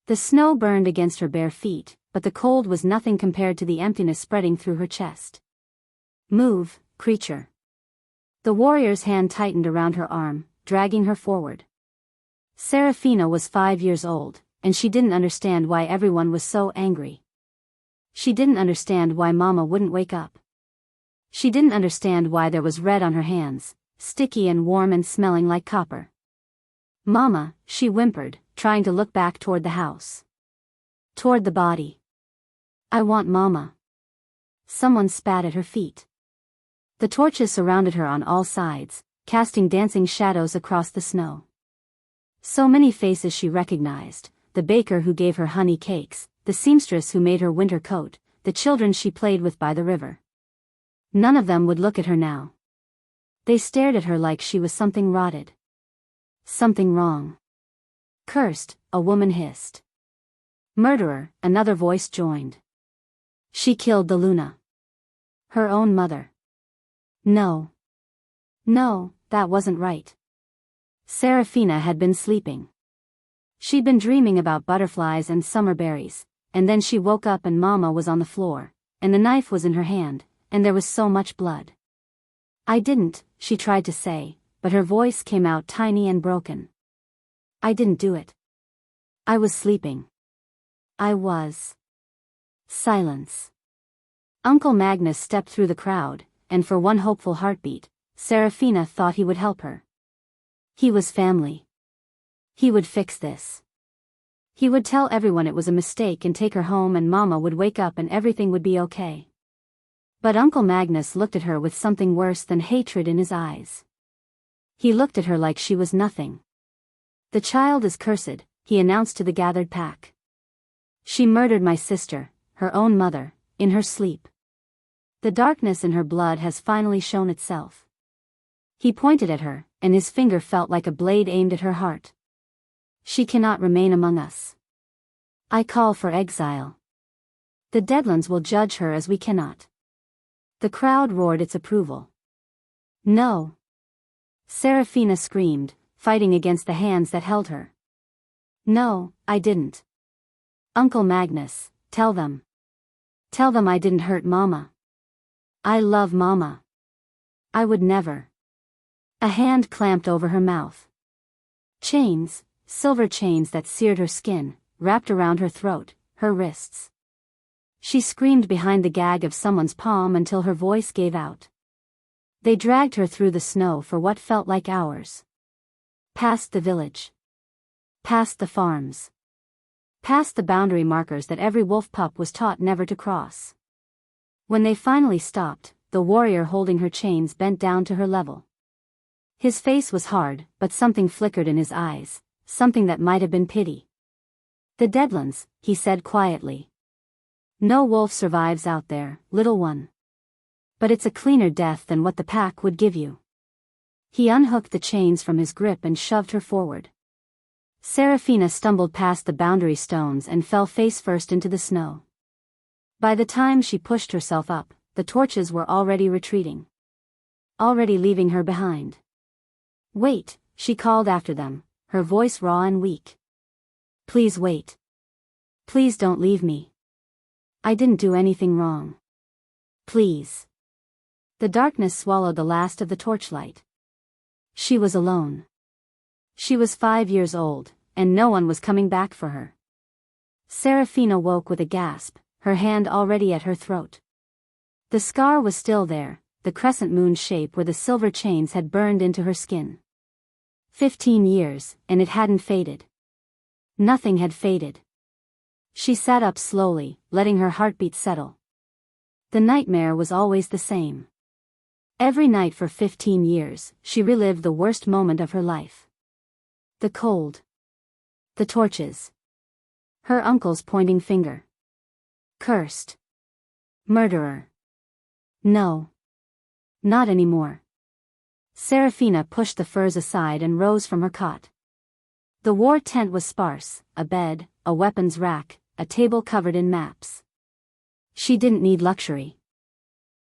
The snow burned against her bare feet, but the cold was nothing compared to the emptiness spreading through her chest. Move, creature. The warrior's hand tightened around her arm, dragging her forward. Seraphina was 5 years old, and she didn't understand why everyone was so angry. She didn't understand why Mama wouldn't wake up. She didn't understand why there was red on her hands, sticky and warm and smelling like copper. Mama, she whimpered, trying to look back toward the house. Toward the body. I want Mama. Someone spat at her feet. The torches surrounded her on all sides, casting dancing shadows across the snow. So many faces she recognized, the baker who gave her honey cakes, the seamstress who made her winter coat, the children she played with by the river. None of them would look at her now. They stared at her like she was something rotted. Something wrong. Cursed, a woman hissed. Murderer, another voice joined. She killed the Luna. Her own mother. No. No, that wasn't right. Seraphina had been sleeping. She'd been dreaming about butterflies and summer berries, and then she woke up and Mama was on the floor, and the knife was in her hand, and there was so much blood. I didn't, she tried to say, but her voice came out tiny and broken. I didn't do it. I was sleeping. I was. Silence. Uncle Magnus stepped through the crowd, and for one hopeful heartbeat, Seraphina thought he would help her. He was family. He would fix this. He would tell everyone it was a mistake and take her home and Mama would wake up and everything would be okay. But Uncle Magnus looked at her with something worse than hatred in his eyes. He looked at her like she was nothing. The child is cursed, he announced to the gathered pack. She murdered my sister, her own mother, in her sleep. The darkness in her blood has finally shown itself. He pointed at her, and his finger felt like a blade aimed at her heart. She cannot remain among us. I call for exile. The Deadlands will judge her as we cannot. The crowd roared its approval. No. Seraphina screamed, fighting against the hands that held her. No, I didn't. Uncle Magnus, tell them. Tell them I didn't hurt Mama. I love Mama. I would never. A hand clamped over her mouth. Chains, silver chains that seared her skin, wrapped around her throat, her wrists. She screamed behind the gag of someone's palm until her voice gave out. They dragged her through the snow for what felt like hours. Past the village. Past the farms. Past the boundary markers that every wolf pup was taught never to cross. When they finally stopped, the warrior holding her chains bent down to her level. His face was hard, but something flickered in his eyes, something that might have been pity. The Deadlands, he said quietly. No wolf survives out there, little one. But it's a cleaner death than what the pack would give you. He unhooked the chains from his grip and shoved her forward. Seraphina stumbled past the boundary stones and fell face first into the snow. By the time she pushed herself up, the torches were already retreating. Already leaving her behind. Wait, she called after them, her voice raw and weak. Please wait. Please don't leave me. I didn't do anything wrong. Please. The darkness swallowed the last of the torchlight. She was alone. She was 5 years old, and no one was coming back for her. Seraphina woke with a gasp, her hand already at her throat. The scar was still there, the crescent moon shape where the silver chains had burned into her skin. 15 years, and it hadn't faded. Nothing had faded. She sat up slowly, letting her heartbeat settle. The nightmare was always the same. Every night for 15 years, she relived the worst moment of her life. The cold. The torches. Her uncle's pointing finger. Cursed. Murderer. No. Not anymore. Seraphina pushed the furs aside and rose from her cot. The war tent was sparse, a bed, a weapons rack, a table covered in maps. She didn't need luxury.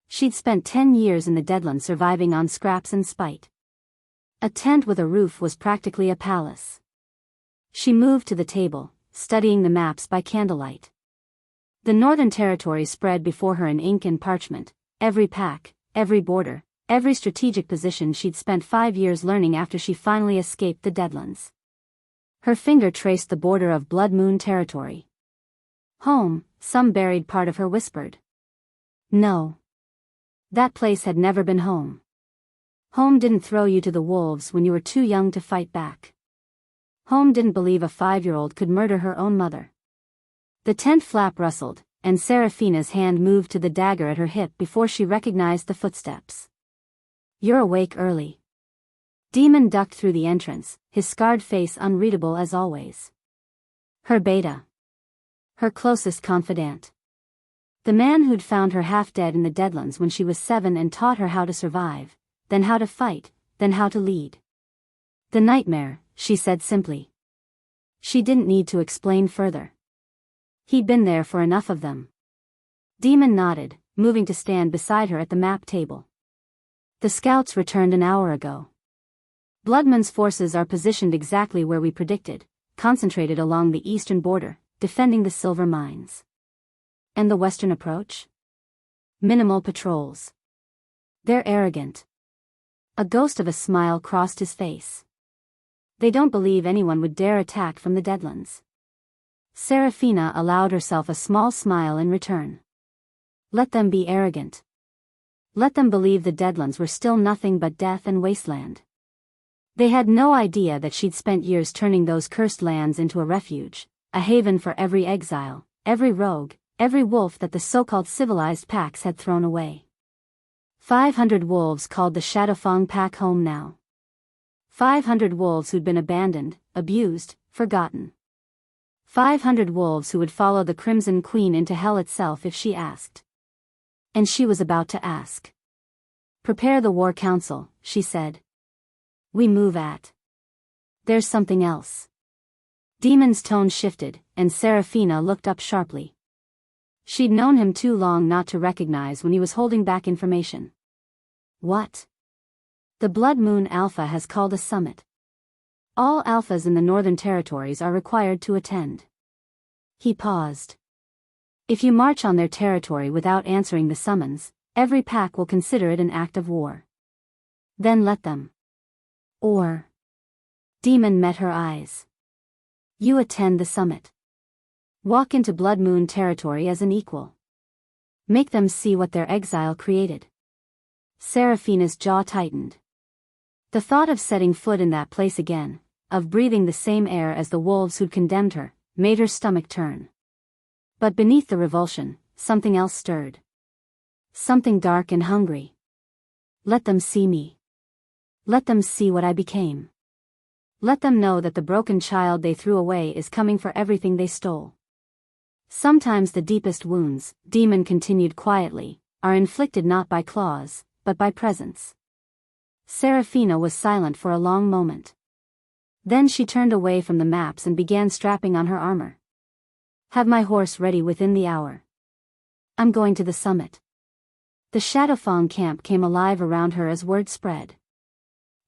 She'd spent 10 years in the Deadlands surviving on scraps and spite. A tent with a roof was practically a palace. She moved to the table, studying the maps by candlelight. The Northern Territory spread before her in ink and parchment, every pack, every border, every strategic position she'd spent 5 years learning after she finally escaped the Deadlands. Her finger traced the border of Blood Moon Territory. Home, some buried part of her whispered. No. That place had never been home. Home didn't throw you to the wolves when you were too young to fight back. Home didn't believe a 5-year-old could murder her own mother. The tent flap rustled, and Seraphina's hand moved to the dagger at her hip before she recognized the footsteps. You're awake early. Demon ducked through the entrance, his scarred face unreadable as always. Her beta. Her closest confidant. The man who'd found her half dead in the Deadlands when she was 7 and taught her how to survive, then how to fight, then how to lead. The nightmare, she said simply. She didn't need to explain further. He'd been there for enough of them. Demon nodded, moving to stand beside her at the map table. The scouts returned an hour ago. Bloodman's forces are positioned exactly where we predicted, concentrated along the eastern border, defending the silver mines. And the western approach? Minimal patrols. They're arrogant. A ghost of a smile crossed his face. They don't believe anyone would dare attack from the Deadlands. Seraphina allowed herself a small smile in return. Let them be arrogant. Let them believe the Deadlands were still nothing but death and wasteland. They had no idea that she'd spent years turning those cursed lands into a refuge, a haven for every exile, every rogue, every wolf that the so-called civilized packs had thrown away. 500 wolves called the Shadowfang pack home now. 500 wolves who'd been abandoned, abused, forgotten. 500 wolves who would follow the Crimson Queen into hell itself if she asked. And she was about to ask. Prepare the War Council, she said. We move at. There's something else. Demon's tone shifted, and Seraphina looked up sharply. She'd known him too long not to recognize when he was holding back information. What? The Blood Moon Alpha has called a summit. All alphas in the Northern Territories are required to attend. He paused. If you march on their territory without answering the summons, every pack will consider it an act of war. Then let them. Or. Demon met her eyes. You attend the summit. Walk into Blood Moon Territory as an equal. Make them see what their exile created. Seraphina's jaw tightened. The thought of setting foot in that place again, of breathing the same air as the wolves who'd condemned her, made her stomach turn. But beneath the revulsion, something else stirred. Something dark and hungry. Let them see me. Let them see what I became. Let them know that the broken child they threw away is coming for everything they stole. Sometimes the deepest wounds, Demon continued quietly, are inflicted not by claws, but by presence. Seraphina was silent for a long moment. Then she turned away from the maps and began strapping on her armor. Have my horse ready within the hour. I'm going to the summit. The Shadowfang camp came alive around her as word spread.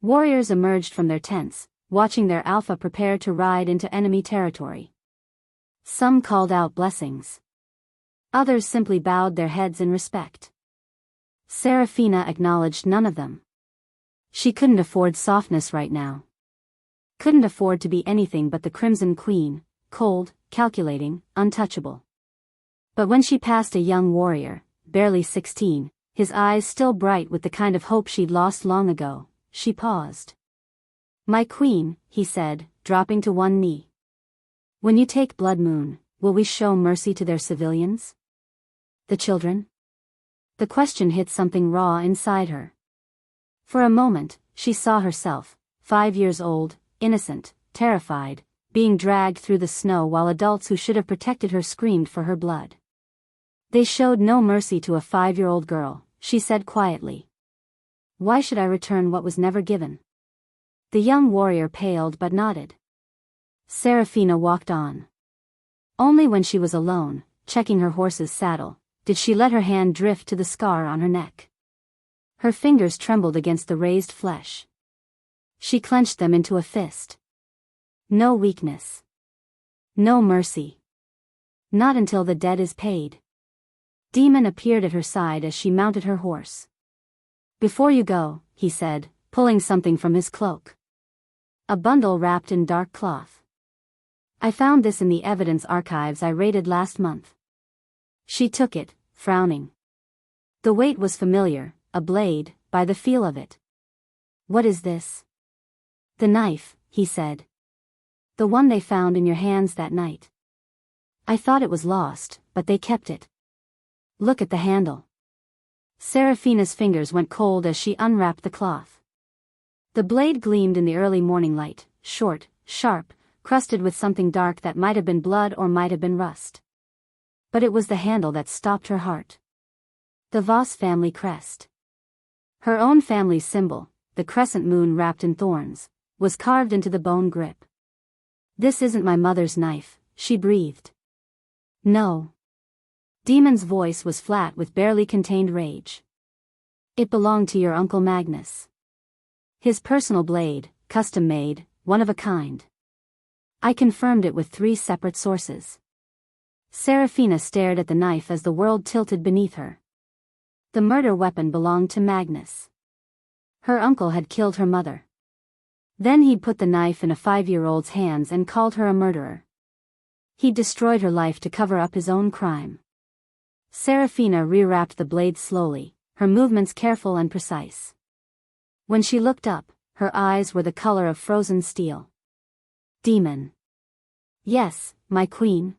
Warriors emerged from their tents, watching their alpha prepare to ride into enemy territory. Some called out blessings. Others simply bowed their heads in respect. Seraphina acknowledged none of them. She couldn't afford softness right now. Couldn't afford to be anything but the Crimson Queen, cold, calculating, untouchable. But when she passed a young warrior, barely 16, his eyes still bright with the kind of hope she'd lost long ago, she paused. My queen, he said, dropping to one knee. When you take Blood Moon, will we show mercy to their civilians? The children? The question hit something raw inside her. For a moment, she saw herself, 5 years old, innocent, terrified, being dragged through the snow while adults who should have protected her screamed for her blood. They showed no mercy to a 5-year-old girl, she said quietly. Why should I return what was never given? The young warrior paled but nodded. Seraphina walked on. Only when she was alone, checking her horse's saddle, did she let her hand drift to the scar on her neck. Her fingers trembled against the raised flesh. She clenched them into a fist. No weakness. No mercy. Not until the debt is paid. Demon appeared at her side as she mounted her horse. Before you go, he said, pulling something from his cloak. A bundle wrapped in dark cloth. I found this in the evidence archives I raided last month. She took it, frowning. The weight was familiar, a blade, by the feel of it. What is this? The knife, he said. The one they found in your hands that night. I thought it was lost, but they kept it. Look at the handle. Seraphina's fingers went cold as she unwrapped the cloth. The blade gleamed in the early morning light, short, sharp, crusted with something dark that might have been blood or might have been rust. But it was the handle that stopped her heart. The Voss family crest. Her own family's symbol, the crescent moon wrapped in thorns, was carved into the bone grip. This isn't my mother's knife, she breathed. No. Demon's voice was flat with barely contained rage. It belonged to your Uncle Magnus. His personal blade, custom-made, one of a kind. I confirmed it with 3 separate sources. Seraphina stared at the knife as the world tilted beneath her. The murder weapon belonged to Magnus. Her uncle had killed her mother. Then he'd put the knife in a 5-year-old's hands and called her a murderer. He'd destroyed her life to cover up his own crime. Seraphina rewrapped the blade slowly, her movements careful and precise. When she looked up, her eyes were the color of frozen steel. Demon. Yes, my queen.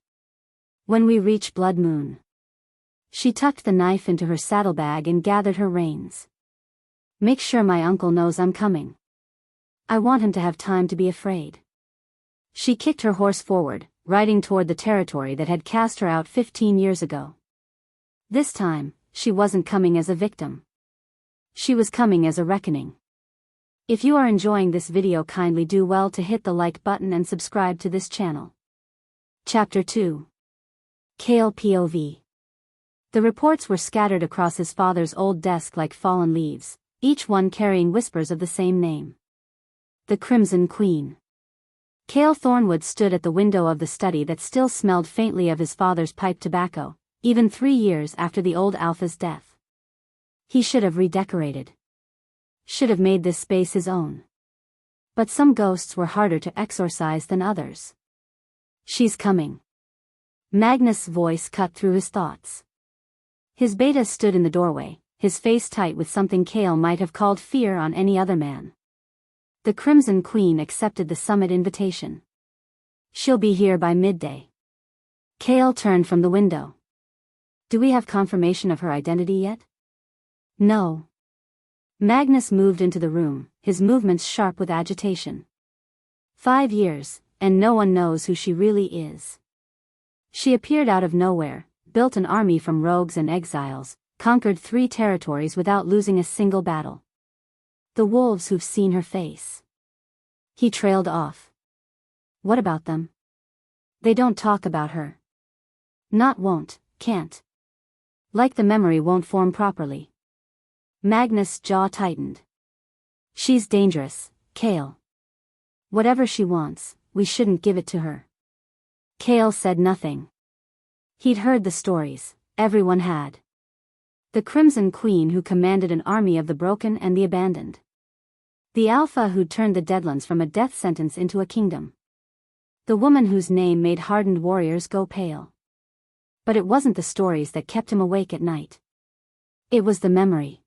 When we reach Blood Moon. She tucked the knife into her saddlebag and gathered her reins. Make sure my uncle knows I'm coming. I want him to have time to be afraid. She kicked her horse forward, riding toward the territory that had cast her out 15 years ago. This time, she wasn't coming as a victim. She was coming as a reckoning. If you are enjoying this video, kindly do well to hit the like button and subscribe to this channel. Chapter 2. Kale POV. The reports were scattered across his father's old desk like fallen leaves, each one carrying whispers of the same name. The Crimson Queen. Kale Thornwood stood at the window of the study that still smelled faintly of his father's pipe tobacco, even 3 years after the old Alpha's death. He should have redecorated. Should have made this space his own. But some ghosts were harder to exorcise than others. She's coming. Magnus' voice cut through his thoughts. His beta stood in the doorway, his face tight with something Kale might have called fear on any other man. The Crimson Queen accepted the summit invitation. She'll be here by midday. Kale turned from the window. Do we have confirmation of her identity yet? No. Magnus moved into the room, his movements sharp with agitation. 5 years, and no one knows who she really is. She appeared out of nowhere, built an army from rogues and exiles, conquered 3 territories without losing a single battle. The wolves who've seen her face. He trailed off. What about them? They don't talk about her. Not won't, can't. Like the memory won't form properly. Magnus' jaw tightened. She's dangerous, Kale. Whatever she wants, we shouldn't give it to her. Kale said nothing. He'd heard the stories, everyone had. The Crimson Queen who commanded an army of the broken and the abandoned. The Alpha who'd turned the Deadlands from a death sentence into a kingdom. The woman whose name made hardened warriors go pale. But it wasn't the stories that kept him awake at night. It was the memory.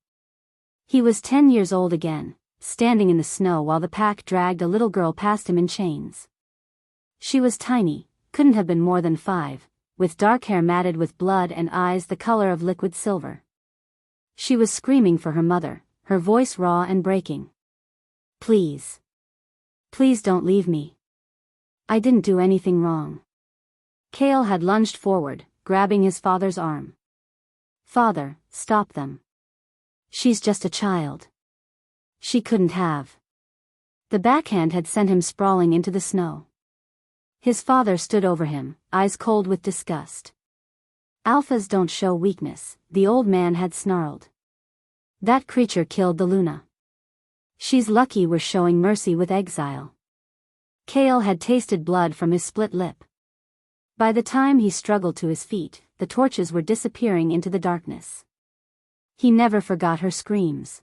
He was 10 years old again, standing in the snow while the pack dragged a little girl past him in chains. She was tiny, couldn't have been more than 5, with dark hair matted with blood and eyes the color of liquid silver. She was screaming for her mother, her voice raw and breaking. Please. Please don't leave me. I didn't do anything wrong. Kale had lunged forward, grabbing his father's arm. Father, stop them. She's just a child. She couldn't have. The backhand had sent him sprawling into the snow. His father stood over him, eyes cold with disgust. Alphas don't show weakness, the old man had snarled. That creature killed the Luna. She's lucky we're showing mercy with exile. Kale had tasted blood from his split lip. By the time he struggled to his feet, the torches were disappearing into the darkness. He never forgot her screams.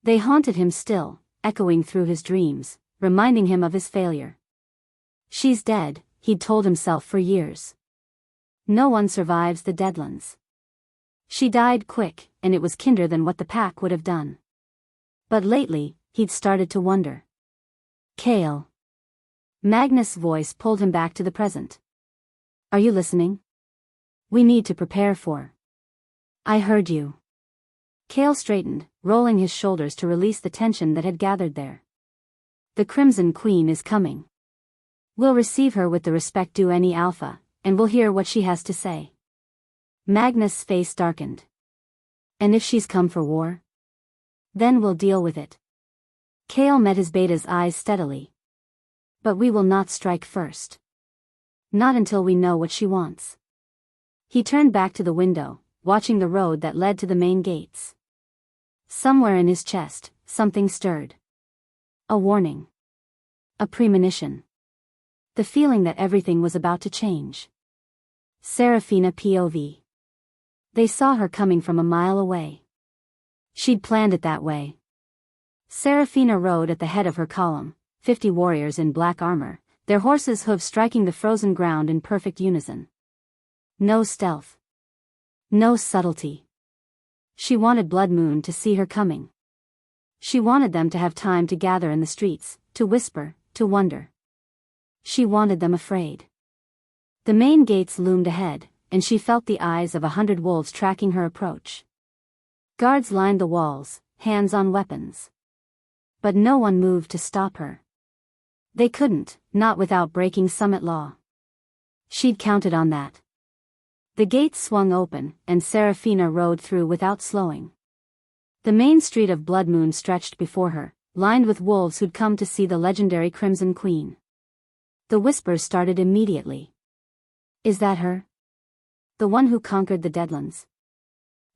They haunted him still, echoing through his dreams, reminding him of his failure. She's dead, he'd told himself for years. No one survives the Deadlands. She died quick, and it was kinder than what the pack would have done. But lately, he'd started to wonder. Kale. Magnus' voice pulled him back to the present. Are you listening? We need to prepare for. I heard you. Kale straightened, rolling his shoulders to release the tension that had gathered there. The Crimson Queen is coming. We'll receive her with the respect due any alpha, and we'll hear what she has to say. Magnus' face darkened. And if she's come for war? Then we'll deal with it. Kale met his beta's eyes steadily. But we will not strike first. Not until we know what she wants. He turned back to the window, watching the road that led to the main gates. Somewhere in his chest, something stirred. A warning. A premonition. The feeling that everything was about to change. Seraphina POV. They saw her coming from a mile away. She'd planned it that way. Seraphina rode at the head of her column, 50 warriors in black armor, their horses' hooves striking the frozen ground in perfect unison. No stealth. No subtlety. She wanted Blood Moon to see her coming. She wanted them to have time to gather in the streets, to whisper, to wonder. She wanted them afraid. The main gates loomed ahead, and she felt the eyes of 100 wolves tracking her approach. Guards lined the walls, hands on weapons. But no one moved to stop her. They couldn't, not without breaking summit law. She'd counted on that. The gates swung open, and Seraphina rode through without slowing. The main street of Blood Moon stretched before her, lined with wolves who'd come to see the legendary Crimson Queen. The whispers started immediately. Is that her? The one who conquered the Deadlands?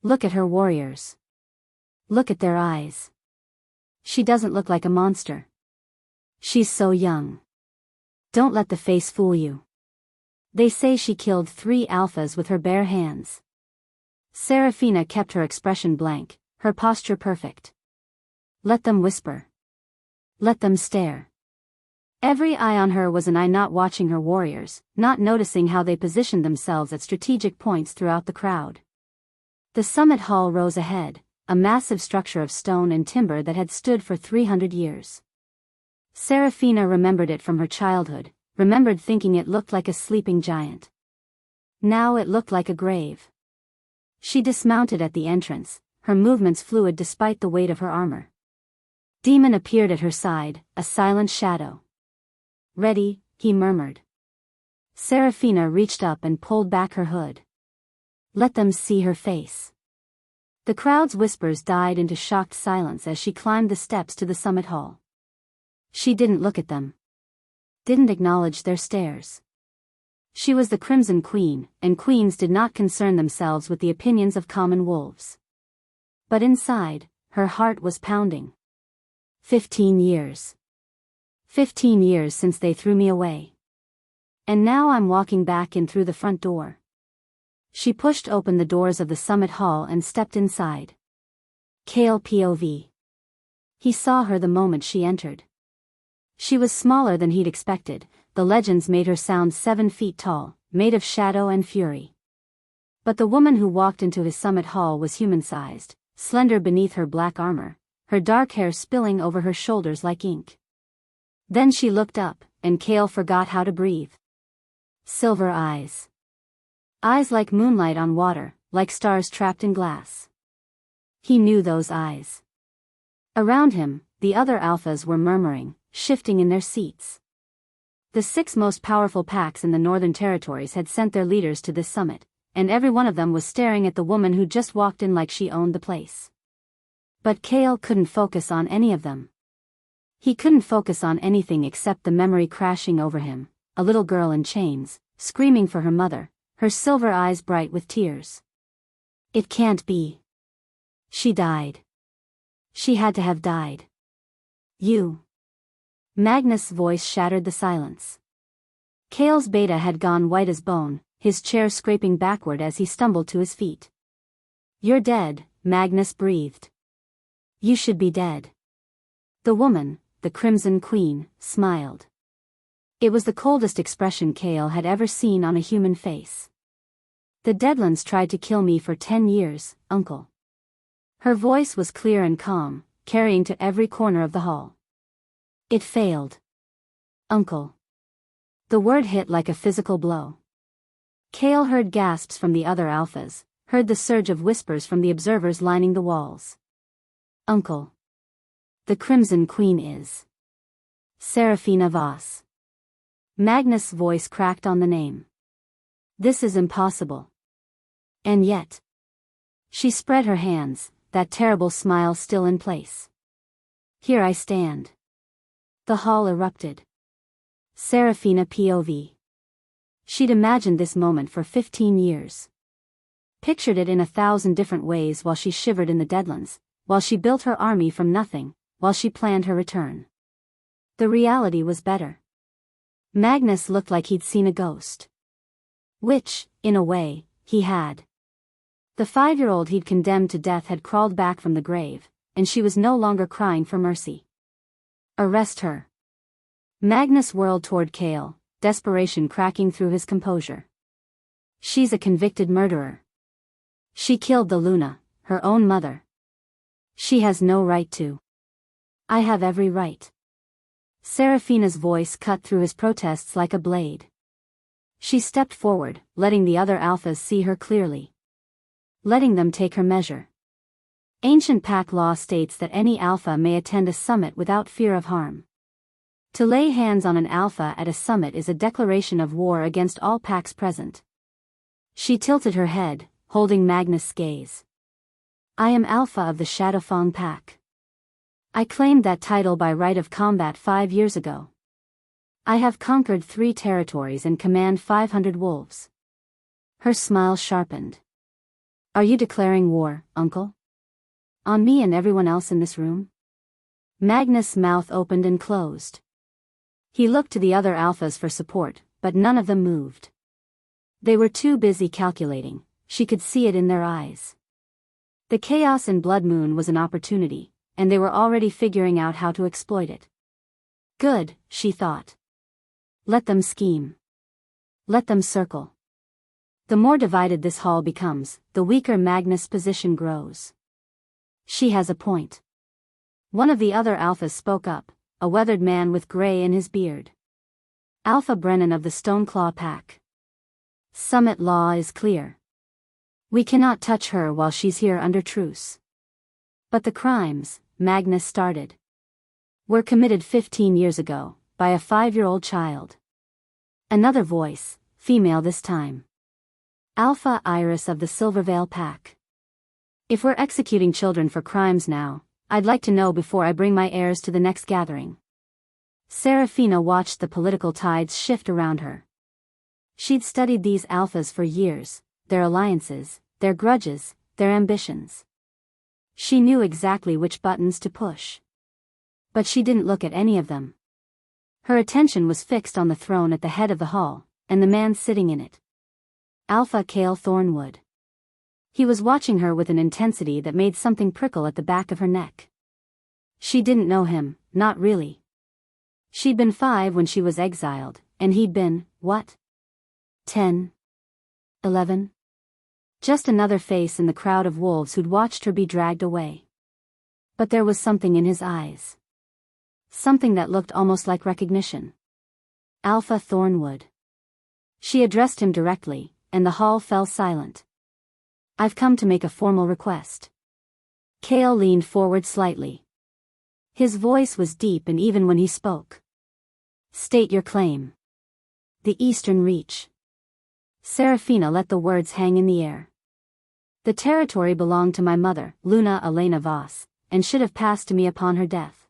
Look at her warriors. Look at their eyes. She doesn't look like a monster. She's so young. Don't let the face fool you. They say she killed 3 alphas with her bare hands. Seraphina kept her expression blank, her posture perfect. Let them whisper. Let them stare. Every eye on her was an eye, not watching her warriors, not noticing how they positioned themselves at strategic points throughout the crowd. The summit hall rose ahead, a massive structure of stone and timber that had stood for 300 years. Seraphina remembered it from her childhood, remembered thinking it looked like a sleeping giant. Now it looked like a grave. She dismounted at the entrance, her movements fluid despite the weight of her armor. Demon appeared at her side, a silent shadow. Ready, he murmured. Seraphina reached up and pulled back her hood. Let them see her face. The crowd's whispers died into shocked silence as she climbed the steps to the summit hall. She didn't look at them. Didn't acknowledge their stares. She was the Crimson Queen, and queens did not concern themselves with the opinions of common wolves. But inside, her heart was pounding. 15 years. 15 years since they threw me away. And now I'm walking back in through the front door. She pushed open the doors of the summit hall and stepped inside. Kale POV. He saw her the moment she entered. She was smaller than he'd expected, the legends made her sound 7 feet tall, made of shadow and fury. But the woman who walked into his summit hall was human-sized, slender beneath her black armor, her dark hair spilling over her shoulders like ink. Then she looked up, and Kale forgot how to breathe. Silver eyes. Eyes like moonlight on water, like stars trapped in glass. He knew those eyes. Around him, the other alphas were murmuring, shifting in their seats. The 6 most powerful packs in the Northern Territories had sent their leaders to this summit, and every one of them was staring at the woman who just walked in like she owned the place. But Kale couldn't focus on any of them. He couldn't focus on anything except the memory crashing over him, a little girl in chains, screaming for her mother, her silver eyes bright with tears. It can't be. She died. She had to have died. You. Magnus' voice shattered the silence. Kale's beta had gone white as bone, his chair scraping backward as he stumbled to his feet. "You're dead," Magnus breathed. "You should be dead." The woman, the Crimson Queen, smiled. It was the coldest expression Kale had ever seen on a human face. "The Deadlands tried to kill me for 10 years, Uncle." Her voice was clear and calm, carrying to every corner of the hall. "It failed. Uncle." The word hit like a physical blow. Kale heard gasps from the other alphas, heard the surge of whispers from the observers lining the walls. "Uncle. The Crimson Queen is Seraphina Voss." Magnus' voice cracked on the name. "This is impossible." And yet. She spread her hands, that terrible smile still in place. "Here I stand." The hall erupted. Seraphina POV. She'd imagined this moment for 15 years. Pictured it in 1,000 different ways while she shivered in the Deadlands, while she built her army from nothing, while she planned her return. The reality was better. Magnus looked like he'd seen a ghost. Which, in a way, he had. The 5-year-old he'd condemned to death had crawled back from the grave, and she was no longer crying for mercy. "Arrest her." Magnus whirled toward Kale, desperation cracking through his composure. "She's a convicted murderer. She killed the Luna, her own mother. She has no right to." "I have every right." Seraphina's voice cut through his protests like a blade. She stepped forward, letting the other alphas see her clearly. Letting them take her measure. Ancient pack law states that any alpha may attend a summit without fear of harm. To lay hands on an alpha at a summit is a declaration of war against all packs present. She tilted her head, holding Magnus' gaze. "I am alpha of the Shadowfang pack. I claimed that title by right of combat 5 years ago. I have conquered 3 territories and command 500 wolves." Her smile sharpened. "Are you declaring war, Uncle? On me and everyone else in this room?" Magnus' mouth opened and closed. He looked to the other alphas for support, but none of them moved. They were too busy calculating, she could see it in their eyes. The chaos in Blood Moon was an opportunity, and they were already figuring out how to exploit it. Good, she thought. Let them scheme. Let them circle. The more divided this hall becomes, the weaker Magnus' position grows. She has a point. One of the other alphas spoke up, a weathered man with gray in his beard. "Alpha Brennan of the Stoneclaw Pack. Summit law is clear. We cannot touch her while she's here under truce." "But the crimes," Magnus started, "were committed 15 years ago, by a 5-year-old child." Another voice, female this time. "Alpha Iris of the Silvervale Pack. If we're executing children for crimes now, I'd like to know before I bring my heirs to the next gathering." Seraphina watched the political tides shift around her. She'd studied these alphas for years, their alliances, their grudges, their ambitions. She knew exactly which buttons to push. But she didn't look at any of them. Her attention was fixed on the throne at the head of the hall, and the man sitting in it. Alpha Kale Thornwood. He was watching her with an intensity that made something prickle at the back of her neck. She didn't know him, not really. She'd been 5 when she was exiled, and he'd been, what? 10? 11? Just another face in the crowd of wolves who'd watched her be dragged away. But there was something in his eyes. Something that looked almost like recognition. Alpha Thornwood. She addressed him directly, and the hall fell silent. "I've come to make a formal request." Kale leaned forward slightly. His voice was deep and even when he spoke. "State your claim." "The Eastern Reach." Seraphina let the words hang in the air. "The territory belonged to my mother, Luna Elena Voss, and should have passed to me upon her death.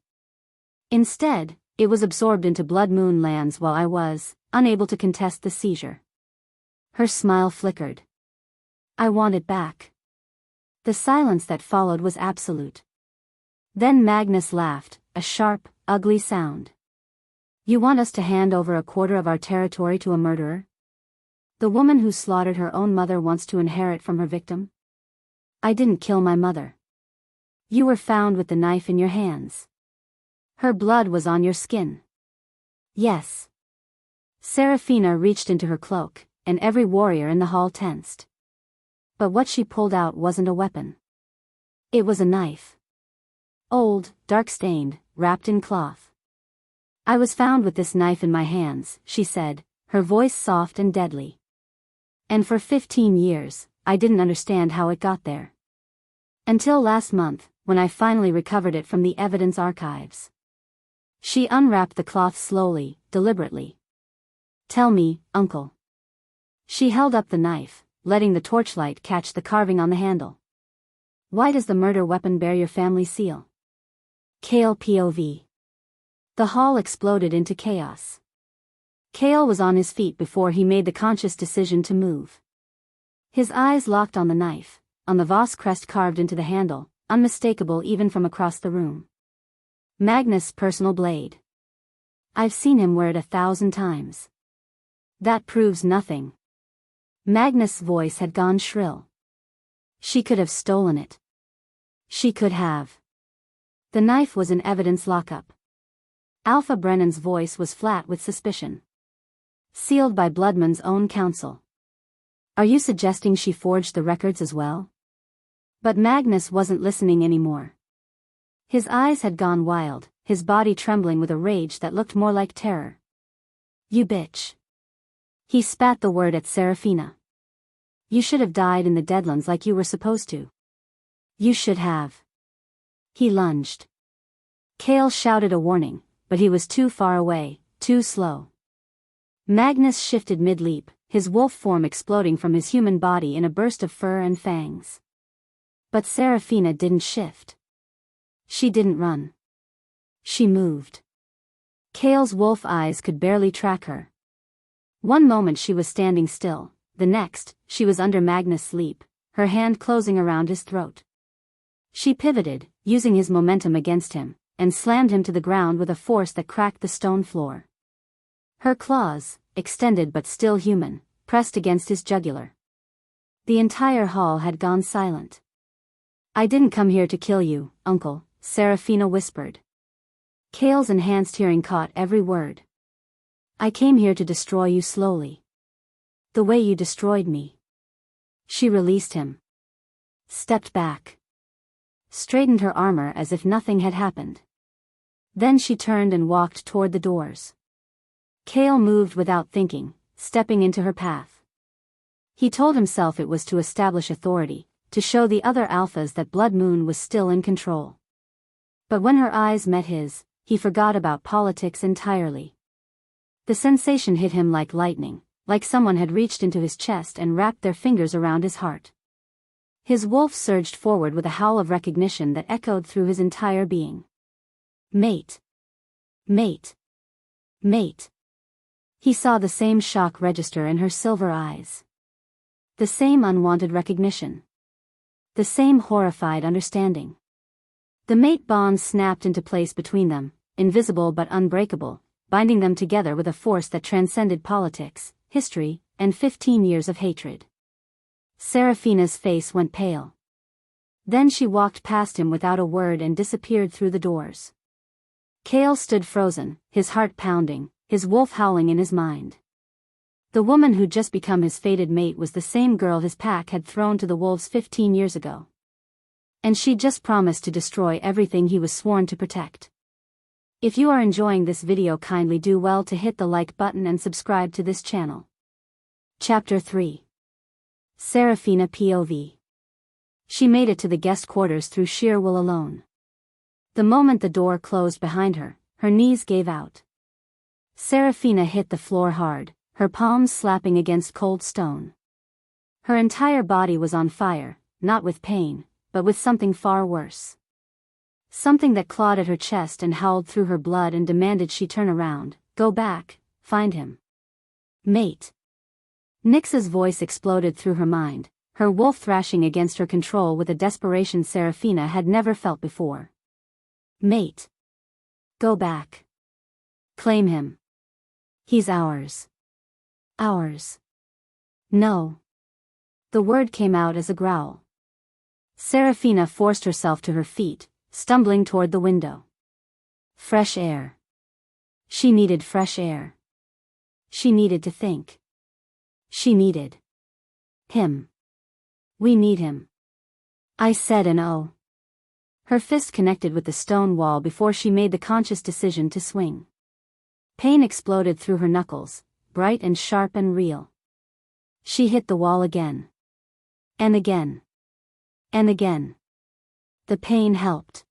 Instead, it was absorbed into Blood Moon lands while I was unable to contest the seizure." Her smile flickered. "I want it back." The silence that followed was absolute. Then Magnus laughed, a sharp, ugly sound. You want us to hand over a quarter of our territory to a murderer? The woman who slaughtered her own mother wants to inherit from her victim? I didn't kill my mother. You were found with the knife in your hands. Her blood was on your skin. Yes. Seraphina reached into her cloak, and every warrior in the hall tensed. But what she pulled out wasn't a weapon. It was a knife. Old, dark-stained, wrapped in cloth. I was found with this knife in my hands, she said, her voice soft and deadly. And for 15 years, I didn't understand how it got there. Until last month, when I finally recovered it from the evidence archives. She unwrapped the cloth slowly, deliberately. Tell me, uncle. She held up the knife, letting the torchlight catch the carving on the handle. Why does the murder weapon bear your family seal? Kale POV. The hall exploded into chaos. Kale was on his feet before he made the conscious decision to move. His eyes locked on the knife, on the Voss crest carved into the handle, unmistakable even from across the room. Magnus' personal blade. I've seen him wear it 1,000 times. That proves nothing. Magnus' voice had gone shrill. She could have stolen it. She could have. The knife was in evidence lockup. Alpha Brennan's voice was flat with suspicion. Sealed by Bloodman's own counsel. Are you suggesting she forged the records as well? But Magnus wasn't listening anymore. His eyes had gone wild, his body trembling with a rage that looked more like terror. You bitch. He spat the word at Seraphina. You should have died in the Deadlands like you were supposed to. You should have. He lunged. Kale shouted a warning, but he was too far away, too slow. Magnus shifted mid-leap, his wolf form exploding from his human body in a burst of fur and fangs. But Seraphina didn't shift. She didn't run. She moved. Kale's wolf eyes could barely track her. One moment she was standing still, the next, she was under Magnus' leap, her hand closing around his throat. She pivoted, using his momentum against him, and slammed him to the ground with a force that cracked the stone floor. Her claws, extended but still human, pressed against his jugular. The entire hall had gone silent. I didn't come here to kill you, uncle, Seraphina whispered. Kale's enhanced hearing caught every word. I came here to destroy you slowly. The way you destroyed me. She released him. Stepped back. Straightened her armor as if nothing had happened. Then she turned and walked toward the doors. Kale moved without thinking, stepping into her path. He told himself it was to establish authority, to show the other alphas that Blood Moon was still in control. But when her eyes met his, he forgot about politics entirely. The sensation hit him like lightning, like someone had reached into his chest and wrapped their fingers around his heart. His wolf surged forward with a howl of recognition that echoed through his entire being. Mate. Mate. Mate. He saw the same shock register in her silver eyes. The same unwanted recognition. The same horrified understanding. The mate bond snapped into place between them, invisible but unbreakable, binding them together with a force that transcended politics, history, and 15 years of hatred. Seraphina's face went pale. Then she walked past him without a word and disappeared through the doors. Kale stood frozen, his heart pounding, his wolf howling in his mind. The woman who'd just become his fated mate was the same girl his pack had thrown to the wolves 15 years ago. And she'd just promised to destroy everything he was sworn to protect. If you are enjoying this video, kindly do well to hit the like button and subscribe to this channel. Chapter 3. Seraphina POV. She made it to the guest quarters through sheer will alone. The moment the door closed behind her, her knees gave out. Seraphina hit the floor hard, her palms slapping against cold stone. Her entire body was on fire, not with pain, but with something far worse. Something that clawed at her chest and howled through her blood and demanded she turn around, go back, find him. Mate. Nyx's voice exploded through her mind, her wolf thrashing against her control with a desperation Seraphina had never felt before. Mate. Go back. Claim him. He's ours. Ours. No. The word came out as a growl. Seraphina forced herself to her feet, stumbling toward the window. Fresh air. She needed fresh air. She needed to think. She needed him. We need him. I said and oh. Her fist connected with the stone wall before she made the conscious decision to swing. Pain exploded through her knuckles, bright and sharp and real. She hit the wall again. And again. And again. The pain helped.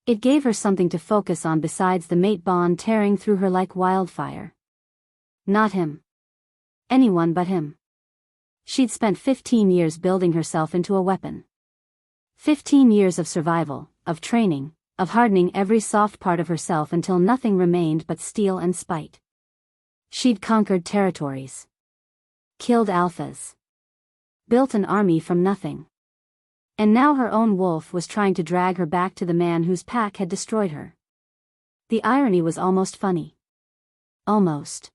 It gave her something to focus on besides the mate bond tearing through her like wildfire. Not him. Anyone but him. She'd spent 15 years building herself into a weapon. 15 years of survival, of training, of hardening every soft part of herself until nothing remained but steel and spite. She'd conquered territories. Killed alphas. Built an army from nothing. And now her own wolf was trying to drag her back to the man whose pack had destroyed her. The irony was almost funny. Almost.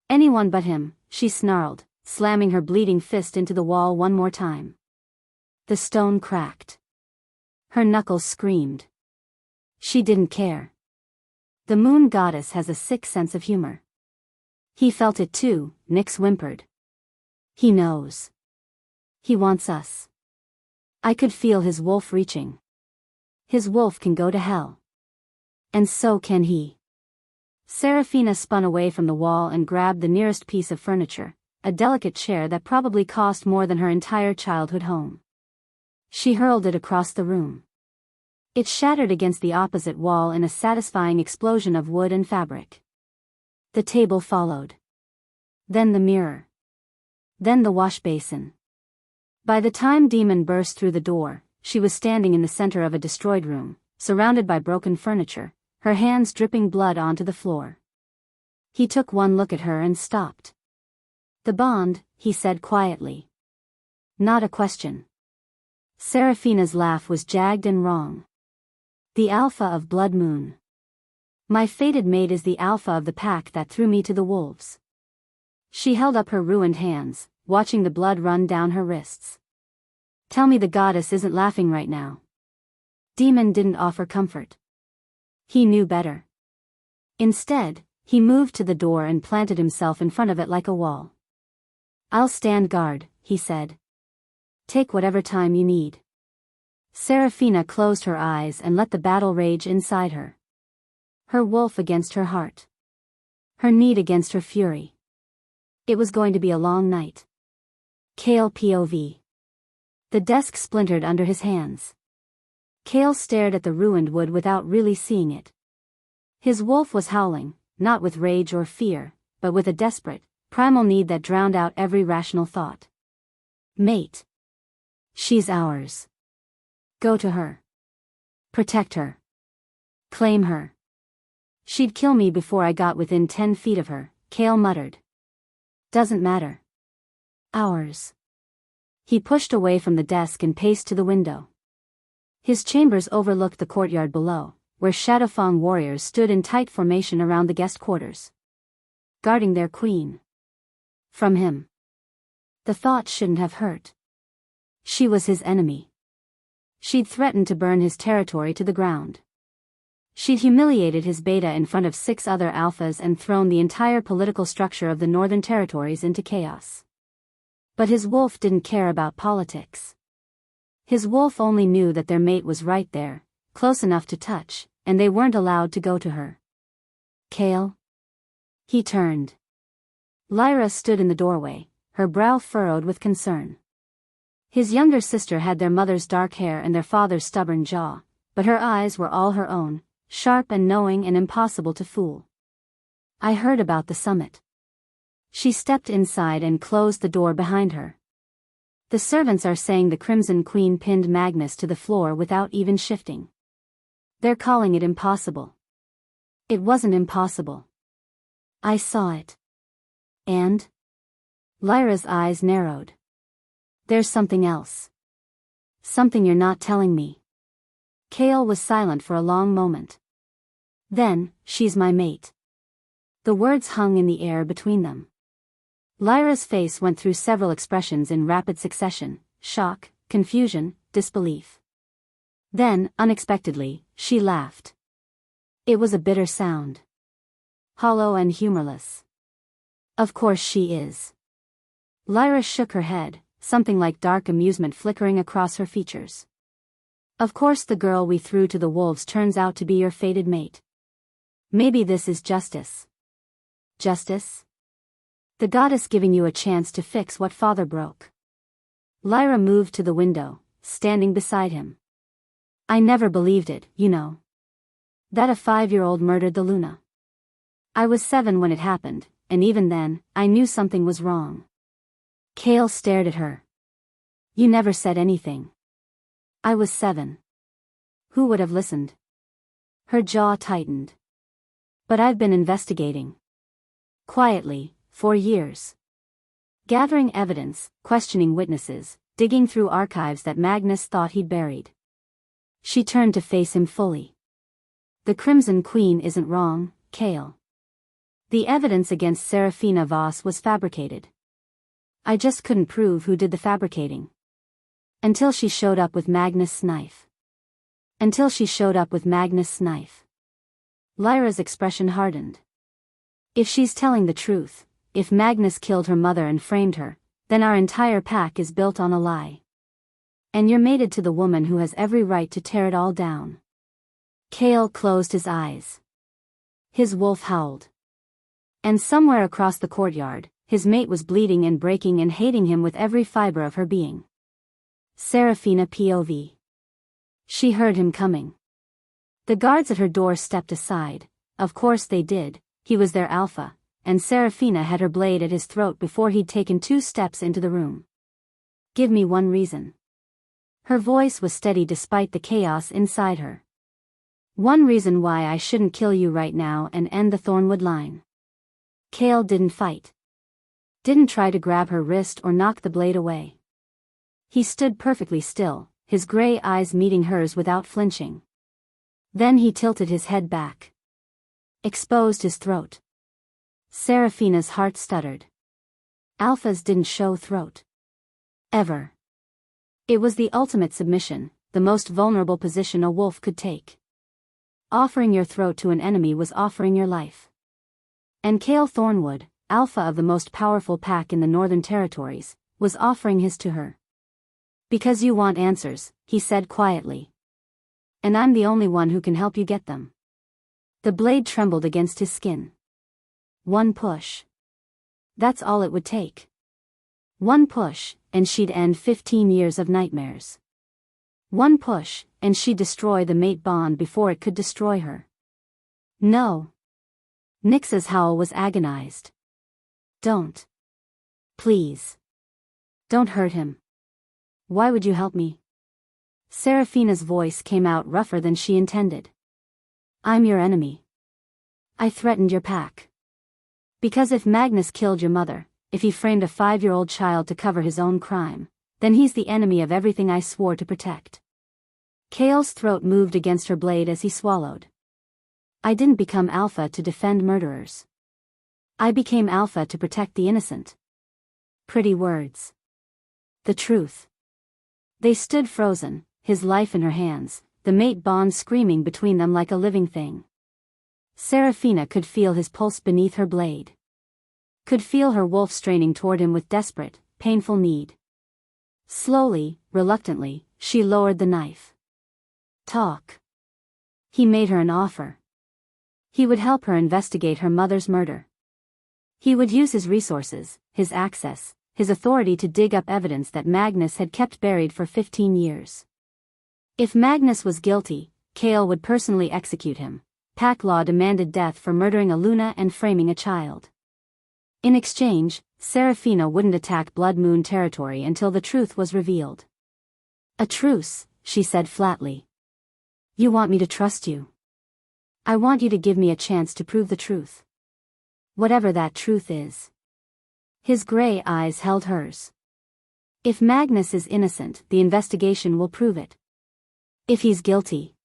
Anyone but him, she snarled, slamming her bleeding fist into the wall one more time. The stone cracked. Her knuckles screamed. She didn't care. The moon goddess has a sick sense of humor. He felt it too, Nyx whimpered. He knows. He wants us. I could feel his wolf reaching. His wolf can go to hell. And so can he. Seraphina spun away from the wall and grabbed the nearest piece of furniture, a delicate chair that probably cost more than her entire childhood home. She hurled it across the room. It shattered against the opposite wall in a satisfying explosion of wood and fabric. The table followed. Then the mirror. Then the wash basin. By the time Demon burst through the door, she was standing in the center of a destroyed room, surrounded by broken furniture, her hands dripping blood onto the floor. He took one look at her and stopped. The bond, he said quietly. Not a question. Seraphina's laugh was jagged and wrong. The alpha of Blood Moon. My fated mate is the alpha of the pack that threw me to the wolves. She held up her ruined hands, watching the blood run down her wrists. Tell me the goddess isn't laughing right now. Demon didn't offer comfort. He knew better. Instead, he moved to the door and planted himself in front of it like a wall. I'll stand guard, he said. Take whatever time you need. Seraphina closed her eyes and let the battle rage inside her. Her wolf against her heart. Her need against her fury. It was going to be a long night. Kale POV. The desk splintered under his hands. Kale stared at the ruined wood without really seeing it. His wolf was howling, not with rage or fear, but with a desperate, primal need that drowned out every rational thought. Mate. She's ours. Go to her. Protect her. Claim her. She'd kill me before I got within 10 feet of her, Kale muttered. Doesn't matter. Ours. He pushed away from the desk and paced to the window. His chambers overlooked the courtyard below, where Shadowfang warriors stood in tight formation around the guest quarters. Guarding their queen. From him. The thought shouldn't have hurt. She was his enemy. She'd threatened to burn his territory to the ground. She'd humiliated his beta in front of 6 other alphas and thrown the entire political structure of the Northern Territories into chaos. But his wolf didn't care about politics. His wolf only knew that their mate was right there, close enough to touch, and they weren't allowed to go to her. Kale? He turned. Lyra stood in the doorway, her brow furrowed with concern. His younger sister had their mother's dark hair and their father's stubborn jaw, but her eyes were all her own, sharp and knowing and impossible to fool. I heard about the summit. She stepped inside and closed the door behind her. The servants are saying the Crimson Queen pinned Magnus to the floor without even shifting. They're calling it impossible. It wasn't impossible. I saw it. And? Lyra's eyes narrowed. There's something else. Something you're not telling me. Kale was silent for a long moment. Then, she's my mate. The words hung in the air between them. Lyra's face went through several expressions in rapid succession: shock, confusion, disbelief. Then, unexpectedly, she laughed. It was a bitter sound. Hollow and humorless. Of course she is. Lyra shook her head, something like dark amusement flickering across her features. Of course the girl we threw to the wolves turns out to be your fated mate. Maybe this is justice. Justice? The goddess giving you a chance to fix what father broke. Lyra moved to the window, standing beside him. I never believed it, you know. That a 5-year-old murdered the Luna. I was 7 when it happened, and even then, I knew something was wrong. Cale stared at her. You never said anything. I was 7. Who would have listened? Her jaw tightened. But I've been investigating. Quietly, for years. Gathering evidence, questioning witnesses, digging through archives that Magnus thought he'd buried. She turned to face him fully. The Crimson Queen isn't wrong, Cale. The evidence against Seraphina Voss was fabricated. I just couldn't prove who did the fabricating. Until she showed up with Magnus' knife. Until she showed up with Magnus' knife. Lyra's expression hardened. If she's telling the truth, if Magnus killed her mother and framed her, then our entire pack is built on a lie. And you're mated to the woman who has every right to tear it all down. Cale closed his eyes. His wolf howled. And somewhere across the courtyard, his mate was bleeding and breaking and hating him with every fiber of her being. Seraphina POV. She heard him coming. The guards at her door stepped aside. Of course they did, he was their alpha, and Seraphina had her blade at his throat before he'd taken 2 steps into the room. Give me one reason. Her voice was steady despite the chaos inside her. One reason why I shouldn't kill you right now and end the Thornwood line. Cale didn't fight. Didn't try to grab her wrist or knock the blade away. He stood perfectly still, his gray eyes meeting hers without flinching. Then he tilted his head back. Exposed his throat. Seraphina's heart stuttered. Alphas didn't show throat. Ever. It was the ultimate submission, the most vulnerable position a wolf could take. Offering your throat to an enemy was offering your life. And Cale Thornwood, alpha of the most powerful pack in the Northern Territories, was offering his to her. Because you want answers, he said quietly. And I'm the only one who can help you get them. The blade trembled against his skin. One push. That's all it would take. One push, and she'd end 15 years of nightmares. One push, and she'd destroy the mate bond before it could destroy her. No. Nyx's howl was agonized. Don't. Please. Don't hurt him. Why would you help me? Seraphina's voice came out rougher than she intended. I'm your enemy. I threatened your pack. Because if Magnus killed your mother, if he framed a 5-year-old child to cover his own crime, then he's the enemy of everything I swore to protect. Cale's throat moved against her blade as he swallowed. I didn't become alpha to defend murderers. I became alpha to protect the innocent. Pretty words. The truth. They stood frozen, his life in her hands, the mate bond screaming between them like a living thing. Seraphina could feel his pulse beneath her blade. Could feel her wolf straining toward him with desperate, painful need. Slowly, reluctantly, she lowered the knife. Talk. He made her an offer. He would help her investigate her mother's murder. He would use his resources, his access, his authority to dig up evidence that Magnus had kept buried for 15 years. If Magnus was guilty, Cale would personally execute him. Pack law demanded death for murdering a Luna and framing a child. In exchange, Seraphina wouldn't attack Blood Moon territory until the truth was revealed. A truce, she said flatly. You want me to trust you? I want you to give me a chance to prove the truth. Whatever that truth is. His gray eyes held hers. If Magnus is innocent, the investigation will prove it. If he's guilty.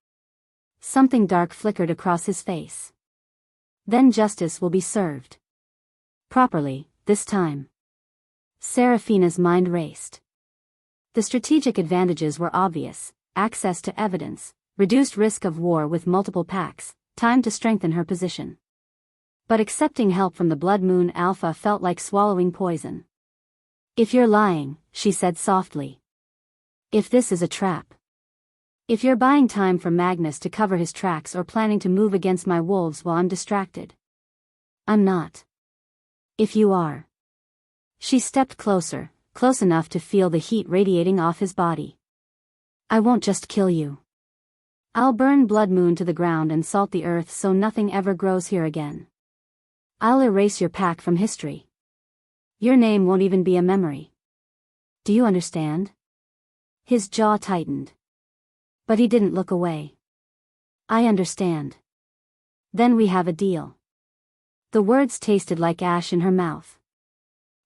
Something dark flickered across his face. Then justice will be served. Properly, this time. Seraphina's mind raced. The strategic advantages were obvious: access to evidence, reduced risk of war with multiple packs, time to strengthen her position. But accepting help from the Blood Moon Alpha felt like swallowing poison. "If you're lying," she said softly. "If this is a trap. If you're buying time for Magnus to cover his tracks or planning to move against my wolves while I'm distracted." "I'm not. If you are." She stepped closer, close enough to feel the heat radiating off his body. "I won't just kill you. I'll burn Blood Moon to the ground and salt the earth so nothing ever grows here again. I'll erase your pack from history. Your name won't even be a memory. Do you understand?" His jaw tightened. But he didn't look away. "I understand. Then we have a deal." The words tasted like ash in her mouth.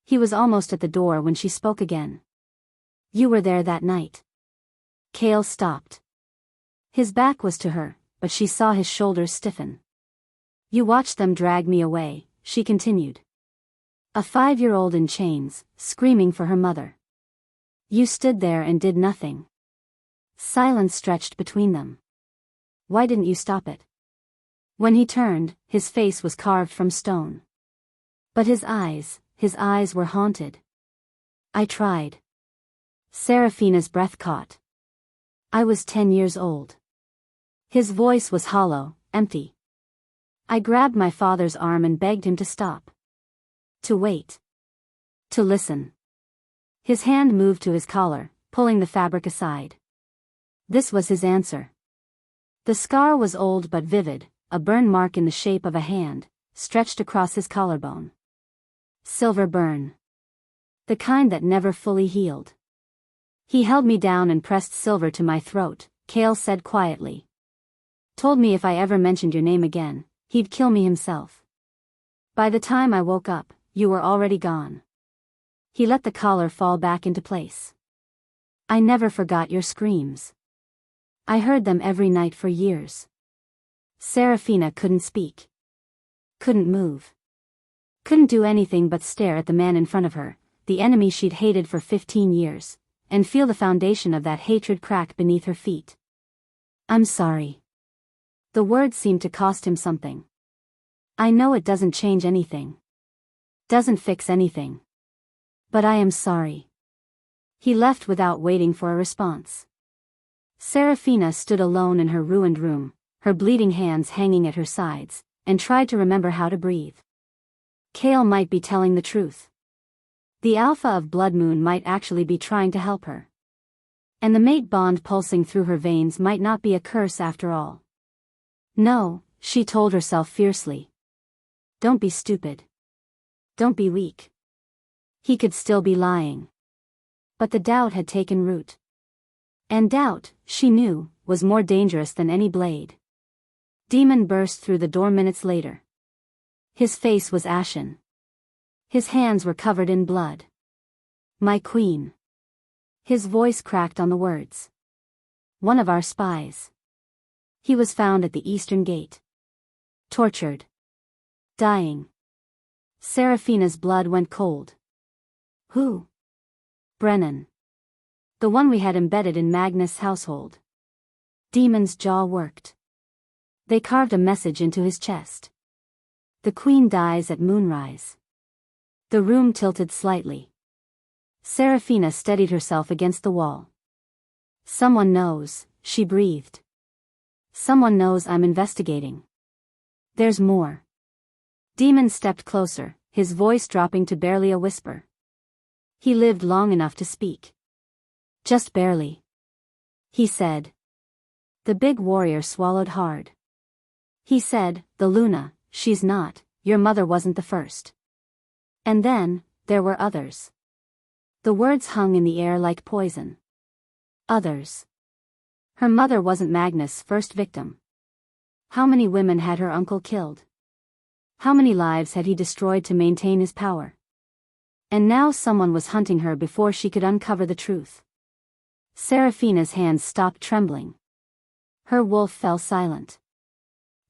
He was almost at the door when she spoke again. "You were there that night." Cale stopped. His back was to her, but she saw his shoulders stiffen. "You watched them drag me away," she continued. "A 5-year-old in chains, screaming for her mother. You stood there and did nothing." Silence stretched between them. "Why didn't you stop it?" When he turned, his face was carved from stone. But his eyes were haunted. "I tried." Seraphina's breath caught. "I was 10 years old." His voice was hollow, empty. "I grabbed my father's arm and begged him to stop. To wait. To listen." His hand moved to his collar, pulling the fabric aside. This was his answer. The scar was old but vivid, a burn mark in the shape of a hand, stretched across his collarbone. Silver burn. The kind that never fully healed. "He held me down and pressed silver to my throat," Cale said quietly. "Told me if I ever mentioned your name again, he'd kill me himself. By the time I woke up, you were already gone." He let the collar fall back into place. "I never forgot your screams. I heard them every night for years." Seraphina couldn't speak. Couldn't move. Couldn't do anything but stare at the man in front of her, the enemy she'd hated for 15 years, and feel the foundation of that hatred crack beneath her feet. "I'm sorry." The word seemed to cost him something. "I know it doesn't change anything. Doesn't fix anything. But I am sorry." He left without waiting for a response. Seraphina stood alone in her ruined room, her bleeding hands hanging at her sides, and tried to remember how to breathe. Cale might be telling the truth. The Alpha of Blood Moon might actually be trying to help her. And the mate bond pulsing through her veins might not be a curse after all. "No," she told herself fiercely. "Don't be stupid. Don't be weak." He could still be lying. But the doubt had taken root. And doubt, she knew, was more dangerous than any blade. Demon burst through the door minutes later. His face was ashen. His hands were covered in blood. "My queen." His voice cracked on the words. "One of our spies. He was found at the eastern gate. Tortured. Dying." Seraphina's blood went cold. "Who?" "Brennan. The one we had embedded in Magnus' household." Demon's jaw worked. They carved a message into his chest. "The queen dies at moonrise." The room tilted slightly. Seraphina steadied herself against the wall. "Someone knows," she breathed. "Someone knows I'm investigating. There's more." Demon stepped closer, his voice dropping to barely a whisper. He lived long enough to speak. "Just barely," he said. The big warrior swallowed hard. He said, "The Luna, she's not, your mother wasn't the first. And then, there were others." The words hung in the air like poison. Others. Her mother wasn't Magnus' first victim. How many women had her uncle killed? How many lives had he destroyed to maintain his power? And now someone was hunting her before she could uncover the truth. Seraphina's hands stopped trembling. Her wolf fell silent.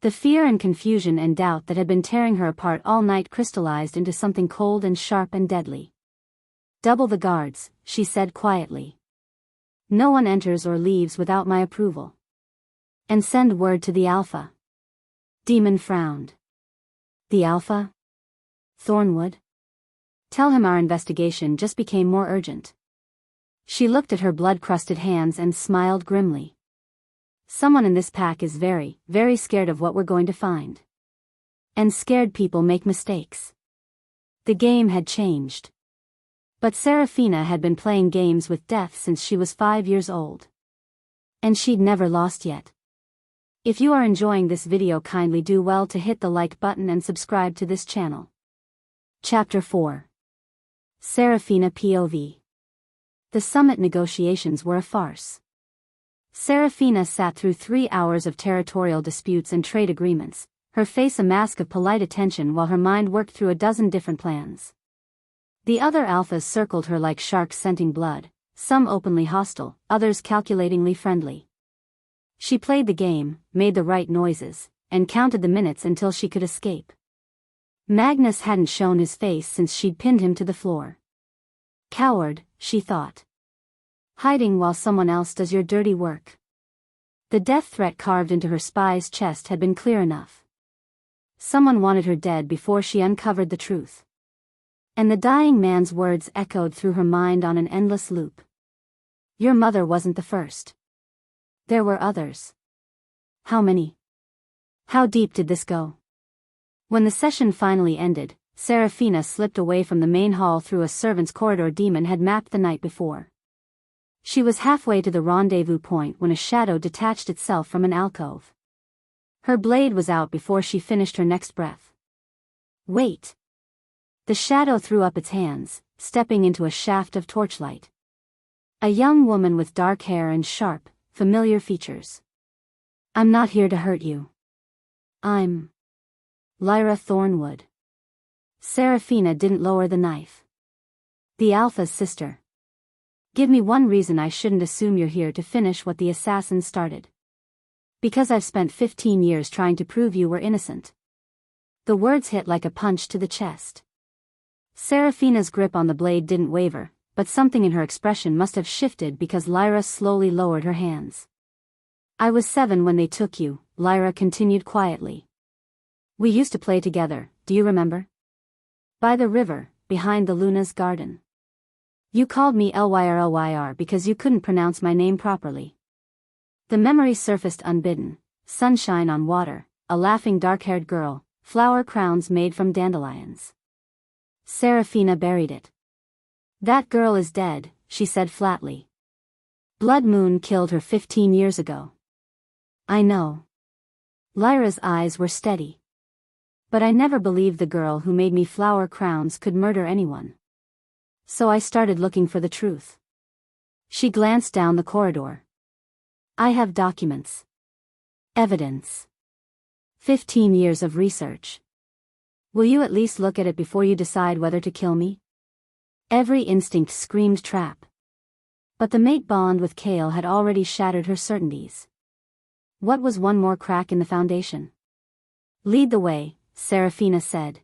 The fear and confusion and doubt that had been tearing her apart all night crystallized into something cold and sharp and deadly. "Double the guards," she said quietly. "No one enters or leaves without my approval. And send word to the Alpha." Demon frowned. "The Alpha? Thornwood? Tell him our investigation just became more urgent." She looked at her blood-crusted hands and smiled grimly. "Someone in this pack is very, very scared of what we're going to find. And scared people make mistakes." The game had changed. But Seraphina had been playing games with death since she was 5 years old. And she'd never lost yet. If you are enjoying this video, kindly do well to hit the like button and subscribe to this channel. Chapter 4. Seraphina POV. The summit negotiations were a farce. Seraphina sat through 3 hours of territorial disputes and trade agreements, her face a mask of polite attention while her mind worked through a dozen different plans. The other alphas circled her like sharks scenting blood, some openly hostile, others calculatingly friendly. She played the game, made the right noises, and counted the minutes until she could escape. Magnus hadn't shown his face since she'd pinned him to the floor. Coward, she thought. Hiding while someone else does your dirty work. The death threat carved into her spy's chest had been clear enough. Someone wanted her dead before she uncovered the truth. And the dying man's words echoed through her mind on an endless loop. Your mother wasn't the first. There were others. How many? How deep did this go? When the session finally ended, Seraphina slipped away from the main hall through a servant's corridor Demon had mapped the night before. She was halfway to the rendezvous point when a shadow detached itself from an alcove. Her blade was out before she finished her next breath. Wait! The shadow threw up its hands, stepping into a shaft of torchlight. A young woman with dark hair and sharp, familiar features. I'm not here to hurt you. I'm Lyra Thornwood. Seraphina didn't lower the knife. The Alpha's sister. Give me one reason I shouldn't assume you're here to finish what the assassin started. Because I've spent 15 years trying to prove you were innocent. The words hit like a punch to the chest. Seraphina's grip on the blade didn't waver, but something in her expression must have shifted because Lyra slowly lowered her hands. I was 7 when they took you, Lyra continued quietly. We used to play together, do you remember? By the river, behind the Luna's garden. You called me Lyr because you couldn't pronounce my name properly. The memory surfaced unbidden, sunshine on water, a laughing dark-haired girl, flower crowns made from dandelions. Seraphina buried it. That girl is dead, she said flatly. Blood Moon killed her 15 years ago. I know. Lyra's eyes were steady. But I never believed the girl who made me flower crowns could murder anyone. So I started looking for the truth. She glanced down the corridor. I have documents. Evidence. 15 years of research. Will you at least look at it before you decide whether to kill me? Every instinct screamed trap. But the mate bond with Kale had already shattered her certainties. What was one more crack in the foundation? Lead the way, Seraphina said.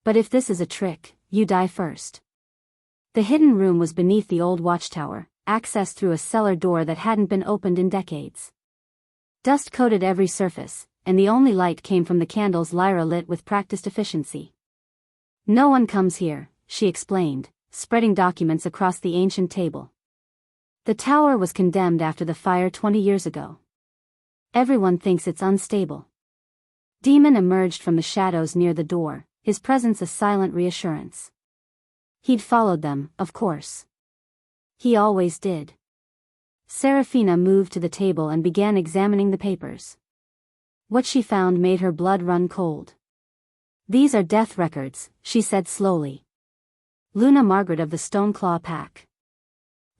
But if this is a trick, you die first. The hidden room was beneath the old watchtower, accessed through a cellar door that hadn't been opened in decades. Dust coated every surface, and the only light came from the candles Lyra lit with practiced efficiency. No one comes here, she explained, spreading documents across the ancient table. The tower was condemned after the fire 20 years ago. Everyone thinks it's unstable. Demon emerged from the shadows near the door, his presence a silent reassurance. He'd followed them, of course. He always did. Seraphina moved to the table and began examining the papers. What she found made her blood run cold. These are death records, she said slowly. Luna Margaret of the Stoneclaw Pack.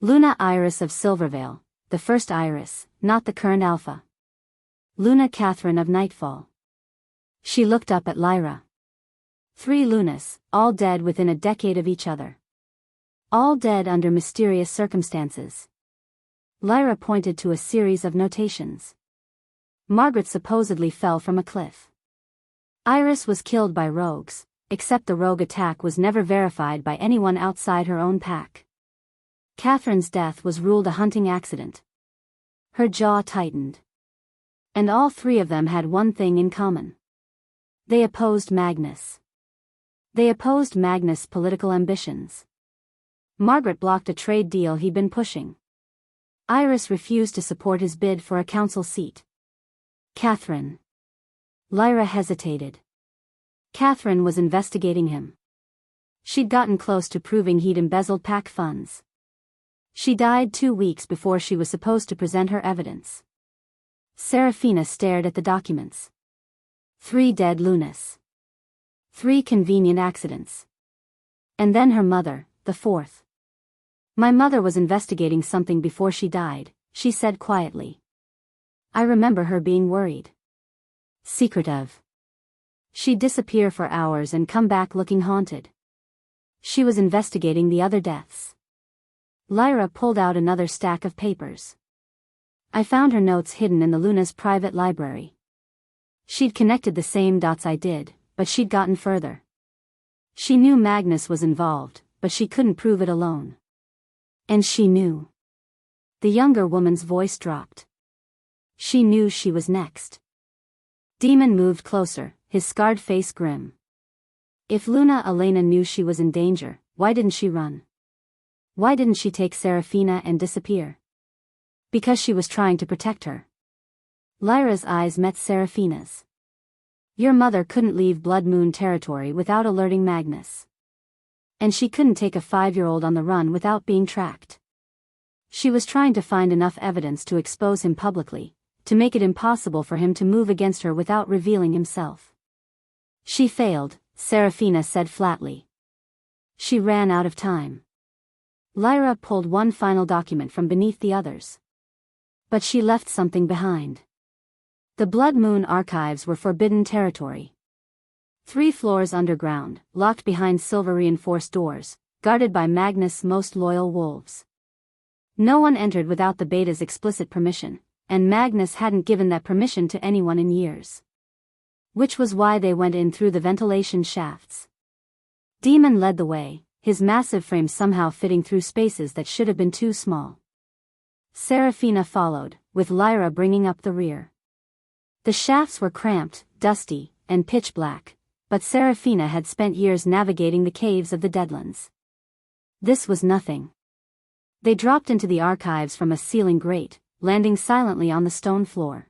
Luna Iris of Silvervale, the first Iris, not the current Alpha. Luna Catherine of Nightfall. She looked up at Lyra. 3 Lunas, all dead within a decade of each other. All dead under mysterious circumstances. Lyra pointed to a series of notations. Margaret supposedly fell from a cliff. Iris was killed by rogues, except the rogue attack was never verified by anyone outside her own pack. Catherine's death was ruled a hunting accident. Her jaw tightened. And all three of them had one thing in common. They opposed Magnus. They opposed Magnus' political ambitions. Margaret blocked a trade deal he'd been pushing. Iris refused to support his bid for a council seat. Catherine. Lyra hesitated. Catherine was investigating him. She'd gotten close to proving he'd embezzled pack funds. She died 2 weeks before she was supposed to present her evidence. Seraphina stared at the documents. 3 dead Lunas. 3 convenient accidents. And then her mother, the 4th. My mother was investigating something before she died, she said quietly. I remember her being worried. Secretive. She'd disappear for hours and come back looking haunted. She was investigating the other deaths. Lyra pulled out another stack of papers. I found her notes hidden in the Luna's private library. She'd connected the same dots I did, but she'd gotten further. She knew Magnus was involved, but she couldn't prove it alone. And she knew. The younger woman's voice dropped. She knew she was next. Demon moved closer, his scarred face grim. If Luna Elena knew she was in danger, why didn't she run? Why didn't she take Seraphina and disappear? Because she was trying to protect her. Lyra's eyes met Seraphina's. Your mother couldn't leave Blood Moon territory without alerting Magnus. And she couldn't take a 5-year-old on the run without being tracked. She was trying to find enough evidence to expose him publicly, to make it impossible for him to move against her without revealing himself. She failed, Seraphina said flatly. She ran out of time. Lyra pulled one final document from beneath the others. But she left something behind. The Blood Moon archives were forbidden territory. 3 floors underground, locked behind silver-reinforced doors, guarded by Magnus' most loyal wolves. No one entered without the Beta's explicit permission, and Magnus hadn't given that permission to anyone in years. Which was why they went in through the ventilation shafts. Demon led the way, his massive frame somehow fitting through spaces that should have been too small. Seraphina followed, with Lyra bringing up the rear. The shafts were cramped, dusty, and pitch black, but Seraphina had spent years navigating the caves of the Deadlands. This was nothing. They dropped into the archives from a ceiling grate, landing silently on the stone floor.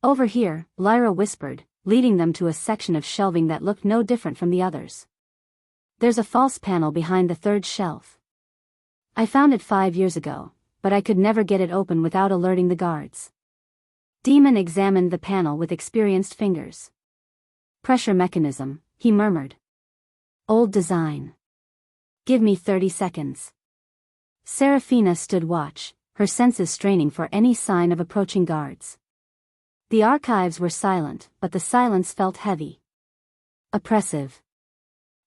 Over here, Lyra whispered, leading them to a section of shelving that looked no different from the others. There's a false panel behind the 3rd shelf. I found it 5 years ago, but I could never get it open without alerting the guards. Demon examined the panel with experienced fingers. Pressure mechanism, he murmured. Old design. Give me 30 seconds. Seraphina stood watch, her senses straining for any sign of approaching guards. The archives were silent, but the silence felt heavy. Oppressive.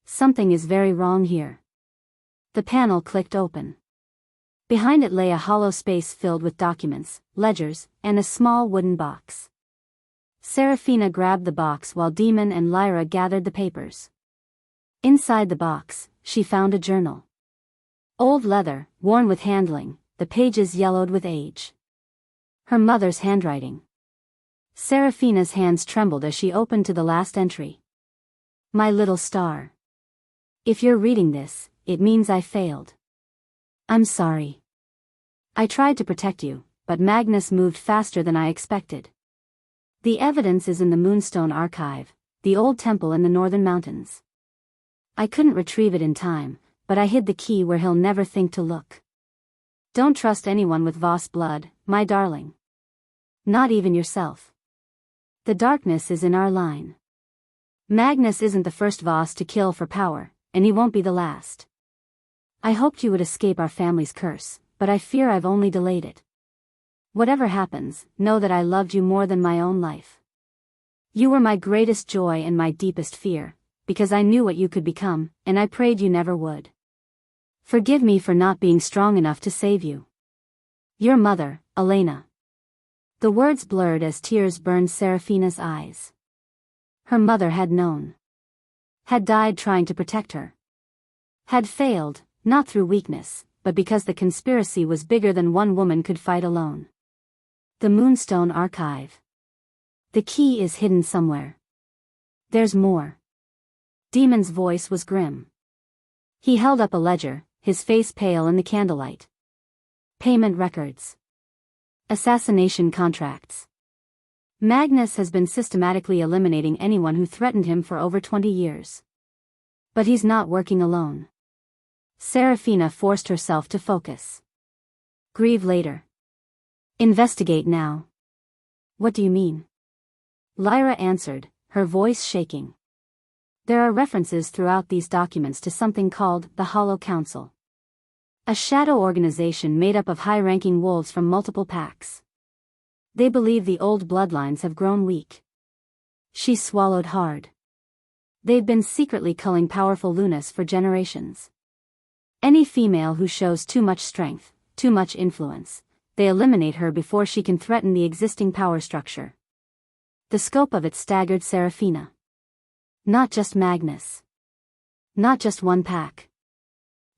Something is very wrong here. The panel clicked open. Behind it lay a hollow space filled with documents, ledgers, and a small wooden box. Seraphina grabbed the box while Demon and Lyra gathered the papers. Inside the box, she found a journal. Old leather, worn with handling, the pages yellowed with age. Her mother's handwriting. Seraphina's hands trembled as she opened to the last entry. My little star. If you're reading this, it means I failed. I'm sorry. I tried to protect you, but Magnus moved faster than I expected. The evidence is in the Moonstone Archive, the old temple in the northern mountains. I couldn't retrieve it in time, but I hid the key where he'll never think to look. Don't trust anyone with Voss blood, my darling. Not even yourself. The darkness is in our line. Magnus isn't the first Voss to kill for power, and he won't be the last. I hoped you would escape our family's curse, but I fear I've only delayed it. Whatever happens, know that I loved you more than my own life. You were my greatest joy and my deepest fear, because I knew what you could become, and I prayed you never would. Forgive me for not being strong enough to save you. Your mother, Elena. The words blurred as tears burned Seraphina's eyes. Her mother had known. Had died trying to protect her. Had failed, not through weakness, but because the conspiracy was bigger than one woman could fight alone. The Moonstone Archive. The key is hidden somewhere. There's more. Demon's voice was grim. He held up a ledger, his face pale in the candlelight. Payment records. Assassination contracts. Magnus has been systematically eliminating anyone who threatened him for over 20 years. But he's not working alone. Seraphina forced herself to focus. Grieve later. Investigate now. What do you mean? Lyra answered, her voice shaking. There are references throughout these documents to something called the Hollow Council. A shadow organization made up of high-ranking wolves from multiple packs. They believe the old bloodlines have grown weak. She swallowed hard. They've been secretly culling powerful Lunas for generations. Any female who shows too much strength, too much influence, they eliminate her before she can threaten the existing power structure. The scope of it staggered Seraphina. Not just Magnus. Not just one pack.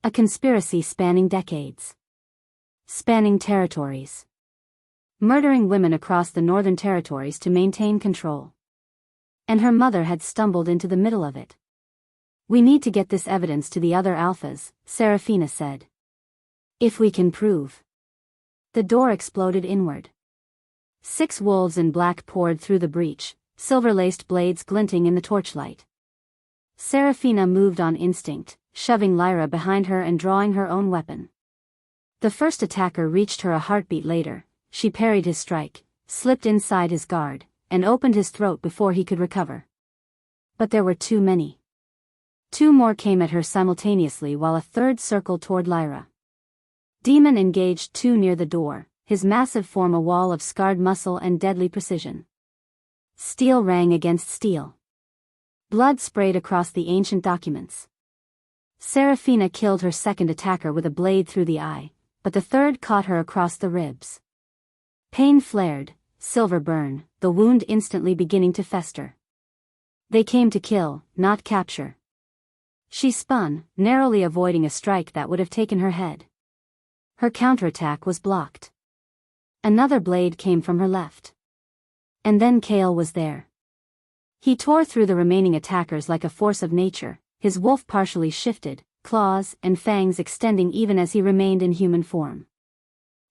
A conspiracy spanning decades. Spanning territories. Murdering women across the northern territories to maintain control. And her mother had stumbled into the middle of it. We need to get this evidence to the other alphas, Seraphina said. If we can prove. The door exploded inward. 6 wolves in black poured through the breach, silver-laced blades glinting in the torchlight. Seraphina moved on instinct, shoving Lyra behind her and drawing her own weapon. The first attacker reached her a heartbeat later. She parried his strike, slipped inside his guard, and opened his throat before he could recover. But there were too many. 2 more came at her simultaneously while a third circled toward Lyra. Demon engaged 2 near the door, his massive form a wall of scarred muscle and deadly precision. Steel rang against steel. Blood sprayed across the ancient documents. Seraphina killed her second attacker with a blade through the eye, but the third caught her across the ribs. Pain flared, silver burn, the wound instantly beginning to fester. They came to kill, not capture. She spun, narrowly avoiding a strike that would have taken her head. Her counterattack was blocked. Another blade came from her left. And then Kale was there. He tore through the remaining attackers like a force of nature, his wolf partially shifted, claws and fangs extending even as he remained in human form.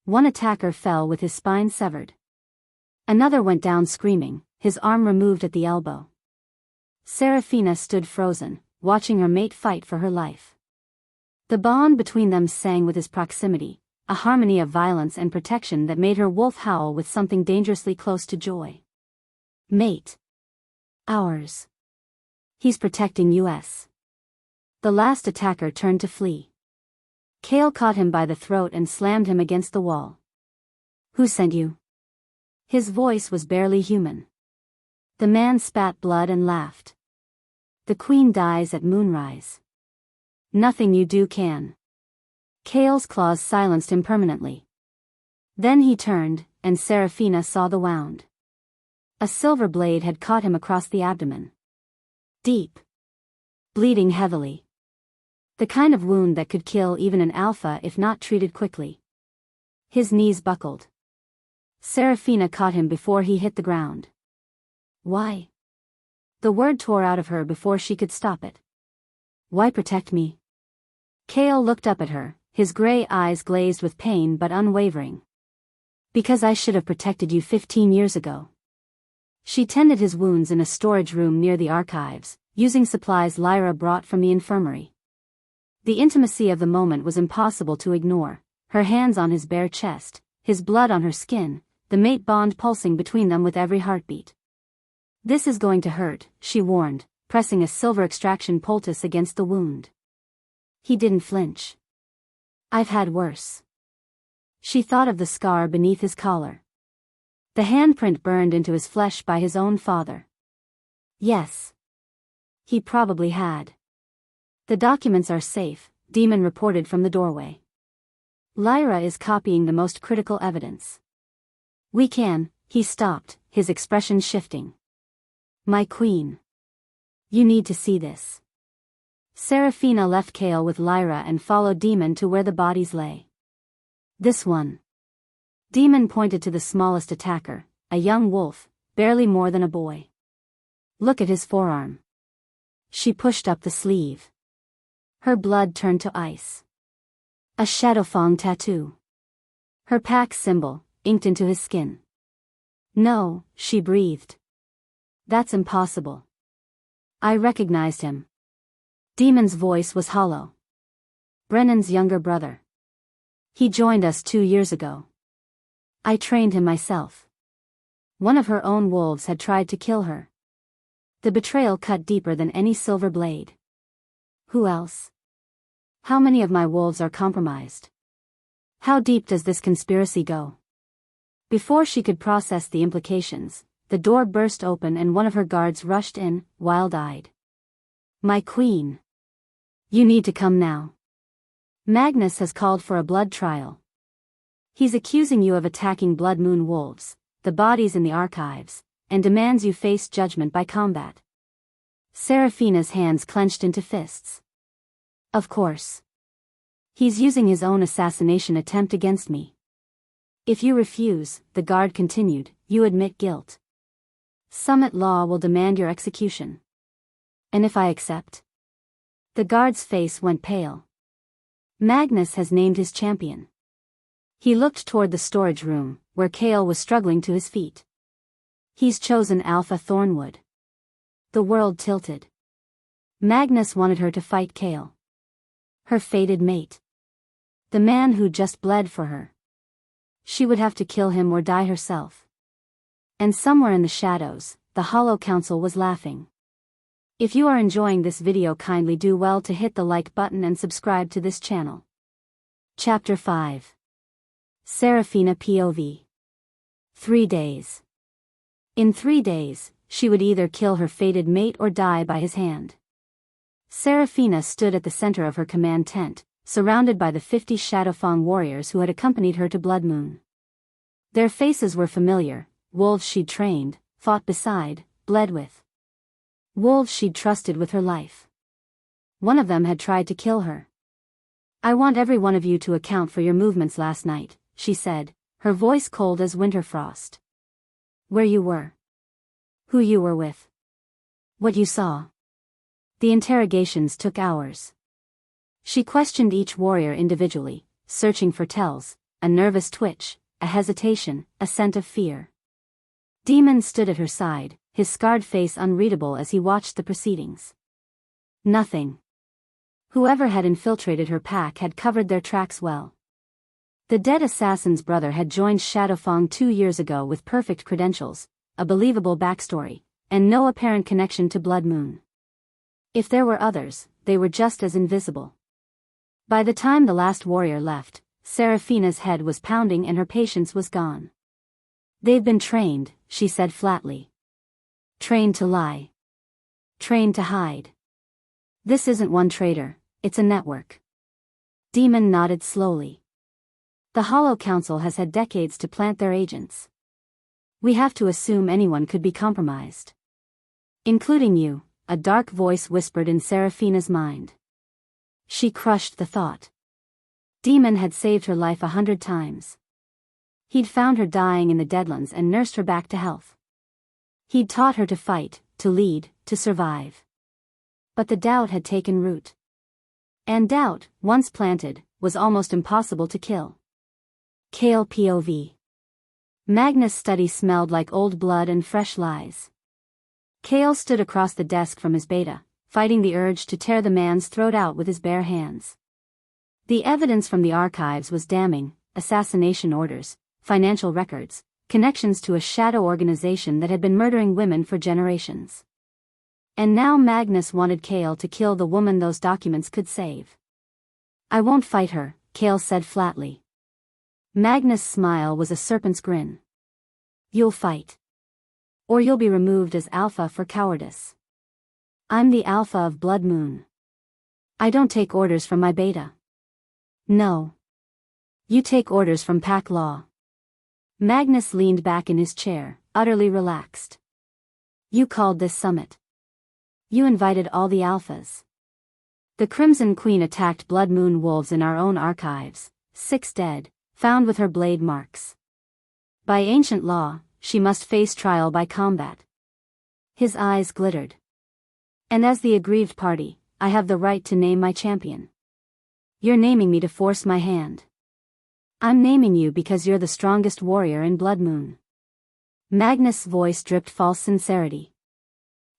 One attacker fell with his spine severed. Another went down screaming, his arm removed at the elbow. Seraphina stood frozen, watching her mate fight for her life. The bond between them sang with his proximity, a harmony of violence and protection that made her wolf howl with something dangerously close to joy. Mate. Ours. He's protecting us. The last attacker turned to flee. Kale caught him by the throat and slammed him against the wall. Who sent you? His voice was barely human. The man spat blood and laughed. The queen dies at moonrise. Nothing you do can. Kale's claws silenced him permanently. Then he turned, and Seraphina saw the wound. A silver blade had caught him across the abdomen. Deep. Bleeding heavily. The kind of wound that could kill even an alpha if not treated quickly. His knees buckled. Seraphina caught him before he hit the ground. Why? The word tore out of her before she could stop it. Why protect me? Kale looked up at her, his gray eyes glazed with pain but unwavering. Because I should have protected you 15 years ago. She tended his wounds in a storage room near the archives, using supplies Lyra brought from the infirmary. The intimacy of the moment was impossible to ignore, her hands on his bare chest, his blood on her skin, the mate bond pulsing between them with every heartbeat. This is going to hurt, she warned, pressing a silver extraction poultice against the wound. He didn't flinch. I've had worse. She thought of the scar beneath his collar. The handprint burned into his flesh by his own father. Yes. He probably had. The documents are safe, Demon reported from the doorway. Lyra is copying the most critical evidence. We can, He stopped, his expression shifting. My queen. You need to see this. Seraphina left Kale with Lyra and followed Demon to where the bodies lay. This one. Demon pointed to the smallest attacker, a young wolf, barely more than a boy. Look at his forearm. She pushed up the sleeve. Her blood turned to ice. A Shadowfang tattoo. Her pack symbol, inked into his skin. No, she breathed. That's impossible. I recognized him. Demon's voice was hollow. Brennan's younger brother. He joined us 2 years ago. I trained him myself. One of her own wolves had tried to kill her. The betrayal cut deeper than any silver blade. Who else? How many of my wolves are compromised? How deep does this conspiracy go? Before she could process the implications, the door burst open and one of her guards rushed in, wild-eyed. My queen. You need to come now. Magnus has called for a blood trial. He's accusing you of attacking Blood Moon wolves, the bodies in the archives, and demands you face judgment by combat. Seraphina's hands clenched into fists. Of course. He's using his own assassination attempt against me. If you refuse, the guard continued, you admit guilt. Summit law will demand your execution. And if I accept? The guard's face went pale. Magnus has named his champion. He looked toward the storage room, where Kale was struggling to his feet. He's chosen Alpha Thornwood. The world tilted. Magnus wanted her to fight Kale. Her fated mate. The man who just bled for her. She would have to kill him or die herself. And somewhere in the shadows, the Hollow Council was laughing. If you are enjoying this video, kindly do well to hit the like button and subscribe to this channel. Chapter 5. Seraphina POV. 3 days. In 3 days, she would either kill her fated mate or die by his hand. Seraphina stood at the center of her command tent, surrounded by the 50 Shadowfang warriors who had accompanied her to Blood Moon. Their faces were familiar, wolves she'd trained, fought beside, bled with. Wolves she'd trusted with her life. One of them had tried to kill her. I want every one of you to account for your movements last night, she said, her voice cold as winter frost. Where you were. Who you were with. What you saw. The interrogations took hours. She questioned each warrior individually, searching for tells, a nervous twitch, a hesitation, a scent of fear. Demon stood at her side, his scarred face unreadable as he watched the proceedings. Nothing. Whoever had infiltrated her pack had covered their tracks well. The dead assassin's brother had joined Shadowfang 2 years ago with perfect credentials, a believable backstory, and no apparent connection to Blood Moon. If there were others, they were just as invisible. By the time the last warrior left, Seraphina's head was pounding and her patience was gone. They've been trained, she said flatly. Trained to lie. Trained to hide. This isn't one traitor, it's a network. Demon nodded slowly. The Hollow Council has had decades to plant their agents. We have to assume anyone could be compromised. Including you, a dark voice whispered in Seraphina's mind. She crushed the thought. Demon had saved her life 100 times. He'd found her dying in the Deadlands and nursed her back to health. He'd taught her to fight, to lead, to survive. But the doubt had taken root. And doubt, once planted, was almost impossible to kill. Kale POV. Magnus' study smelled like old blood and fresh lies. Kale stood across the desk from his beta, fighting the urge to tear the man's throat out with his bare hands. The evidence from the archives was damning: assassination orders, financial records, connections to a shadow organization that had been murdering women for generations. And now Magnus wanted Kale to kill the woman those documents could save. I won't fight her, Kale said flatly. Magnus' smile was a serpent's grin. You'll fight. Or you'll be removed as Alpha for cowardice. I'm the Alpha of Blood Moon. I don't take orders from my beta. No. You take orders from pack law. Magnus leaned back in his chair, utterly relaxed. You called this summit. You invited all the alphas. The Crimson Queen attacked Blood Moon wolves in our own archives, 6 dead, found with her blade marks. By ancient law, she must face trial by combat. His eyes glittered. And as the aggrieved party, I have the right to name my champion. You're naming me to force my hand. I'm naming you because you're the strongest warrior in Blood Moon. Magnus' voice dripped false sincerity.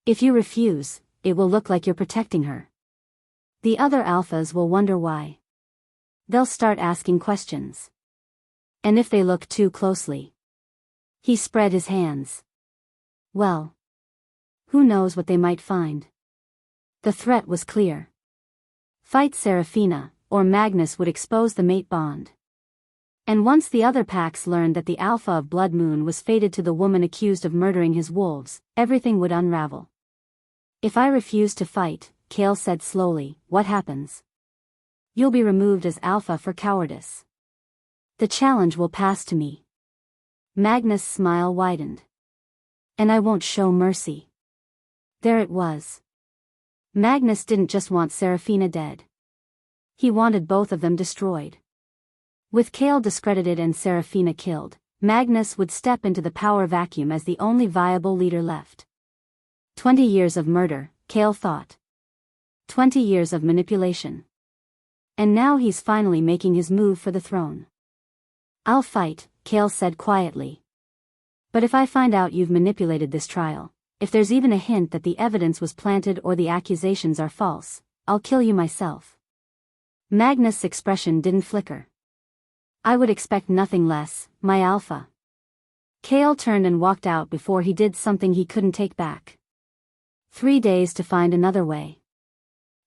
If you refuse, it will look like you're protecting her. The other alphas will wonder why. They'll start asking questions. And if they look too closely. He spread his hands. Well. Who knows what they might find? The threat was clear. Fight Seraphina, or Magnus would expose the mate bond. And once the other packs learned that the alpha of Blood Moon was fated to the woman accused of murdering his wolves, everything would unravel. If I refuse to fight, Kale said slowly, what happens? You'll be removed as alpha for cowardice. The challenge will pass to me. Magnus' smile widened. And I won't show mercy. There it was. Magnus didn't just want Seraphina dead. He wanted both of them destroyed. With Kale discredited and Seraphina killed, Magnus would step into the power vacuum as the only viable leader left. 20 years of murder, Kale thought. 20 years of manipulation. And now he's finally making his move for the throne. I'll fight, Kale said quietly. But if I find out you've manipulated this trial, if there's even a hint that the evidence was planted or the accusations are false, I'll kill you myself. Magnus' expression didn't flicker. I would expect nothing less, my alpha. Kale turned and walked out before he did something he couldn't take back. 3 days to find another way.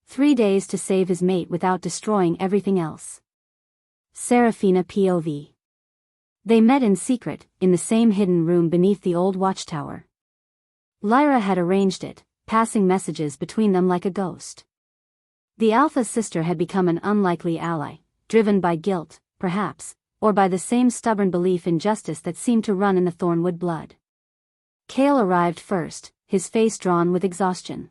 3 days to save his mate without destroying everything else. Seraphina POV. They met in secret, in the same hidden room beneath the old watchtower. Lyra had arranged it, passing messages between them like a ghost. The Alpha's sister had become an unlikely ally, driven by guilt, perhaps, or by the same stubborn belief in justice that seemed to run in the Thornwood blood. Kale arrived first, his face drawn with exhaustion.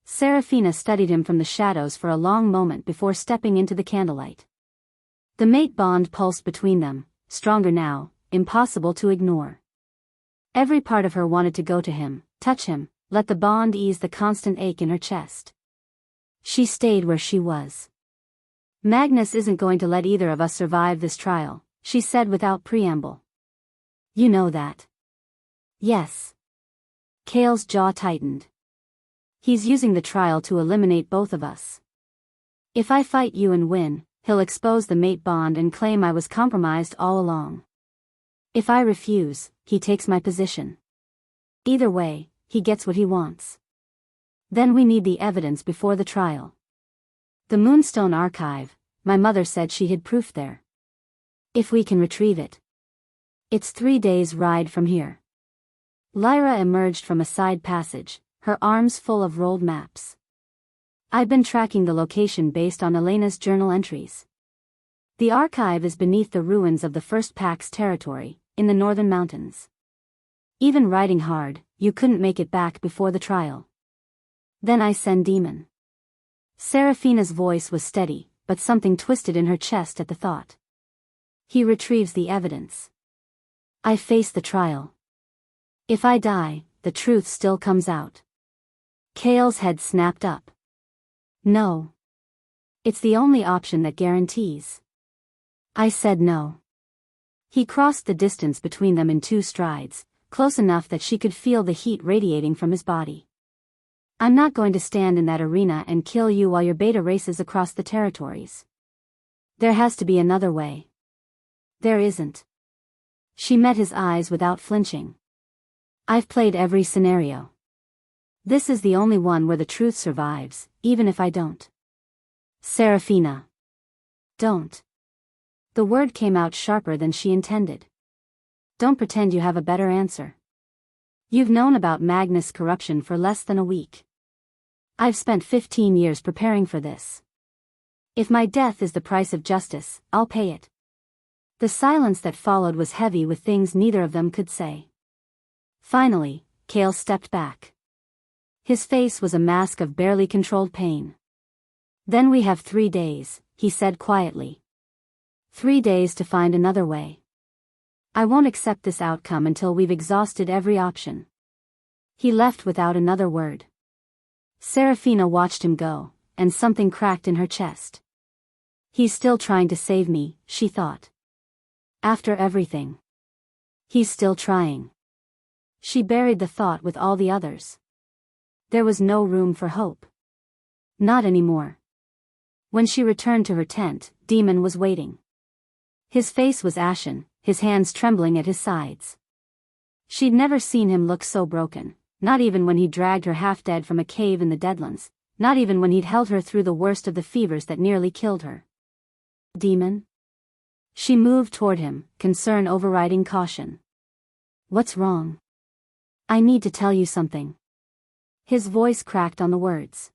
Seraphina studied him from the shadows for a long moment before stepping into the candlelight. The mate bond pulsed between them, stronger now, impossible to ignore. Every part of her wanted to go to him, touch him, let the bond ease the constant ache in her chest. She stayed where she was. Magnus isn't going to let either of us survive this trial, she said without preamble. You know that. Yes. Kale's jaw tightened. He's using the trial to eliminate both of us. If I fight you and win, he'll expose the mate bond and claim I was compromised all along. If I refuse, he takes my position. Either way, he gets what he wants. Then we need the evidence before the trial. The Moonstone Archive, my mother said she hid proof there. If we can retrieve it. It's 3 days' ride from here. Lyra emerged from a side passage, her arms full of rolled maps. I've been tracking the location based on Elena's journal entries. The archive is beneath the ruins of the First Pack's territory, in the northern mountains. Even riding hard, you couldn't make it back before the trial. Then I send Demon. Seraphina's voice was steady, but something twisted in her chest at the thought. He retrieves the evidence. I face the trial. If I die, the truth still comes out. Kale's head snapped up. No. It's the only option that guarantees. I said no. He crossed the distance between them in 2 strides, close enough that she could feel the heat radiating from his body. I'm not going to stand in that arena and kill you while your beta races across the territories. There has to be another way. There isn't. She met his eyes without flinching. I've played every scenario. This is the only one where the truth survives, even if I don't. Seraphina. Don't. The word came out sharper than she intended. Don't pretend you have a better answer. You've known about Magnus' corruption for less than a week. I've spent 15 years preparing for this. If my death is the price of justice, I'll pay it. The silence that followed was heavy with things neither of them could say. Finally, Cale stepped back. His face was a mask of barely controlled pain. "Then we have 3 days," he said quietly. 3 days to find another way. I won't accept this outcome until we've exhausted every option. He left without another word. Seraphina watched him go, and something cracked in her chest. He's still trying to save me, she thought. After everything. He's still trying. She buried the thought with all the others. There was no room for hope. Not anymore. When she returned to her tent, Demon was waiting. His face was ashen, his hands trembling at his sides. She'd never seen him look so broken, not even when he dragged her half-dead from a cave in the Deadlands, not even when he'd held her through the worst of the fevers that nearly killed her. "Demon?" She moved toward him, concern overriding caution. "What's wrong?" "I need to tell you something." His voice cracked on the words.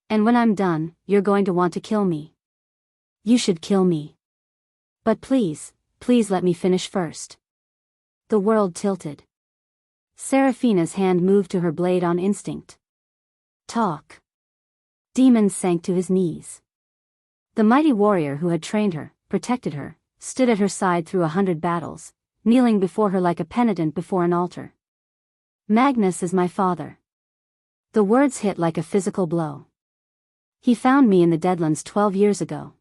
"And when I'm done, you're going to want to kill me. You should kill me. But please, please let me finish first." The world tilted. Seraphina's hand moved to her blade on instinct. "Talk." Demon sank to his knees. The mighty warrior who had trained her, protected her, stood at her side through 100 battles, kneeling before her like a penitent before an altar. "Magnus is my father." The words hit like a physical blow. "He found me in the Deadlands 12 years ago.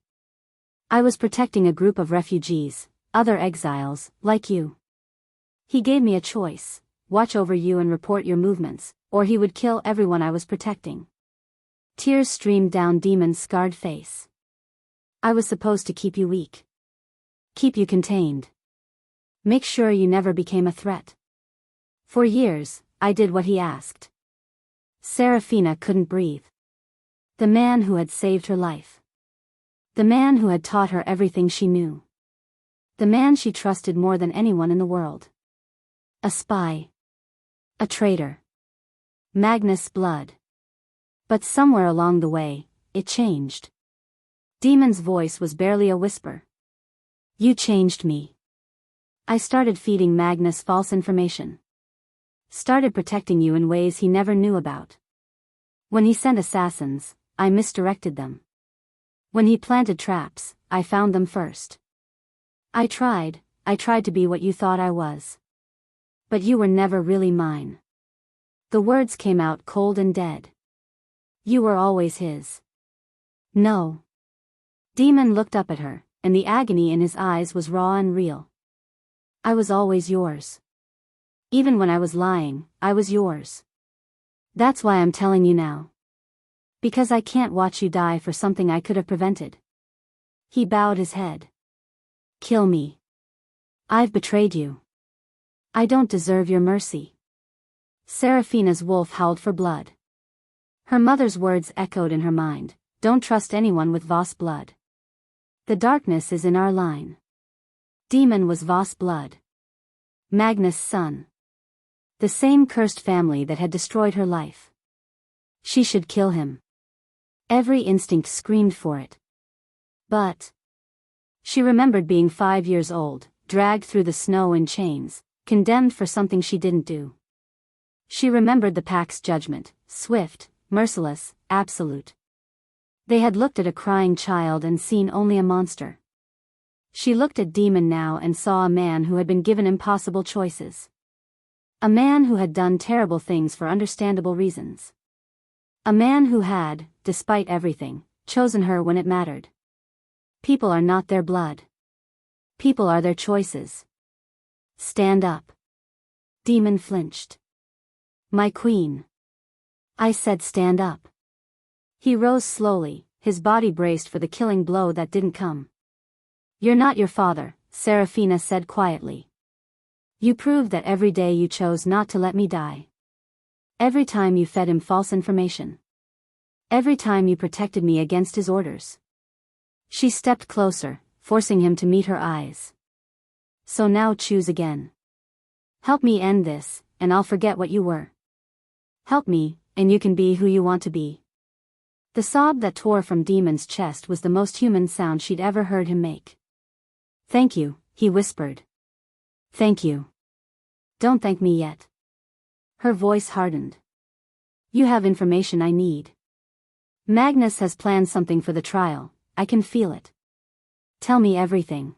I was protecting a group of refugees, other exiles, like you. He gave me a choice: watch over you and report your movements, or he would kill everyone I was protecting." Tears streamed down Demon's scarred face. "I was supposed to keep you weak. Keep you contained. Make sure you never became a threat. For years, I did what he asked." Seraphina couldn't breathe. The man who had saved her life. The man who had taught her everything she knew. The man she trusted more than anyone in the world. A spy. A traitor. Magnus' blood. But somewhere along the way, it changed. Demon's voice was barely a whisper. "You changed me. I started feeding Magnus false information. Started protecting you in ways he never knew about. When he sent assassins, I misdirected them. When he planted traps, I found them first. I tried to be what you thought I was. But you were never really mine." The words came out cold and dead. "You were always his." "No." Demon looked up at her, and the agony in his eyes was raw and real. "I was always yours. Even when I was lying, I was yours. That's why I'm telling you now. Because I can't watch you die for something I could have prevented." He bowed his head. "Kill me. I've betrayed you. I don't deserve your mercy." Seraphina's wolf howled for blood. Her mother's words echoed in her mind: "Don't trust anyone with Voss blood. The darkness is in our line." Demon was Voss blood. Magnus' son. The same cursed family that had destroyed her life. She should kill him. Every instinct screamed for it. But she remembered being 5 years old, dragged through the snow in chains, condemned for something she didn't do. She remembered the pack's judgment: swift, merciless, absolute. They had looked at a crying child and seen only a monster. She looked at Demon now and saw a man who had been given impossible choices. A man who had done terrible things for understandable reasons. A man who had, despite everything, chosen her when it mattered. People are not their blood. People are their choices. "Stand up." Demon flinched. "My queen." "I said stand up." He rose slowly, his body braced for the killing blow that didn't come. "You're not your father," Seraphina said quietly. "You proved that every day you chose not to let me die. Every time you fed him false information. Every time you protected me against his orders." She stepped closer, forcing him to meet her eyes. "So now choose again. Help me end this, and I'll forget what you were. Help me, and you can be who you want to be." The sob that tore from Demon's chest was the most human sound she'd ever heard him make. Thank you, he whispered. Thank you. Don't thank me yet. Her voice hardened. You have information I need. Magnus has planned something for the trial, I can feel it. Tell me everything.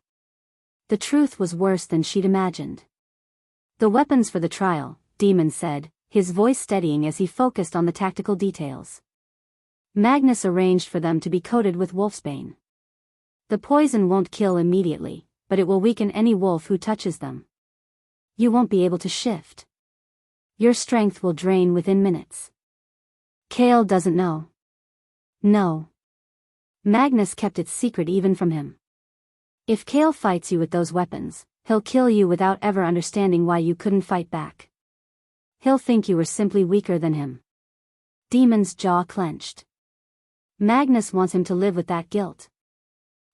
The truth was worse than she'd imagined. The weapons for the trial, Demon said, his voice steadying as he focused on the tactical details. Magnus arranged for them to be coated with wolfsbane. The poison won't kill immediately, but it will weaken any wolf who touches them. You won't be able to shift. Your strength will drain within minutes. Kale doesn't know. No. Magnus kept it secret even from him. If Kale fights you with those weapons, he'll kill you without ever understanding why you couldn't fight back. He'll think you were simply weaker than him. Demon's jaw clenched. Magnus wants him to live with that guilt.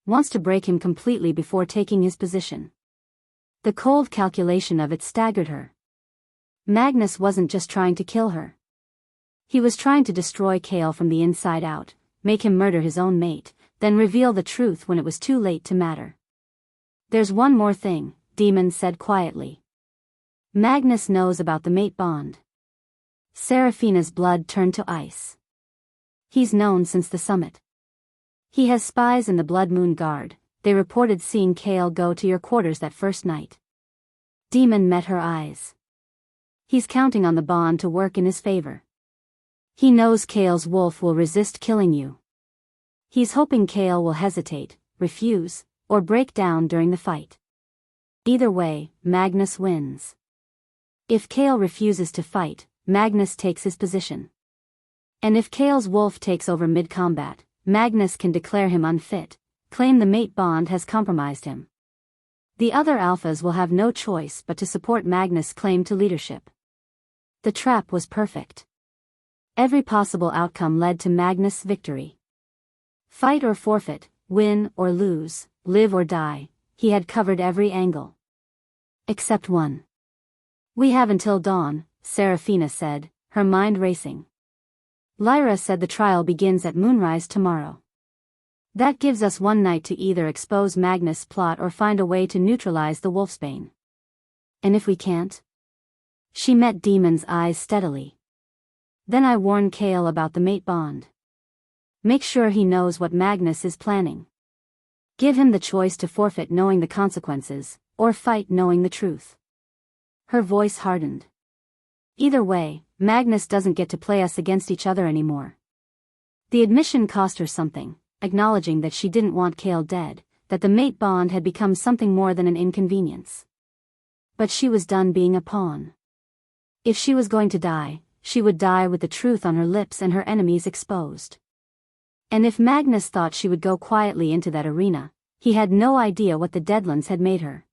Wants to break him completely before taking his position. The cold calculation of it staggered her. Magnus wasn't just trying to kill her. He was trying to destroy Kale from the inside out, make him murder his own mate, then reveal the truth when it was too late to matter. There's one more thing, Demon said quietly. Magnus knows about the mate bond. Seraphina's blood turned to ice. He's known since the summit. He has spies in the Blood Moon Guard, they reported seeing Kale go to your quarters that first night. Demon met her eyes. He's counting on the bond to work in his favor. He knows Kale's wolf will resist killing you. He's hoping Kale will hesitate, refuse, or break down during the fight. Either way, Magnus wins. If Kale refuses to fight, Magnus takes his position. And if Kale's wolf takes over mid-combat, Magnus can declare him unfit, claim the mate bond has compromised him. The other alphas will have no choice but to support Magnus' claim to leadership. The trap was perfect. Every possible outcome led to Magnus' victory. Fight or forfeit, win or lose, live or die, he had covered every angle. Except one. We have until dawn, Seraphina said, her mind racing. Lyra said the trial begins at moonrise tomorrow. That gives us one night to either expose Magnus' plot or find a way to neutralize the wolfsbane. And if we can't? She met Demon's eyes steadily. Then I warn Kale about the mate bond. Make sure he knows what Magnus is planning. Give him the choice to forfeit knowing the consequences, or fight knowing the truth. Her voice hardened. Either way, Magnus doesn't get to play us against each other anymore. The admission cost her something, acknowledging that she didn't want Kale dead, that the mate bond had become something more than an inconvenience. But she was done being a pawn. If she was going to die, she would die with the truth on her lips and her enemies exposed. And if Magnus thought she would go quietly into that arena, he had no idea what the Deadlands had made her.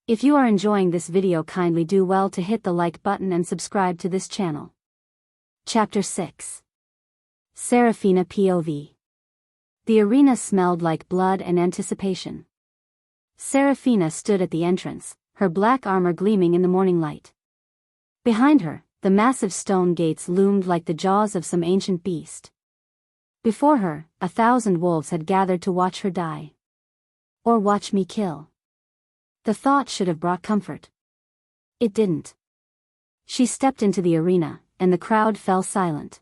If you are enjoying this video, kindly do well to hit the like button and subscribe to this channel. Chapter 6. Seraphina POV. The arena smelled like blood and anticipation. Seraphina stood at the entrance, her black armor gleaming in the morning light. Behind her, the massive stone gates loomed like the jaws of some ancient beast. Before her, 1,000 wolves had gathered to watch her die. Or watch me kill. The thought should have brought comfort. It didn't. She stepped into the arena, and the crowd fell silent.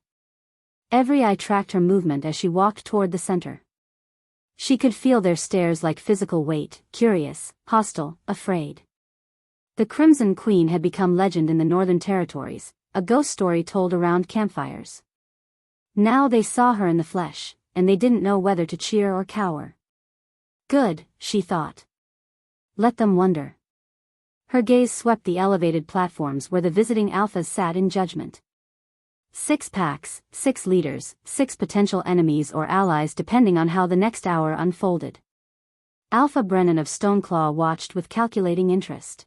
Every eye tracked her movement as she walked toward the center. She could feel their stares like physical weight, curious, hostile, afraid. The Crimson Queen had become legend in the Northern Territories, a ghost story told around campfires. Now they saw her in the flesh, and they didn't know whether to cheer or cower. Good, she thought. Let them wonder. Her gaze swept the elevated platforms where the visiting alphas sat in judgment. 6 packs, 6 leaders, 6 potential enemies or allies depending on how the next hour unfolded. Alpha Brennan of Stoneclaw watched with calculating interest.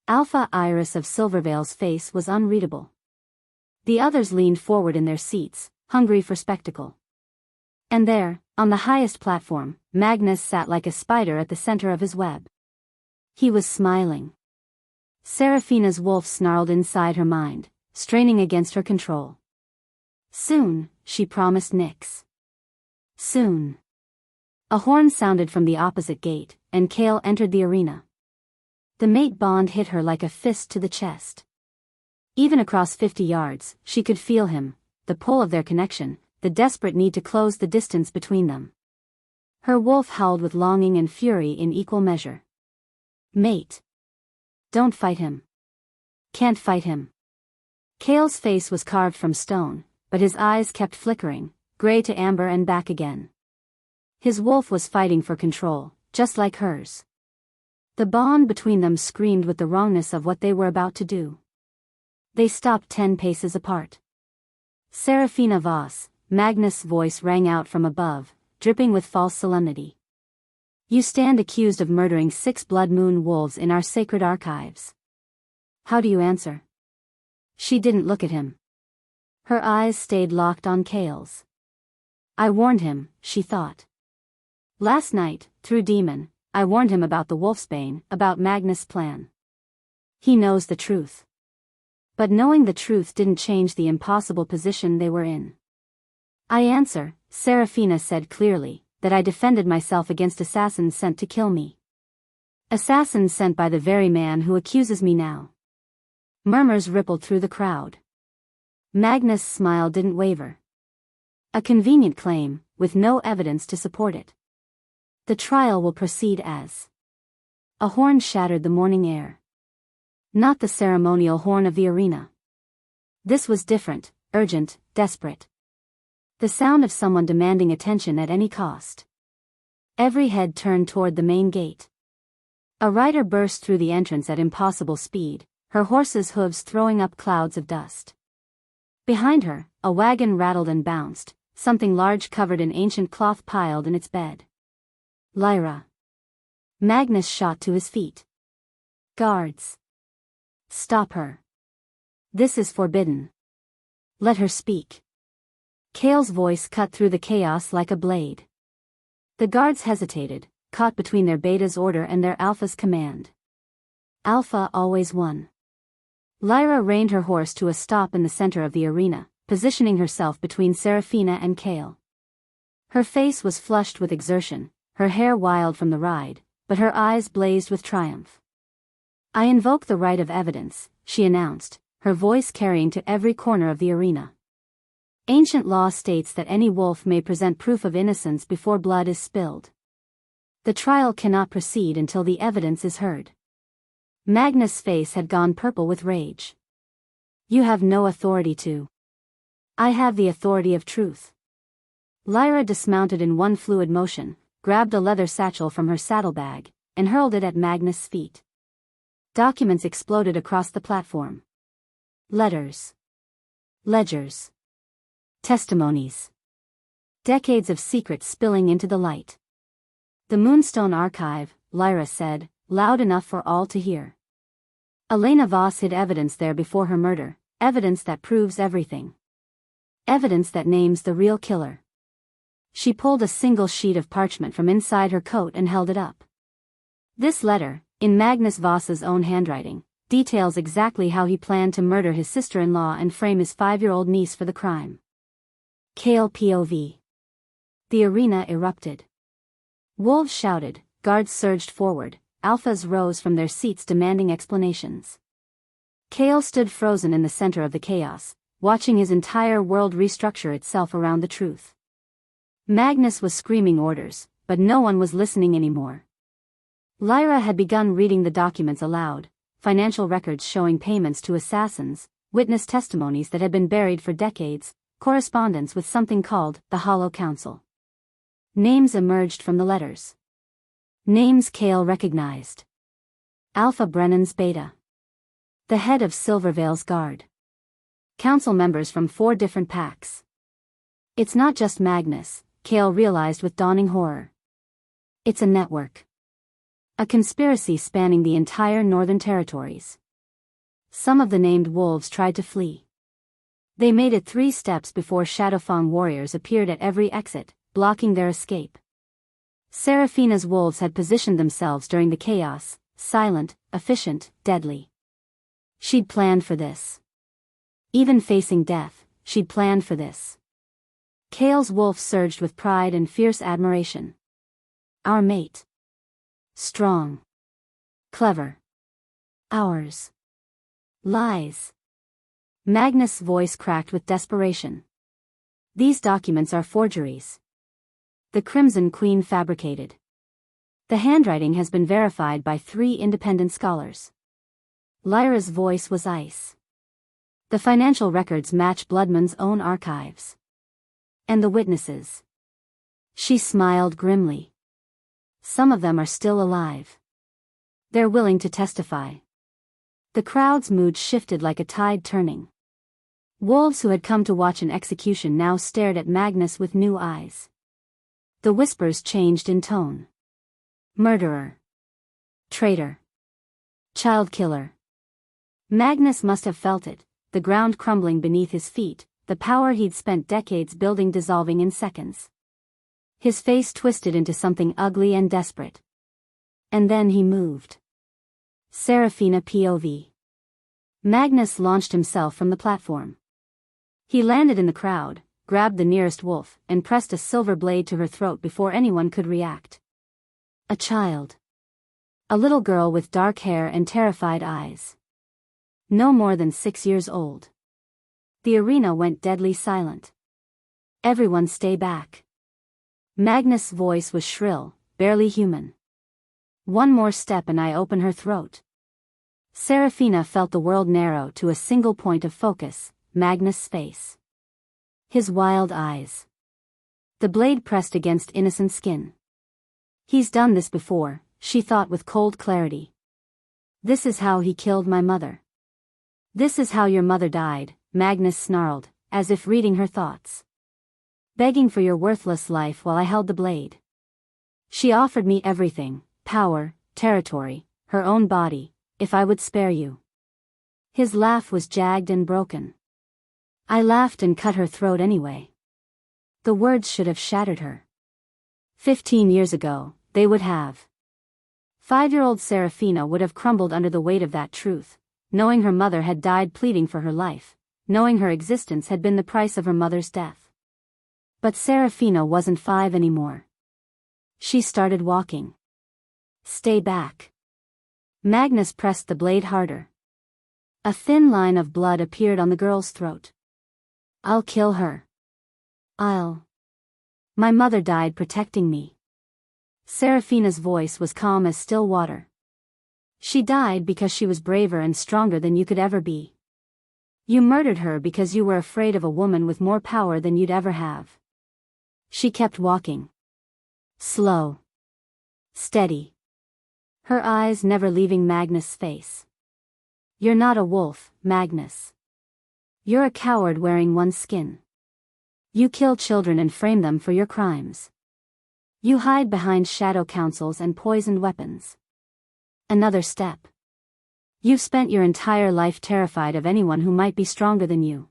Alpha Iris of Silvervale's face was unreadable. The others leaned forward in their seats, hungry for spectacle. And there, on the highest platform, Magnus sat like a spider at the center of his web. He was smiling. Seraphina's wolf snarled inside her mind, straining against her control. Soon, she promised Nyx. Soon. A horn sounded from the opposite gate, and Kale entered the arena. The mate bond hit her like a fist to the chest. Even across 50 yards, she could feel him, the pull of their connection, the desperate need to close the distance between them. Her wolf howled with longing and fury in equal measure. Mate. Don't fight him. Can't fight him. Kale's face was carved from stone, but his eyes kept flickering, gray to amber and back again. His wolf was fighting for control, just like hers. The bond between them screamed with the wrongness of what they were about to do. They stopped 10 paces apart. Seraphina Voss, Magnus' voice rang out from above, dripping with false solemnity. You stand accused of murdering 6 blood moon wolves in our sacred archives. How do you answer? She didn't look at him. Her eyes stayed locked on Kale's. I warned him, she thought. Last night, through Demon, I warned him about the Wolfsbane, about Magnus' plan. He knows the truth. But knowing the truth didn't change the impossible position they were in. I answer, Seraphina said clearly, that I defended myself against assassins sent to kill me. Assassins sent by the very man who accuses me now. Murmurs rippled through the crowd. Magnus' smile didn't waver. A convenient claim, with no evidence to support it. The trial will proceed as. A horn shattered the morning air. Not the ceremonial horn of the arena. This was different, urgent, desperate. The sound of someone demanding attention at any cost. Every head turned toward the main gate. A rider burst through the entrance at impossible speed, her horse's hooves throwing up clouds of dust. Behind her, a wagon rattled and bounced, something large covered in ancient cloth piled in its bed. Lyra. Magnus shot to his feet. Guards. Stop her. This is forbidden. Let her speak. Kale's voice cut through the chaos like a blade. The guards hesitated, caught between their beta's order and their alpha's command. Alpha always won. Lyra reined her horse to a stop in the center of the arena, positioning herself between Seraphina and Kale. Her face was flushed with exertion, her hair wild from the ride, but her eyes blazed with triumph. I invoke the right of evidence, she announced, her voice carrying to every corner of the arena. Ancient law states that any wolf may present proof of innocence before blood is spilled. The trial cannot proceed until the evidence is heard. Magnus' face had gone purple with rage. You have no authority to. I have the authority of truth. Lyra dismounted in one fluid motion, grabbed a leather satchel from her saddlebag, and hurled it at Magnus' feet. Documents exploded across the platform. Letters. Ledgers. Testimonies. Decades of secrets spilling into the light. The Moonstone Archive, Lyra said, loud enough for all to hear. Elena Voss hid evidence there before her murder, evidence that proves everything. Evidence that names the real killer. She pulled a single sheet of parchment from inside her coat and held it up. This letter, in Magnus Voss's own handwriting, details exactly how he planned to murder his sister-in-law and frame his 5-year-old niece for the crime. Kale POV. The arena erupted. Wolves shouted, guards surged forward, alphas rose from their seats demanding explanations. Kale stood frozen in the center of the chaos, watching his entire world restructure itself around the truth. Magnus was screaming orders, but no one was listening anymore. Lyra had begun reading the documents aloud, financial records showing payments to assassins, witness testimonies that had been buried for decades, correspondence with something called the Hollow Council. Names emerged from the letters. Names Kale recognized. Alpha Brennan's Beta. The head of Silvervale's Guard. Council members from 4 different packs. It's not just Magnus, Kale realized with dawning horror. It's a network. A conspiracy spanning the entire Northern Territories. Some of the named wolves tried to flee. They made it 3 steps before Shadowfang warriors appeared at every exit, blocking their escape. Seraphina's wolves had positioned themselves during the chaos, silent, efficient, deadly. She'd planned for this. Even facing death, she'd planned for this. Kale's wolf surged with pride and fierce admiration. Our mate. Strong. Clever. Ours. Lies. Magnus' voice cracked with desperation. These documents are forgeries. The Crimson Queen fabricated. The handwriting has been verified by 3 independent scholars. Lyra's voice was ice. The financial records match Bloodman's own archives. And the witnesses. She smiled grimly. Some of them are still alive. They're willing to testify. The crowd's mood shifted like a tide turning. Wolves who had come to watch an execution now stared at Magnus with new eyes. The whispers changed in tone. Murderer. Traitor. Child killer. Magnus must have felt it, the ground crumbling beneath his feet, the power he'd spent decades building dissolving in seconds. His face twisted into something ugly and desperate. And then he moved. Seraphina POV. Magnus launched himself from the platform. He landed in the crowd, grabbed the nearest wolf, and pressed a silver blade to her throat before anyone could react. A child. A little girl with dark hair and terrified eyes. No more than 6 years old. The arena went deadly silent. Everyone stay back. Magnus' voice was shrill, barely human. One more step and I open her throat. Seraphina felt the world narrow to a single point of focus, Magnus' face. His wild eyes. The blade pressed against innocent skin. He's done this before, she thought with cold clarity. This is how he killed my mother. This is how your mother died, Magnus snarled, as if reading her thoughts. Begging for your worthless life while I held the blade. She offered me everything, power, territory, her own body, if I would spare you. His laugh was jagged and broken. I laughed and cut her throat anyway. The words should have shattered her. 15 years ago, they would have. 5-year-old Seraphina would have crumbled under the weight of that truth, knowing her mother had died pleading for her life, knowing her existence had been the price of her mother's death. But Seraphina wasn't 5 anymore. She started walking. Stay back. Magnus pressed the blade harder. A thin line of blood appeared on the girl's throat. I'll kill her. My mother died protecting me. Seraphina's voice was calm as still water. She died because she was braver and stronger than you could ever be. You murdered her because you were afraid of a woman with more power than you'd ever have. She kept walking. Slow. Steady. Her eyes never leaving Magnus' face. You're not a wolf, Magnus. You're a coward wearing one skin. You kill children and frame them for your crimes. You hide behind shadow councils and poisoned weapons. Another step. You've spent your entire life terrified of anyone who might be stronger than you.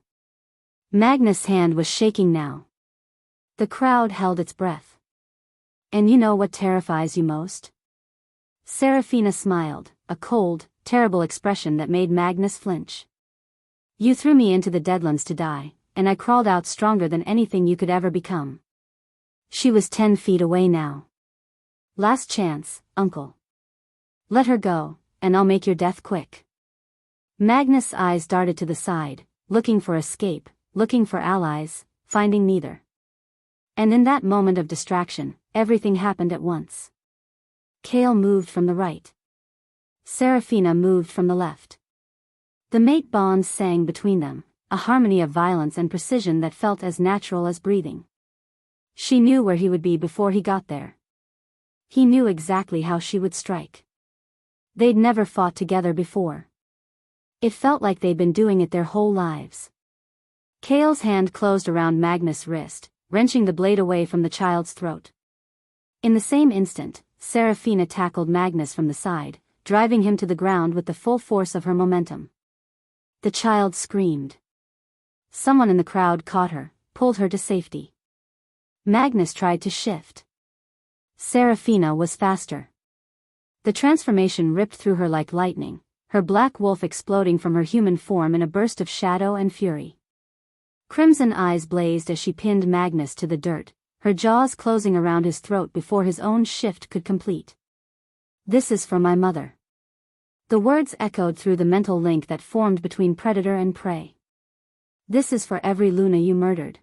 Magnus' hand was shaking now. The crowd held its breath. And you know what terrifies you most? Seraphina smiled, a cold, terrible expression that made Magnus flinch. You threw me into the Deadlands to die, and I crawled out stronger than anything you could ever become. She was 10 feet away now. Last chance, uncle. Let her go, and I'll make your death quick. Magnus' eyes darted to the side, looking for escape, looking for allies, finding neither. And in that moment of distraction, everything happened at once. Kale moved from the right. Seraphina moved from the left. The mate bonds sang between them, a harmony of violence and precision that felt as natural as breathing. She knew where he would be before he got there. He knew exactly how she would strike. They'd never fought together before. It felt like they'd been doing it their whole lives. Kale's hand closed around Magnus' wrist, wrenching the blade away from the child's throat. In the same instant, Seraphina tackled Magnus from the side, driving him to the ground with the full force of her momentum. The child screamed. Someone in the crowd caught her, pulled her to safety. Magnus tried to shift. Seraphina was faster. The transformation ripped through her like lightning, her black wolf exploding from her human form in a burst of shadow and fury. Crimson eyes blazed as she pinned Magnus to the dirt, her jaws closing around his throat before his own shift could complete. "This is for my mother." The words echoed through the mental link that formed between predator and prey. "This is for every Luna you murdered.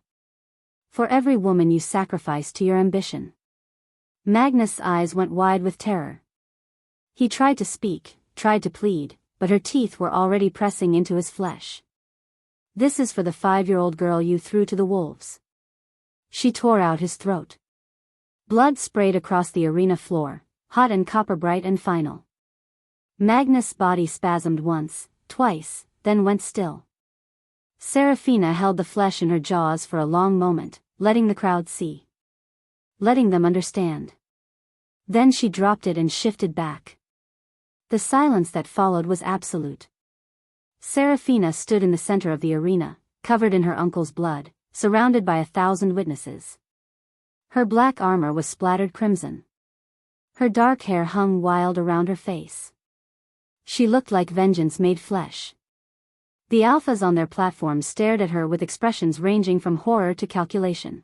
For every woman you sacrificed to your ambition." Magnus' eyes went wide with terror. He tried to speak, tried to plead, but her teeth were already pressing into his flesh. "This is for the 5-year-old girl you threw to the wolves." She tore out his throat. Blood sprayed across the arena floor, hot and copper-bright and final. Magnus' body spasmed once, twice, then went still. Seraphina held the flesh in her jaws for a long moment, letting the crowd see. Letting them understand. Then she dropped it and shifted back. The silence that followed was absolute. Seraphina stood in the center of the arena, covered in her uncle's blood, surrounded by 1,000 witnesses. Her black armor was splattered crimson. Her dark hair hung wild around her face. She looked like vengeance made flesh. The alphas on their platform stared at her with expressions ranging from horror to calculation.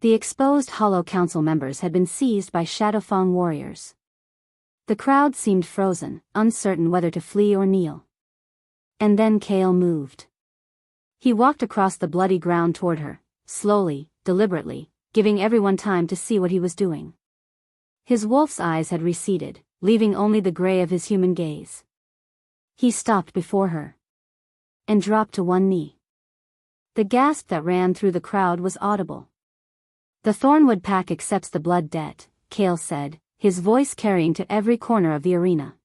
The exposed Hollow Council members had been seized by Shadowfang warriors. The crowd seemed frozen, uncertain whether to flee or kneel. And then Kale moved. He walked across the bloody ground toward her, slowly, deliberately, giving everyone time to see what he was doing. His wolf's eyes had receded, leaving only the gray of his human gaze. He stopped before her. And dropped to one knee. The gasp that ran through the crowd was audible. "The Thornwood Pack accepts the blood debt," Kale said, his voice carrying to every corner of the arena.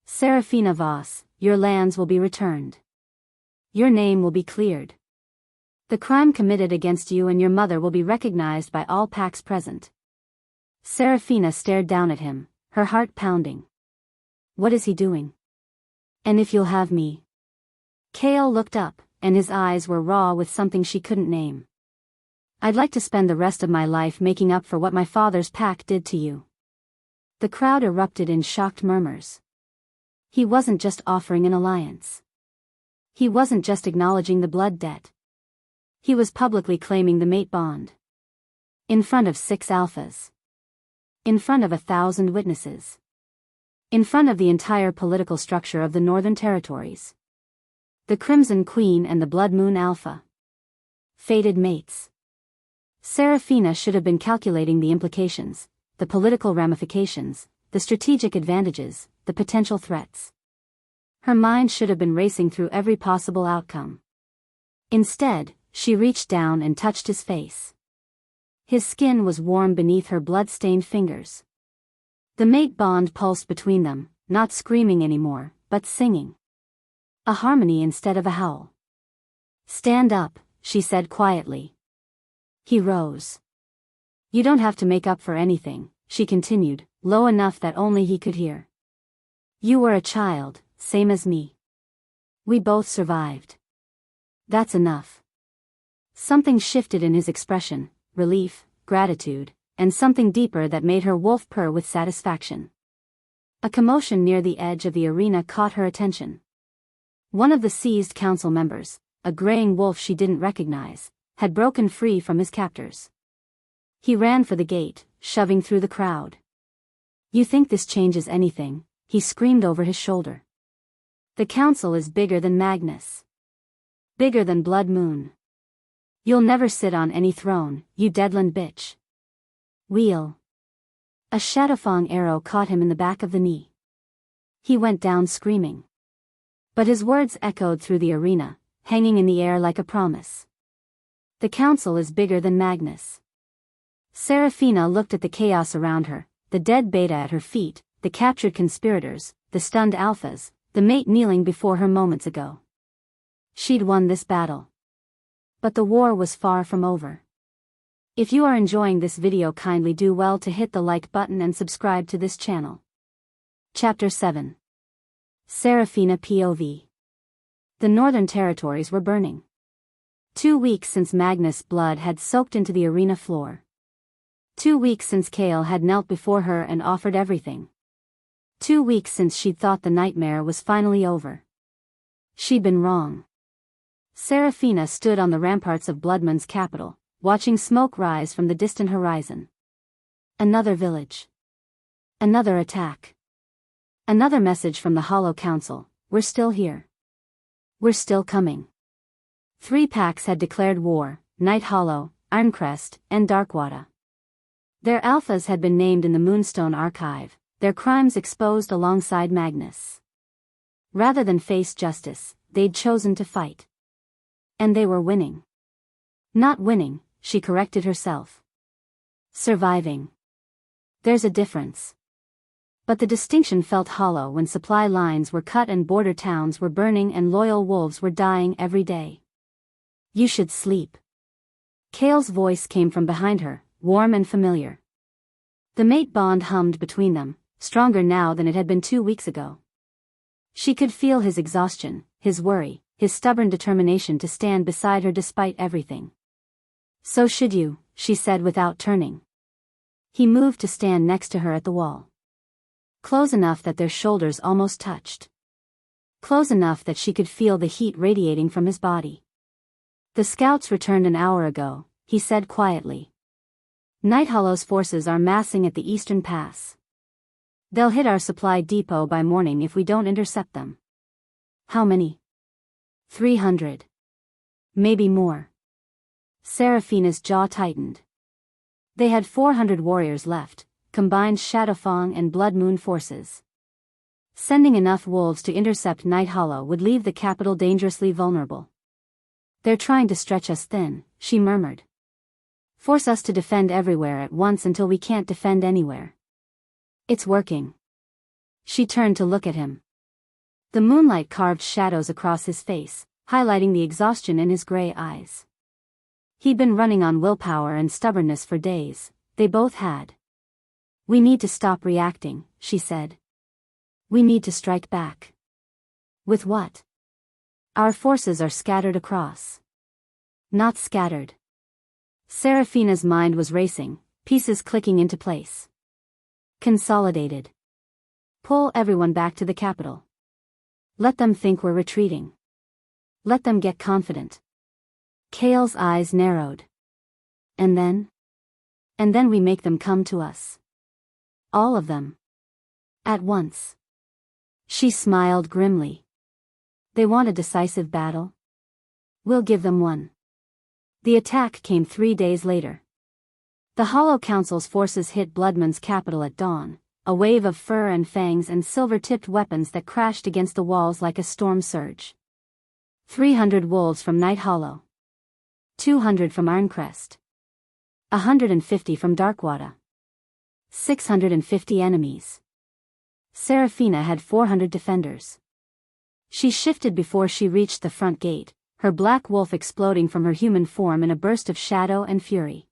"Seraphina Voss, your lands will be returned. Your name will be cleared. The crime committed against you and your mother will be recognized by all packs present." Seraphina stared down at him, her heart pounding. What is he doing? "And if you'll have me." Kale looked up, and his eyes were raw with something she couldn't name. "I'd like to spend the rest of my life making up for what my father's pack did to you." The crowd erupted in shocked murmurs. He wasn't just offering an alliance. He wasn't just acknowledging the blood debt. He was publicly claiming the mate bond. In front of 6 alphas. In front of 1,000 witnesses. In front of the entire political structure of the Northern Territories. The Crimson Queen and the Blood Moon Alpha. Fated mates. Seraphina should have been calculating the implications, the political ramifications, the strategic advantages, the potential threats. Her mind should have been racing through every possible outcome. Instead, she reached down and touched his face. His skin was warm beneath her blood-stained fingers. The mate bond pulsed between them, not screaming anymore, but singing. A harmony instead of a howl. "Stand up," she said quietly. He rose. "You don't have to make up for anything," she continued, low enough that only he could hear. "You were a child, same as me. We both survived. That's enough." Something shifted in his expression, relief, gratitude, and something deeper that made her wolf purr with satisfaction. A commotion near the edge of the arena caught her attention. One of the seized council members, a graying wolf she didn't recognize, had broken free from his captors. He ran for the gate, shoving through the crowd. "You think this changes anything?" he screamed over his shoulder. "The council is bigger than Magnus. Bigger than Blood Moon. You'll never sit on any throne, you Deadland bitch. Wheel." A Shadowfang arrow caught him in the back of the knee. He went down screaming. But his words echoed through the arena, hanging in the air like a promise. "The council is bigger than Magnus." Seraphina looked at the chaos around her, the dead beta at her feet, the captured conspirators, the stunned alphas, the mate kneeling before her moments ago. She'd won this battle. But the war was far from over. If you are enjoying this video, kindly do well to hit the like button and subscribe to this channel. Chapter 7. Seraphina POV. The Northern Territories were burning. 2 weeks since Magnus' blood had soaked into the arena floor. 2 weeks since Kale had knelt before her and offered everything. 2 weeks since she'd thought the nightmare was finally over. She'd been wrong. Seraphina stood on the ramparts of Bloodman's capital, watching smoke rise from the distant horizon. Another village. Another attack. Another message from the Hollow Council: we're still here. We're still coming. 3 packs had declared war: Night Hollow, Ironcrest, and Darkwater. Their alphas had been named in the Moonstone Archive, their crimes exposed alongside Magnus. Rather than face justice, they'd chosen to fight. And they were winning. Not winning, she corrected herself. Surviving. There's a difference. But the distinction felt hollow when supply lines were cut and border towns were burning and loyal wolves were dying every day. You should sleep. Kale's voice came from behind her, warm and familiar. The mate bond hummed between them, stronger now than it had been 2 weeks ago. She could feel his exhaustion, his worry, his stubborn determination to stand beside her despite everything. So should you, she said without turning. He moved to stand next to her at the wall. Close enough that their shoulders almost touched. Close enough that she could feel the heat radiating from his body. The scouts returned an hour ago, he said quietly. Night Hollow's forces are massing at the eastern pass. They'll hit our supply depot by morning if we don't intercept them. How many? 300. Maybe more. Seraphina's jaw tightened. They had 400 warriors left, combined Shadowfang and Blood Moon forces. Sending enough wolves to intercept Night Hollow would leave the capital dangerously vulnerable. They're trying to stretch us thin, she murmured. Force us to defend everywhere at once until we can't defend anywhere. It's working. She turned to look at him. The moonlight carved shadows across his face, highlighting the exhaustion in his gray eyes. He'd been running on willpower and stubbornness for days, they both had. We need to stop reacting, she said. We need to strike back. With what? Our forces are scattered across. Not scattered. Seraphina's mind was racing, pieces clicking into place. Consolidated. Pull everyone back to the capital. Let them think we're retreating. Let them get confident. Kale's eyes narrowed. And then? And then we make them come to us. All of them. At once. She smiled grimly. They want a decisive battle? We'll give them one. The attack came 3 days later. The Hollow Council's forces hit Bloodman's capital at dawn, a wave of fur and fangs and silver-tipped weapons that crashed against the walls like a storm surge. 300 wolves from Night Hollow. 200 from Ironcrest. 150 from Darkwater. 650 enemies. Seraphina had 400 defenders. She shifted before she reached the front gate, her black wolf exploding from her human form in a burst of shadow and fury.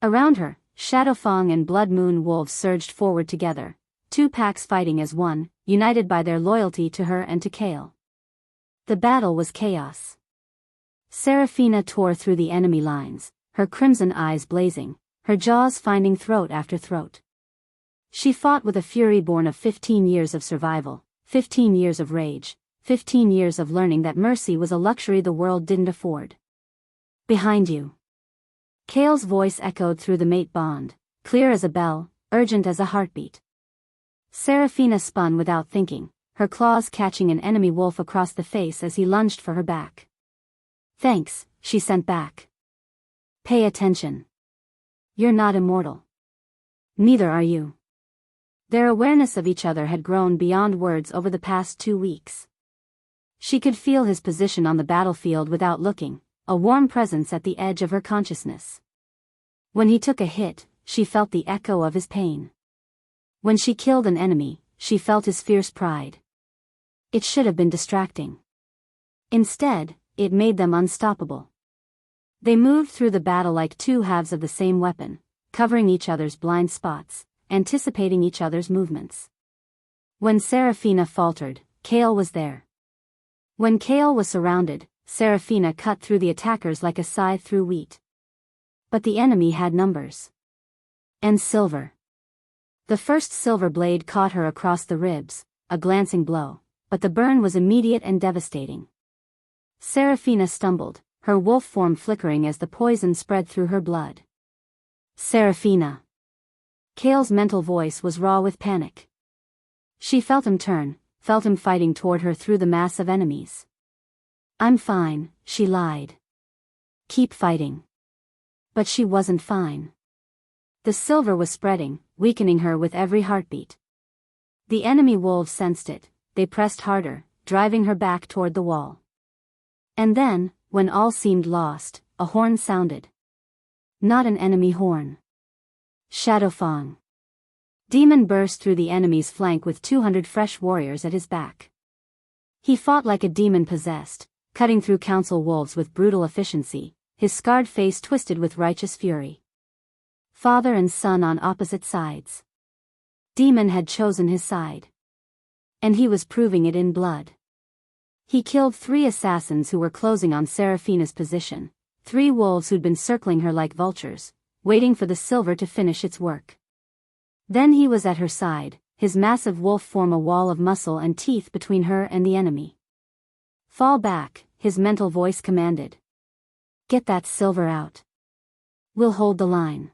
Around her, Shadowfang and Blood Moon wolves surged forward together, 2 packs fighting as one, united by their loyalty to her and to Kale. The battle was chaos. Seraphina tore through the enemy lines, her crimson eyes blazing, her jaws finding throat after throat. She fought with a fury born of 15 years of survival, 15 years of rage, 15 years of learning that mercy was a luxury the world didn't afford. Behind you. Kale's voice echoed through the mate bond, clear as a bell, urgent as a heartbeat. Seraphina spun without thinking, her claws catching an enemy wolf across the face as he lunged for her back. Thanks, she sent back. Pay attention. You're not immortal. Neither are you. Their awareness of each other had grown beyond words over the past 2 weeks. She could feel his position on the battlefield without looking, a warm presence at the edge of her consciousness. When he took a hit, she felt the echo of his pain. When she killed an enemy, she felt his fierce pride. It should have been distracting. Instead, it made them unstoppable. They moved through the battle like 2 halves of the same weapon, covering each other's blind spots, anticipating each other's movements. When Seraphina faltered, Kale was there. When Kale was surrounded, Seraphina cut through the attackers like a scythe through wheat. But the enemy had numbers. And silver. The first silver blade caught her across the ribs, a glancing blow, but the burn was immediate and devastating. Seraphina stumbled, her wolf form flickering as the poison spread through her blood. Seraphina. Kale's mental voice was raw with panic. She felt him turn, felt him fighting toward her through the mass of enemies. "I'm fine," she lied. "Keep fighting." But she wasn't fine. The silver was spreading, weakening her with every heartbeat. The enemy wolves sensed it, they pressed harder, driving her back toward the wall. And then, when all seemed lost, a horn sounded. Not an enemy horn. Shadowfang. Demon burst through the enemy's flank with 200 fresh warriors at his back. He fought like a demon possessed, cutting through council wolves with brutal efficiency, his scarred face twisted with righteous fury. Father and son on opposite sides. Demon had chosen his side. And he was proving it in blood. He killed 3 assassins who were closing on Seraphina's position, 3 wolves who'd been circling her like vultures, waiting for the silver to finish its work. Then he was at her side, his massive wolf form a wall of muscle and teeth between her and the enemy. "Fall back," his mental voice commanded. "Get that silver out. We'll hold the line.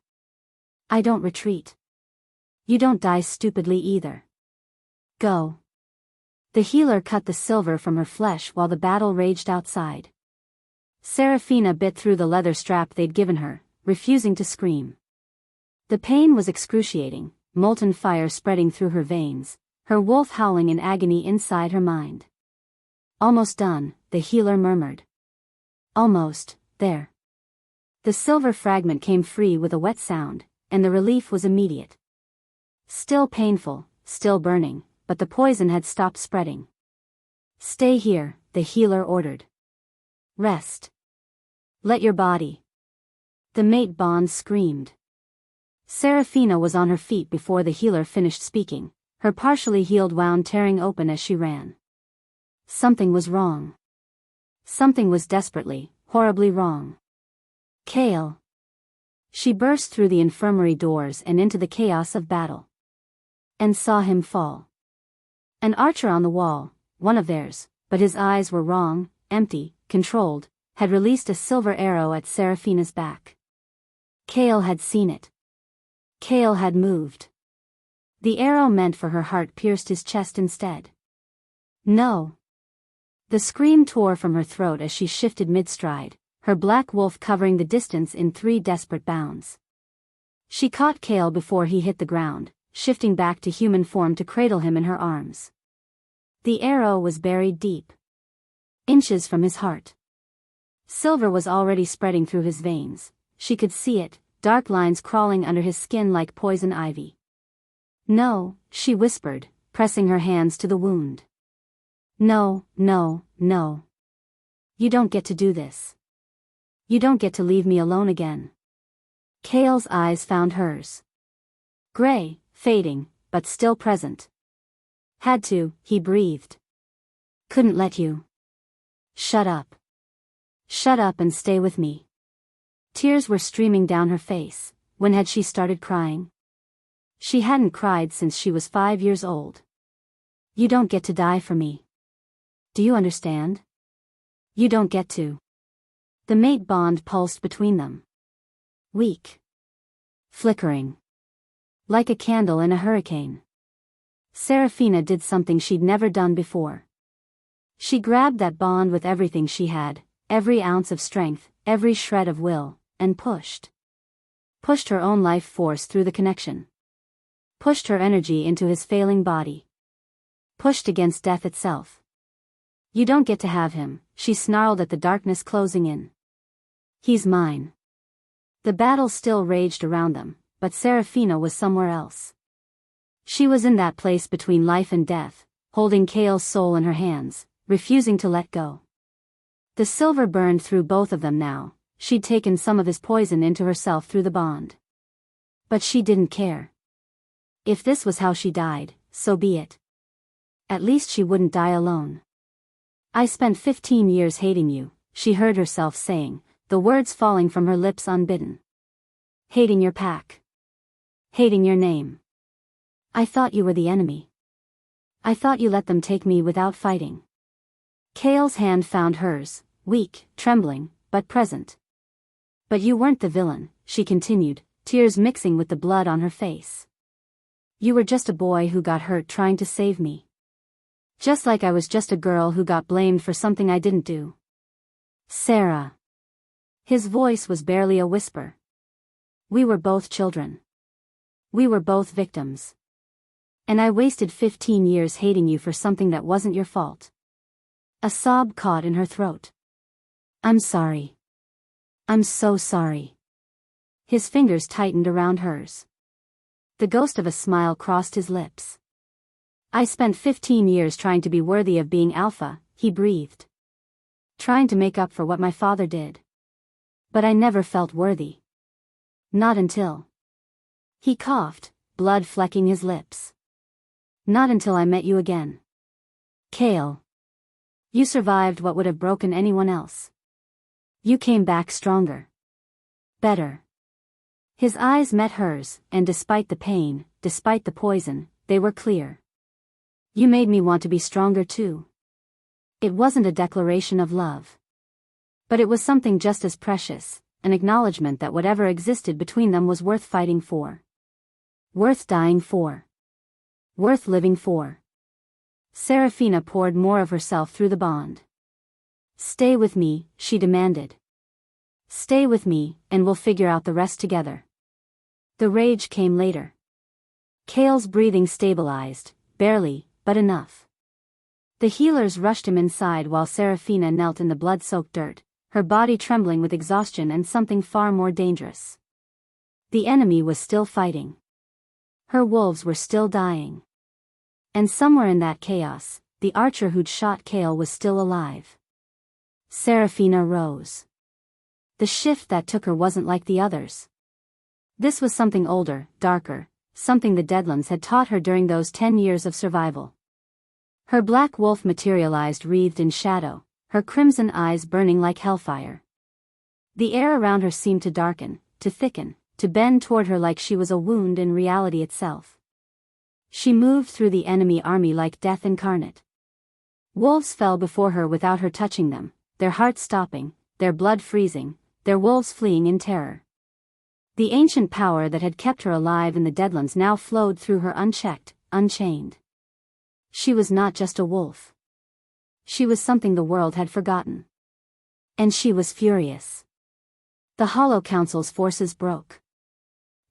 I don't retreat. You don't die stupidly either. Go." The healer cut the silver from her flesh while the battle raged outside. Seraphina bit through the leather strap they'd given her, refusing to scream. The pain was excruciating, molten fire spreading through her veins, her wolf howling in agony inside her mind. "Almost done," the healer murmured. "Almost, there." The silver fragment came free with a wet sound, and the relief was immediate. Still painful, still burning, but the poison had stopped spreading. "Stay here," the healer ordered. "Rest. Let your body." The mate bond screamed. Seraphina was on her feet before the healer finished speaking, her partially healed wound tearing open as she ran. Something was wrong. Something was desperately, horribly wrong. "Kale." She burst through the infirmary doors and into the chaos of battle. And saw him fall. An archer on the wall, one of theirs, but his eyes were wrong, empty, controlled, had released a silver arrow at Seraphina's back. Kale had seen it. Kale had moved. The arrow meant for her heart pierced his chest instead. "No." The scream tore from her throat as she shifted mid-stride, her black wolf covering the distance in 3 desperate bounds. She caught Kale before he hit the ground, shifting back to human form to cradle him in her arms. The arrow was buried deep. Inches from his heart. Silver was already spreading through his veins, she could see it, dark lines crawling under his skin like poison ivy. "No," she whispered, pressing her hands to the wound. "No, no, no. You don't get to do this. You don't get to leave me alone again." Kale's eyes found hers. Gray, fading, but still present. "Had to," he breathed. "Couldn't let you. Shut up. Shut up and stay with me." Tears were streaming down her face. When had she started crying? She hadn't cried since she was 5 years old. "You don't get to die for me. Do you understand? You don't get to." The mate bond pulsed between them. Weak. Flickering. Like a candle in a hurricane. Seraphina did something she'd never done before. She grabbed that bond with everything she had, every ounce of strength, every shred of will, and pushed. Pushed her own life force through the connection. Pushed her energy into his failing body. Pushed against death itself. "You don't get to have him," she snarled at the darkness closing in. "He's mine." The battle still raged around them, but Seraphina was somewhere else. She was in that place between life and death, holding Kale's soul in her hands, refusing to let go. The silver burned through both of them now. She'd taken some of his poison into herself through the bond. But she didn't care. If this was how she died, so be it. At least she wouldn't die alone. "I spent 15 years hating you," she heard herself saying, the words falling from her lips unbidden. "Hating your pack. Hating your name. I thought you were the enemy. I thought you let them take me without fighting." Kale's hand found hers, weak, trembling, but present. But you weren't the villain, she continued, tears mixing with the blood on her face. You were just a boy who got hurt trying to save me. Just like I was just a girl who got blamed for something I didn't do. Sarah. His voice was barely a whisper. We were both children. We were both victims. And I wasted 15 years hating you for something that wasn't your fault. A sob caught in her throat. I'm sorry. I'm so sorry. His fingers tightened around hers. The ghost of a smile crossed his lips. I spent 15 years trying to be worthy of being Alpha, he breathed. Trying to make up for what my father did. But I never felt worthy. Not until. He coughed, blood flecking his lips. Not until I met you again. Kale. You survived what would have broken anyone else. You came back stronger. Better. His eyes met hers, and despite the pain, despite the poison, they were clear. You made me want to be stronger too. It wasn't a declaration of love. But it was something just as precious, an acknowledgement that whatever existed between them was worth fighting for. Worth dying for. Worth living for. Seraphina poured more of herself through the bond. Stay with me, she demanded. Stay with me, and we'll figure out the rest together. The rage came later. Kale's breathing stabilized, barely, but enough. The healers rushed him inside while Seraphina knelt in the blood-soaked dirt, her body trembling with exhaustion and something far more dangerous. The enemy was still fighting. Her wolves were still dying. And somewhere in that chaos, the archer who'd shot Kale was still alive. Seraphina rose. The shift that took her wasn't like the others. This was something older, darker, something the Deadlands had taught her during those 10 years of survival. Her black wolf materialized wreathed in shadow, her crimson eyes burning like hellfire. The air around her seemed to darken, to thicken, to bend toward her like she was a wound in reality itself. She moved through the enemy army like death incarnate. Wolves fell before her without her touching them, their hearts stopping, their blood freezing, their wolves fleeing in terror. The ancient power that had kept her alive in the Deadlands now flowed through her unchecked, unchained. She was not just a wolf. She was something the world had forgotten. And she was furious. The Hollow Council's forces broke.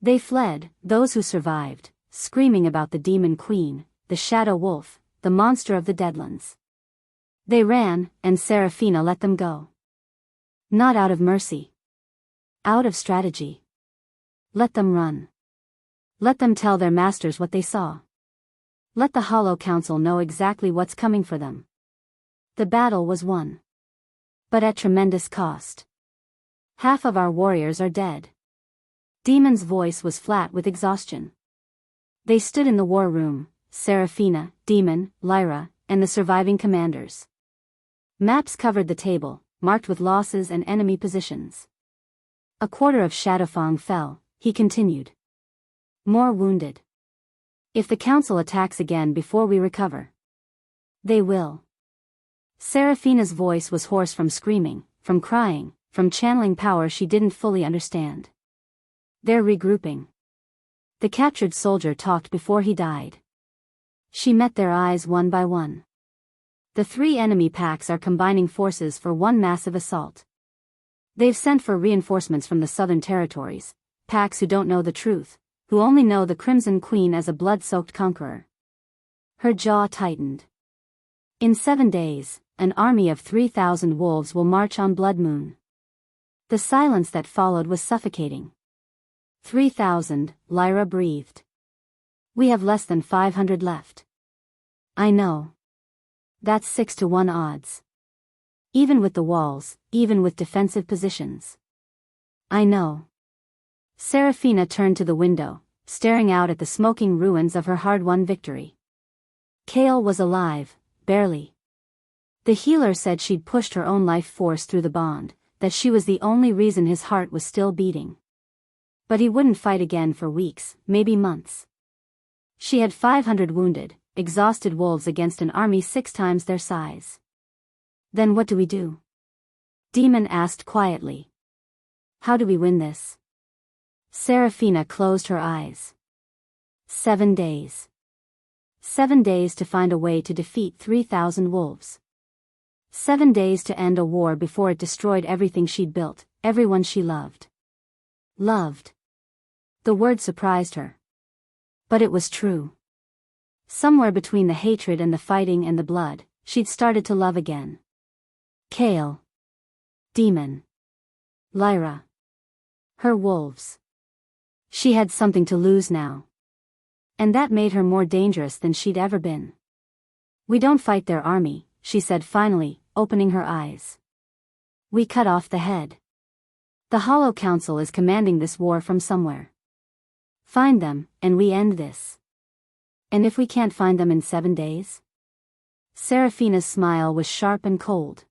They fled, those who survived, screaming about the Demon Queen, the Shadow Wolf, the monster of the Deadlands. They ran, and Seraphina let them go. Not out of mercy. Out of strategy. Let them run. Let them tell their masters what they saw. Let the Hollow Council know exactly what's coming for them. The battle was won. But at tremendous cost. Half of our warriors are dead. Demon's voice was flat with exhaustion. They stood in the war room, Seraphina, Demon, Lyra, and the surviving commanders. Maps covered the table, marked with losses and enemy positions. A quarter of Shadowfang fell, he continued. More wounded. If the council attacks again before we recover. They will. Seraphina's voice was hoarse from screaming, from crying, from channeling power she didn't fully understand. They're regrouping. The captured soldier talked before he died. She met their eyes one by one. The three enemy packs are combining forces for one massive assault. They've sent for reinforcements from the southern territories, packs who don't know the truth, who only know the Crimson Queen as a blood-soaked conqueror. Her jaw tightened. In 7 days, an army of 3,000 wolves will march on Blood Moon. The silence that followed was suffocating. 3,000, Lyra breathed. We have less than 500 left. I know. That's 6-to-1 odds. Even with the walls, even with defensive positions. I know. Seraphina turned to the window, staring out at the smoking ruins of her hard-won victory. Kale was alive, barely. The healer said she'd pushed her own life force through the bond, that she was the only reason his heart was still beating. But he wouldn't fight again for weeks, maybe months. She had 500 wounded, exhausted wolves against an army 6 times their size. Then what do we do? Demon asked quietly. How do we win this? Seraphina closed her eyes. 7 days. 7 days to find a way to defeat 3,000 wolves. 7 days to end a war before it destroyed everything she'd built, everyone she loved. Loved. The word surprised her. But it was true. Somewhere between the hatred and the fighting and the blood, she'd started to love again. Kale. Demon. Lyra. Her wolves. She had something to lose now. And that made her more dangerous than she'd ever been. We don't fight their army, she said finally, opening her eyes. We cut off the head. The Hollow Council is commanding this war from somewhere. Find them, and we end this. And if we can't find them in 7 days? Seraphina's smile was sharp and cold.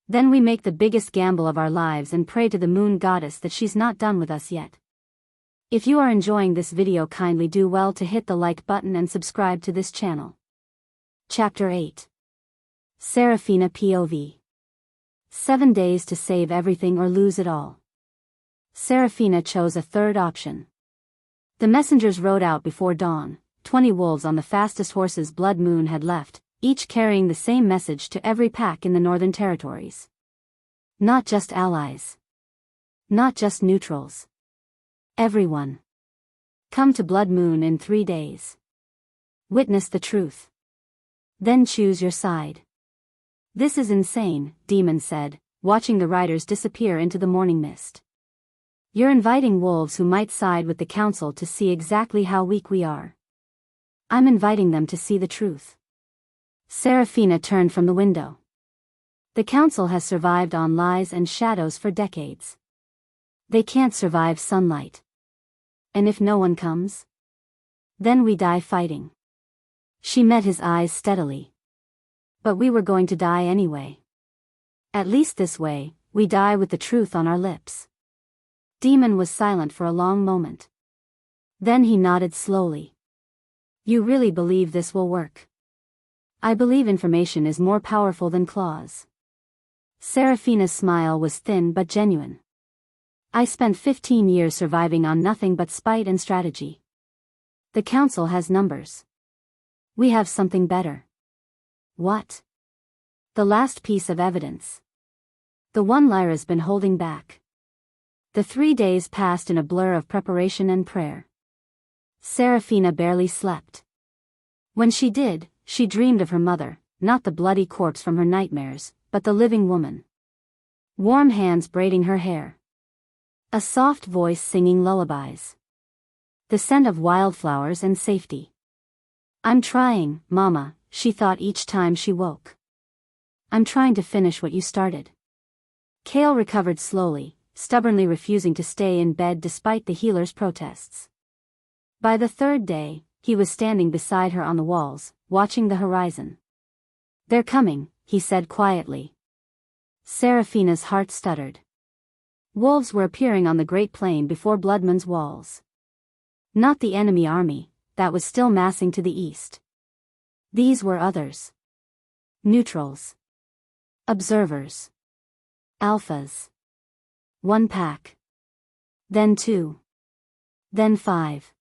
Then we make the biggest gamble of our lives and pray to the moon goddess that she's not done with us yet. If you are enjoying this video, kindly do well to hit the like button and subscribe to this channel. Chapter 8. Seraphina POV. 7 days to save everything or lose it all. Seraphina chose a third option. The messengers rode out before dawn, 20 wolves on the fastest horses Blood Moon had left, each carrying the same message to every pack in the Northern Territories. Not just allies. Not just neutrals. Everyone. Come to Blood Moon in 3 days. Witness the truth. Then choose your side. This is insane, Demon said, watching the riders disappear into the morning mist. You're inviting wolves who might side with the council to see exactly how weak we are. I'm inviting them to see the truth. Seraphina turned from the window. The council has survived on lies and shadows for decades. They can't survive sunlight. And if no one comes? Then we die fighting. She met his eyes steadily. But we were going to die anyway. At least this way, we die with the truth on our lips. Demon was silent for a long moment. Then he nodded slowly. You really believe this will work? I believe information is more powerful than claws. Seraphina's smile was thin but genuine. I spent 15 years surviving on nothing but spite and strategy. The council has numbers. We have something better. What? The last piece of evidence. The one Lyra's been holding back. The 3 days passed in a blur of preparation and prayer. Seraphina barely slept. When she did, she dreamed of her mother, not the bloody corpse from her nightmares, but the living woman. Warm hands braiding her hair. A soft voice singing lullabies. The scent of wildflowers and safety. I'm trying, Mama, she thought each time she woke. I'm trying to finish what you started. Kale recovered slowly, stubbornly refusing to stay in bed despite the healer's protests. By the 3rd day, he was standing beside her on the walls, watching the horizon. They're coming, he said quietly. Seraphina's heart stuttered. Wolves were appearing on the Great Plain before Bloodman's walls. Not the enemy army, that was still massing to the east. These were others. Neutrals. Observers. Alphas. 1 pack. Then 2. Then 5.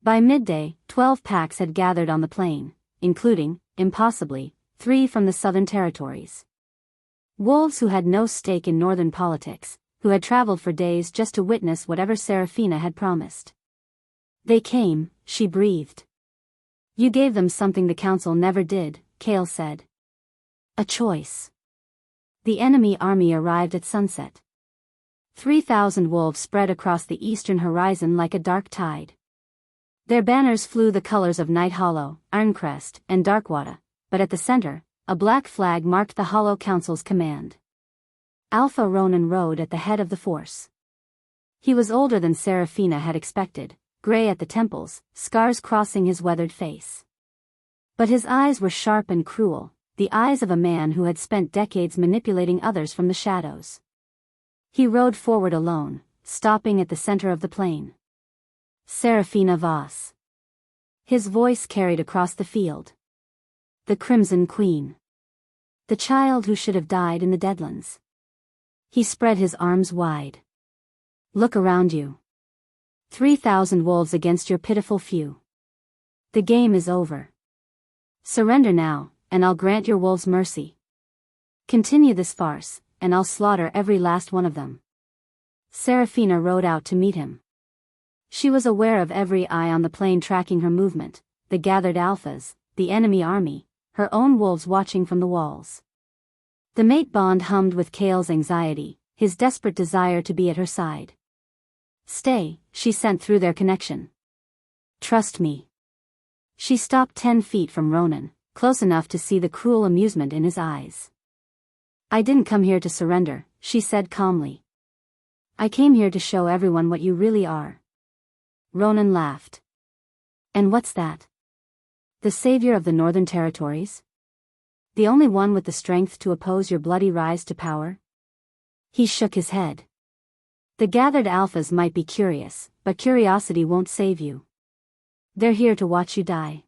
By midday, 12 packs had gathered on the plain, including, impossibly, 3 from the Southern Territories. Wolves who had no stake in northern politics, who had traveled for days just to witness whatever Seraphina had promised. They came, she breathed. You gave them something the council never did, Kale said. A choice. The enemy army arrived at sunset. 3,000 wolves spread across the eastern horizon like a dark tide. Their banners flew the colors of Night Hollow, Ironcrest, and Darkwater, but at the center, a black flag marked the Hollow Council's command. Alpha Ronan rode at the head of the force. He was older than Seraphina had expected, gray at the temples, scars crossing his weathered face. But his eyes were sharp and cruel, the eyes of a man who had spent decades manipulating others from the shadows. He rode forward alone, stopping at the center of the plain. Seraphina Voss. His voice carried across the field. The Crimson Queen. The child who should have died in the Deadlands. He spread his arms wide. Look around you. 3,000 wolves against your pitiful few. The game is over. Surrender now, and I'll grant your wolves mercy. Continue this farce, and I'll slaughter every last one of them. Seraphina rode out to meet him. She was aware of every eye on the plain tracking her movement, the gathered alphas, the enemy army, her own wolves watching from the walls. The mate bond hummed with Kale's anxiety, his desperate desire to be at her side. Stay, she sent through their connection. Trust me. She stopped 10 feet from Ronan, close enough to see the cruel amusement in his eyes. I didn't come here to surrender, she said calmly. I came here to show everyone what you really are. Ronan laughed. And what's that? The savior of the Northern Territories? The only one with the strength to oppose your bloody rise to power? He shook his head. The gathered alphas might be curious, but curiosity won't save you. They're here to watch you die.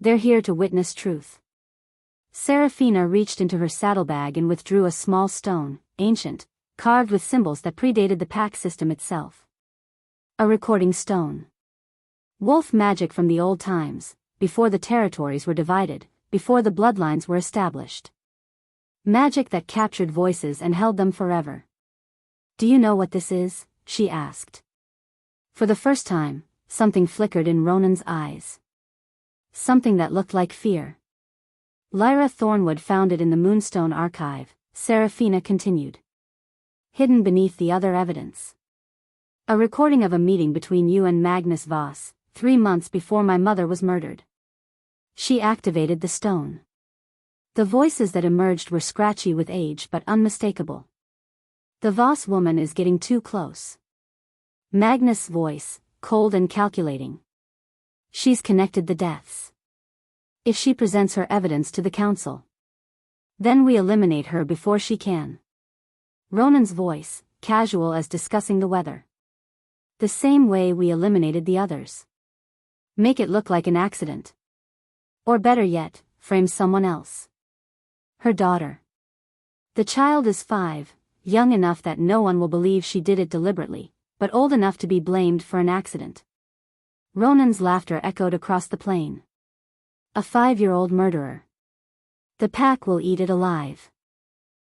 They're here to witness truth. Seraphina reached into her saddlebag and withdrew a small stone, ancient, carved with symbols that predated the pack system itself. A recording stone. Wolf magic from the old times, before the territories were divided, before the bloodlines were established. Magic that captured voices and held them forever. Do you know what this is? She asked. For the first time, something flickered in Ronan's eyes. Something that looked like fear. Lyra Thornwood found it in the Moonstone archive, Seraphina continued. Hidden beneath the other evidence. A recording of a meeting between you and Magnus Voss, 3 months before my mother was murdered. She activated the stone. The voices that emerged were scratchy with age but unmistakable. The Voss woman is getting too close. Magnus' voice, cold and calculating. She's connected the deaths. If she presents her evidence to the council, then we eliminate her before she can. Ronan's voice, casual as discussing the weather. The same way we eliminated the others. Make it look like an accident. Or better yet, frame someone else. Her daughter. The child is 5, young enough that no one will believe she did it deliberately, but old enough to be blamed for an accident. Ronan's laughter echoed across the plain. A 5-year-old murderer. The pack will eat it alive.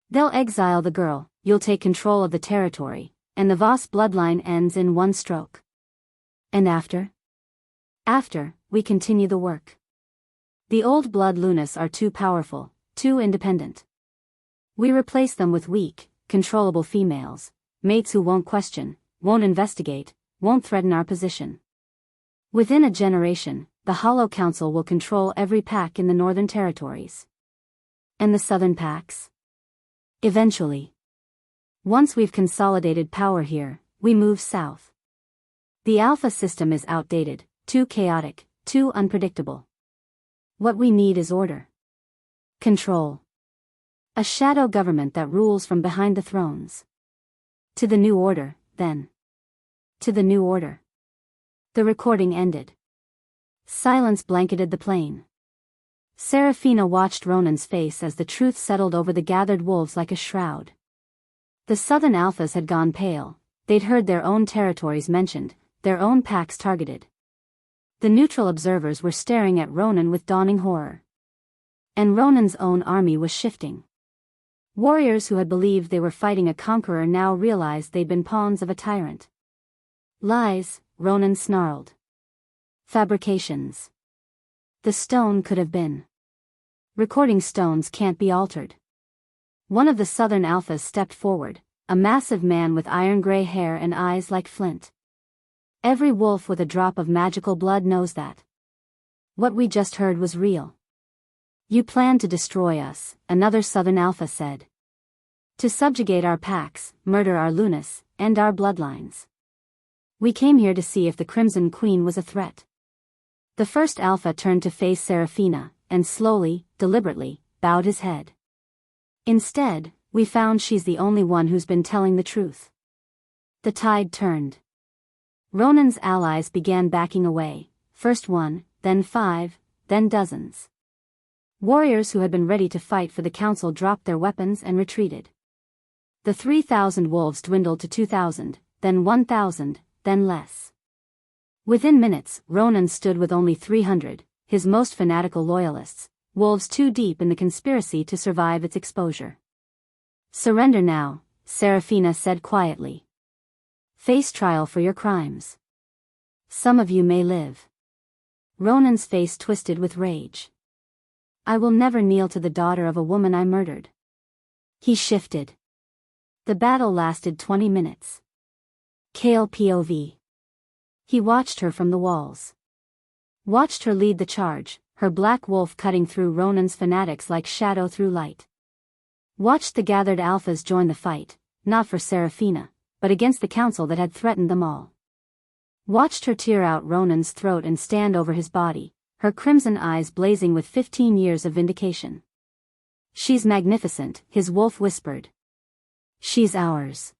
They'll exile the girl, you'll take control of the territory, and the Voss bloodline ends in one stroke. And after? After, we continue the work. The old blood Lunas are too powerful, too independent. We replace them with weak, controllable females, mates who won't question, won't investigate, won't threaten our position. Within a generation, the Hollow Council will control every pack in the Northern Territories. And the Southern packs? Eventually. Once we've consolidated power here, we move south. The Alpha system is outdated, too chaotic, too unpredictable. What we need is order. Control. A shadow government that rules from behind the thrones. To the new order, then. To the new order. The recording ended. Silence blanketed the plain. Seraphina watched Ronan's face as the truth settled over the gathered wolves like a shroud. The Southern Alphas had gone pale, they'd heard their own territories mentioned, their own packs targeted. The neutral observers were staring at Ronan with dawning horror. And Ronan's own army was shifting. Warriors who had believed they were fighting a conqueror now realized they'd been pawns of a tyrant. Lies, Ronan snarled. Fabrications. The stone could have been. Recording stones can't be altered. One of the Southern Alphas stepped forward, a massive man with iron-gray hair and eyes like flint. Every wolf with a drop of magical blood knows that. What we just heard was real. You plan to destroy us, another Southern Alpha said. To subjugate our packs, murder our Lunas, end our bloodlines. We came here to see if the Crimson Queen was a threat. The first Alpha turned to face Seraphina, and slowly, deliberately, bowed his head. Instead, we found she's the only one who's been telling the truth. The tide turned. Ronan's allies began backing away, first 1, then 5, then dozens. Warriors who had been ready to fight for the council dropped their weapons and retreated. The 3,000 wolves dwindled to 2,000, then 1,000, then less. Within minutes, Ronan stood with only 300, his most fanatical loyalists, wolves too deep in the conspiracy to survive its exposure. "Surrender now," Seraphina said quietly. "Face trial for your crimes. Some of you may live." Ronan's face twisted with rage. "I will never kneel to the daughter of a woman I murdered." He shifted. The battle lasted 20 minutes. Kale POV. He watched her from the walls. Watched her lead the charge, her black wolf cutting through Ronan's fanatics like shadow through light. Watched the gathered alphas join the fight, not for Seraphina, but against the council that had threatened them all. Watched her tear out Ronan's throat and stand over his body, her crimson eyes blazing with 15 years of vindication. "She's magnificent," his wolf whispered. "She's ours."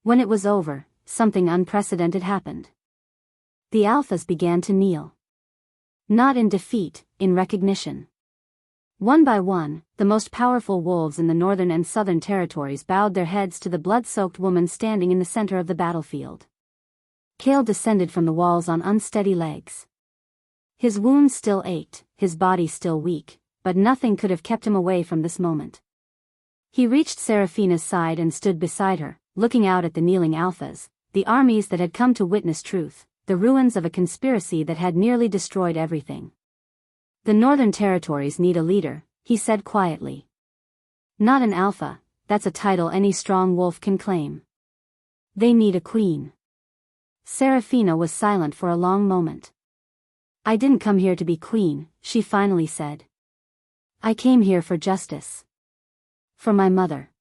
When it was over, something unprecedented happened. The alphas began to kneel. Not in defeat, in recognition. One by one, the most powerful wolves in the northern and southern territories bowed their heads to the blood-soaked woman standing in the center of the battlefield. Kale descended from the walls on unsteady legs. His wounds still ached, his body still weak, but nothing could have kept him away from this moment. He reached Seraphina's side and stood beside her, looking out at the kneeling alphas, the armies that had come to witness truth, the ruins of a conspiracy that had nearly destroyed everything. "The Northern Territories need a leader," he said quietly. "Not an alpha, that's a title any strong wolf can claim. They need a queen." Seraphina was silent for a long moment. "I didn't come here to be queen," she finally said. "I came here for justice. For my mother.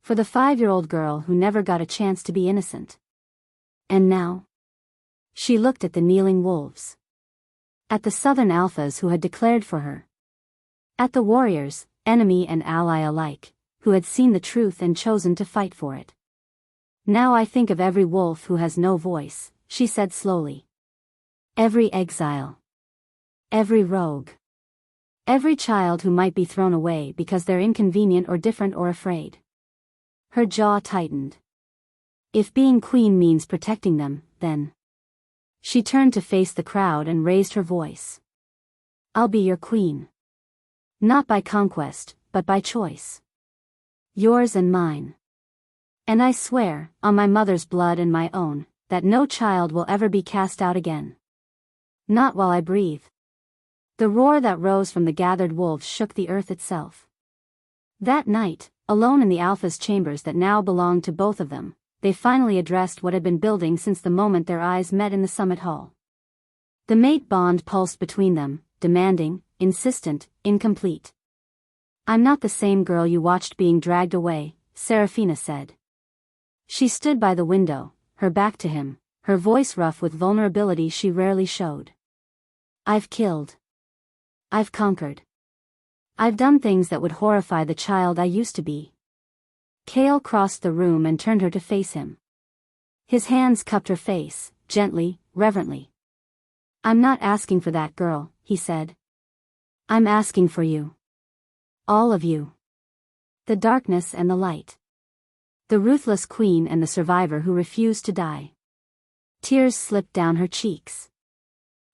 For the 5-year-old girl who never got a chance to be innocent. And now?" She looked at the kneeling wolves. At the southern alphas who had declared for her. At the warriors, enemy and ally alike, who had seen the truth and chosen to fight for it. "Now I think of every wolf who has no voice," she said slowly. "Every exile. Every rogue. Every child who might be thrown away because they're inconvenient or different or afraid." Her jaw tightened. If being queen means protecting them, then... She turned to face the crowd and raised her voice. "I'll be your queen. Not by conquest, but by choice. Yours and mine. And I swear, on my mother's blood and my own, that no child will ever be cast out again. Not while I breathe." The roar that rose from the gathered wolves shook the earth itself. That night, alone in the alpha's chambers that now belonged to both of them, they finally addressed what had been building since the moment their eyes met in the summit hall. The mate bond pulsed between them, demanding, insistent, incomplete. "I'm not the same girl you watched being dragged away," Seraphina said. She stood by the window, her back to him, her voice rough with vulnerability she rarely showed. "I've killed. I've conquered. I've done things that would horrify the child I used to be." Kale crossed the room and turned her to face him. His hands cupped her face, gently, reverently. "I'm not asking for that girl," he said. "I'm asking for you. All of you. The darkness and the light. The ruthless queen and the survivor who refused to die." Tears slipped down her cheeks.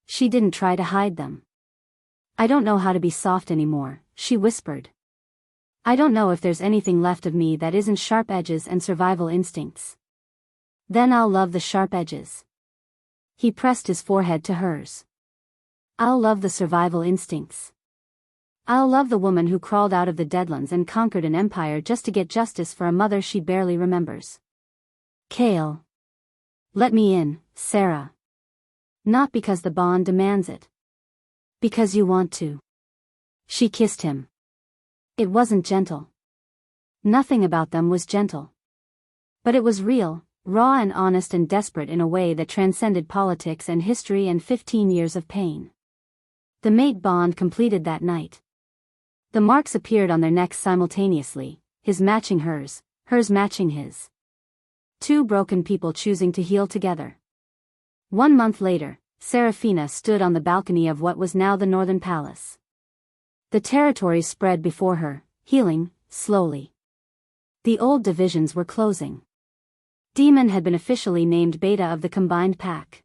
She didn't try to hide them. "I don't know how to be soft anymore," she whispered. "I don't know if there's anything left of me that isn't sharp edges and survival instincts. Then I'll love the sharp edges." He pressed his forehead to hers. "I'll love the survival instincts. I'll love the woman who crawled out of the Deadlands and conquered an empire just to get justice for a mother she barely remembers." "Kale. Let me in, Sarah. Not because the bond demands it. Because you want to." She kissed him. It wasn't gentle. Nothing about them was gentle. But it was real, raw and honest and desperate in a way that transcended politics and history and 15 years of pain. The mate bond completed that night. The marks appeared on their necks simultaneously, his matching hers matching his. Two broken people choosing to heal together. 1 month later, Seraphina stood on the balcony of what was now the Northern Palace. The territory spread before her, healing, slowly. The old divisions were closing. Demon had been officially named Beta of the combined pack.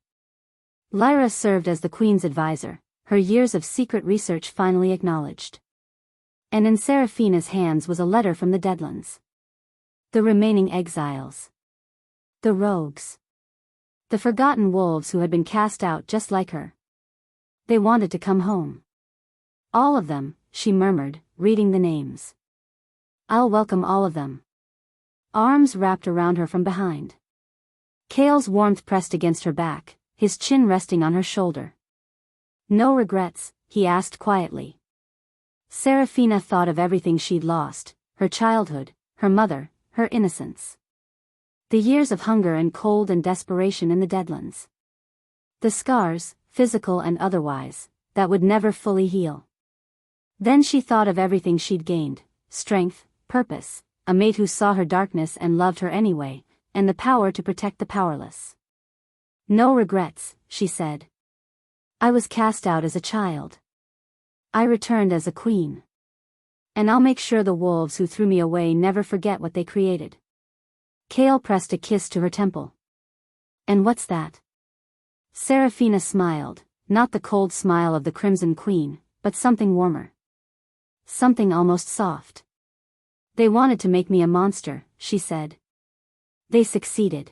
Lyra served as the Queen's advisor, her years of secret research finally acknowledged. And in Seraphina's hands was a letter from the Deadlands. The remaining exiles. The rogues. The forgotten wolves who had been cast out just like her. They wanted to come home. All of them, she murmured, reading the names. I'll welcome all of them. Arms wrapped around her from behind. Kale's warmth pressed against her back, his chin resting on her shoulder. No regrets, he asked quietly. Seraphina thought of everything she'd lost, her childhood, her mother, her innocence. The years of hunger and cold and desperation in the Deadlands. The scars, physical and otherwise, that would never fully heal. Then she thought of everything she'd gained, strength, purpose, a mate who saw her darkness and loved her anyway, and the power to protect the powerless. No regrets, she said. I was cast out as a child. I returned as a queen. And I'll make sure the wolves who threw me away never forget what they created. Kale pressed a kiss to her temple. And what's that? Seraphina smiled, not the cold smile of the Crimson Queen, but something warmer. Something almost soft. They wanted to make me a monster, she said. They succeeded.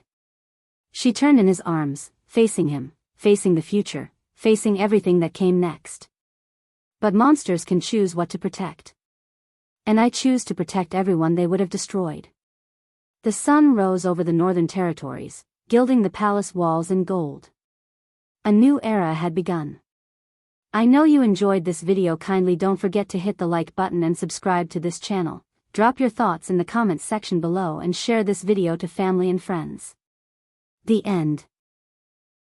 She turned in his arms, facing him, facing the future, facing everything that came next. But monsters can choose what to protect. And I choose to protect everyone they would have destroyed. The sun rose over the northern territories, gilding the palace walls in gold. A new era had begun. I know you enjoyed this video. Kindly don't forget to hit the like button and subscribe to this channel. Drop your thoughts in the comments section below and share this video to family and friends. The end.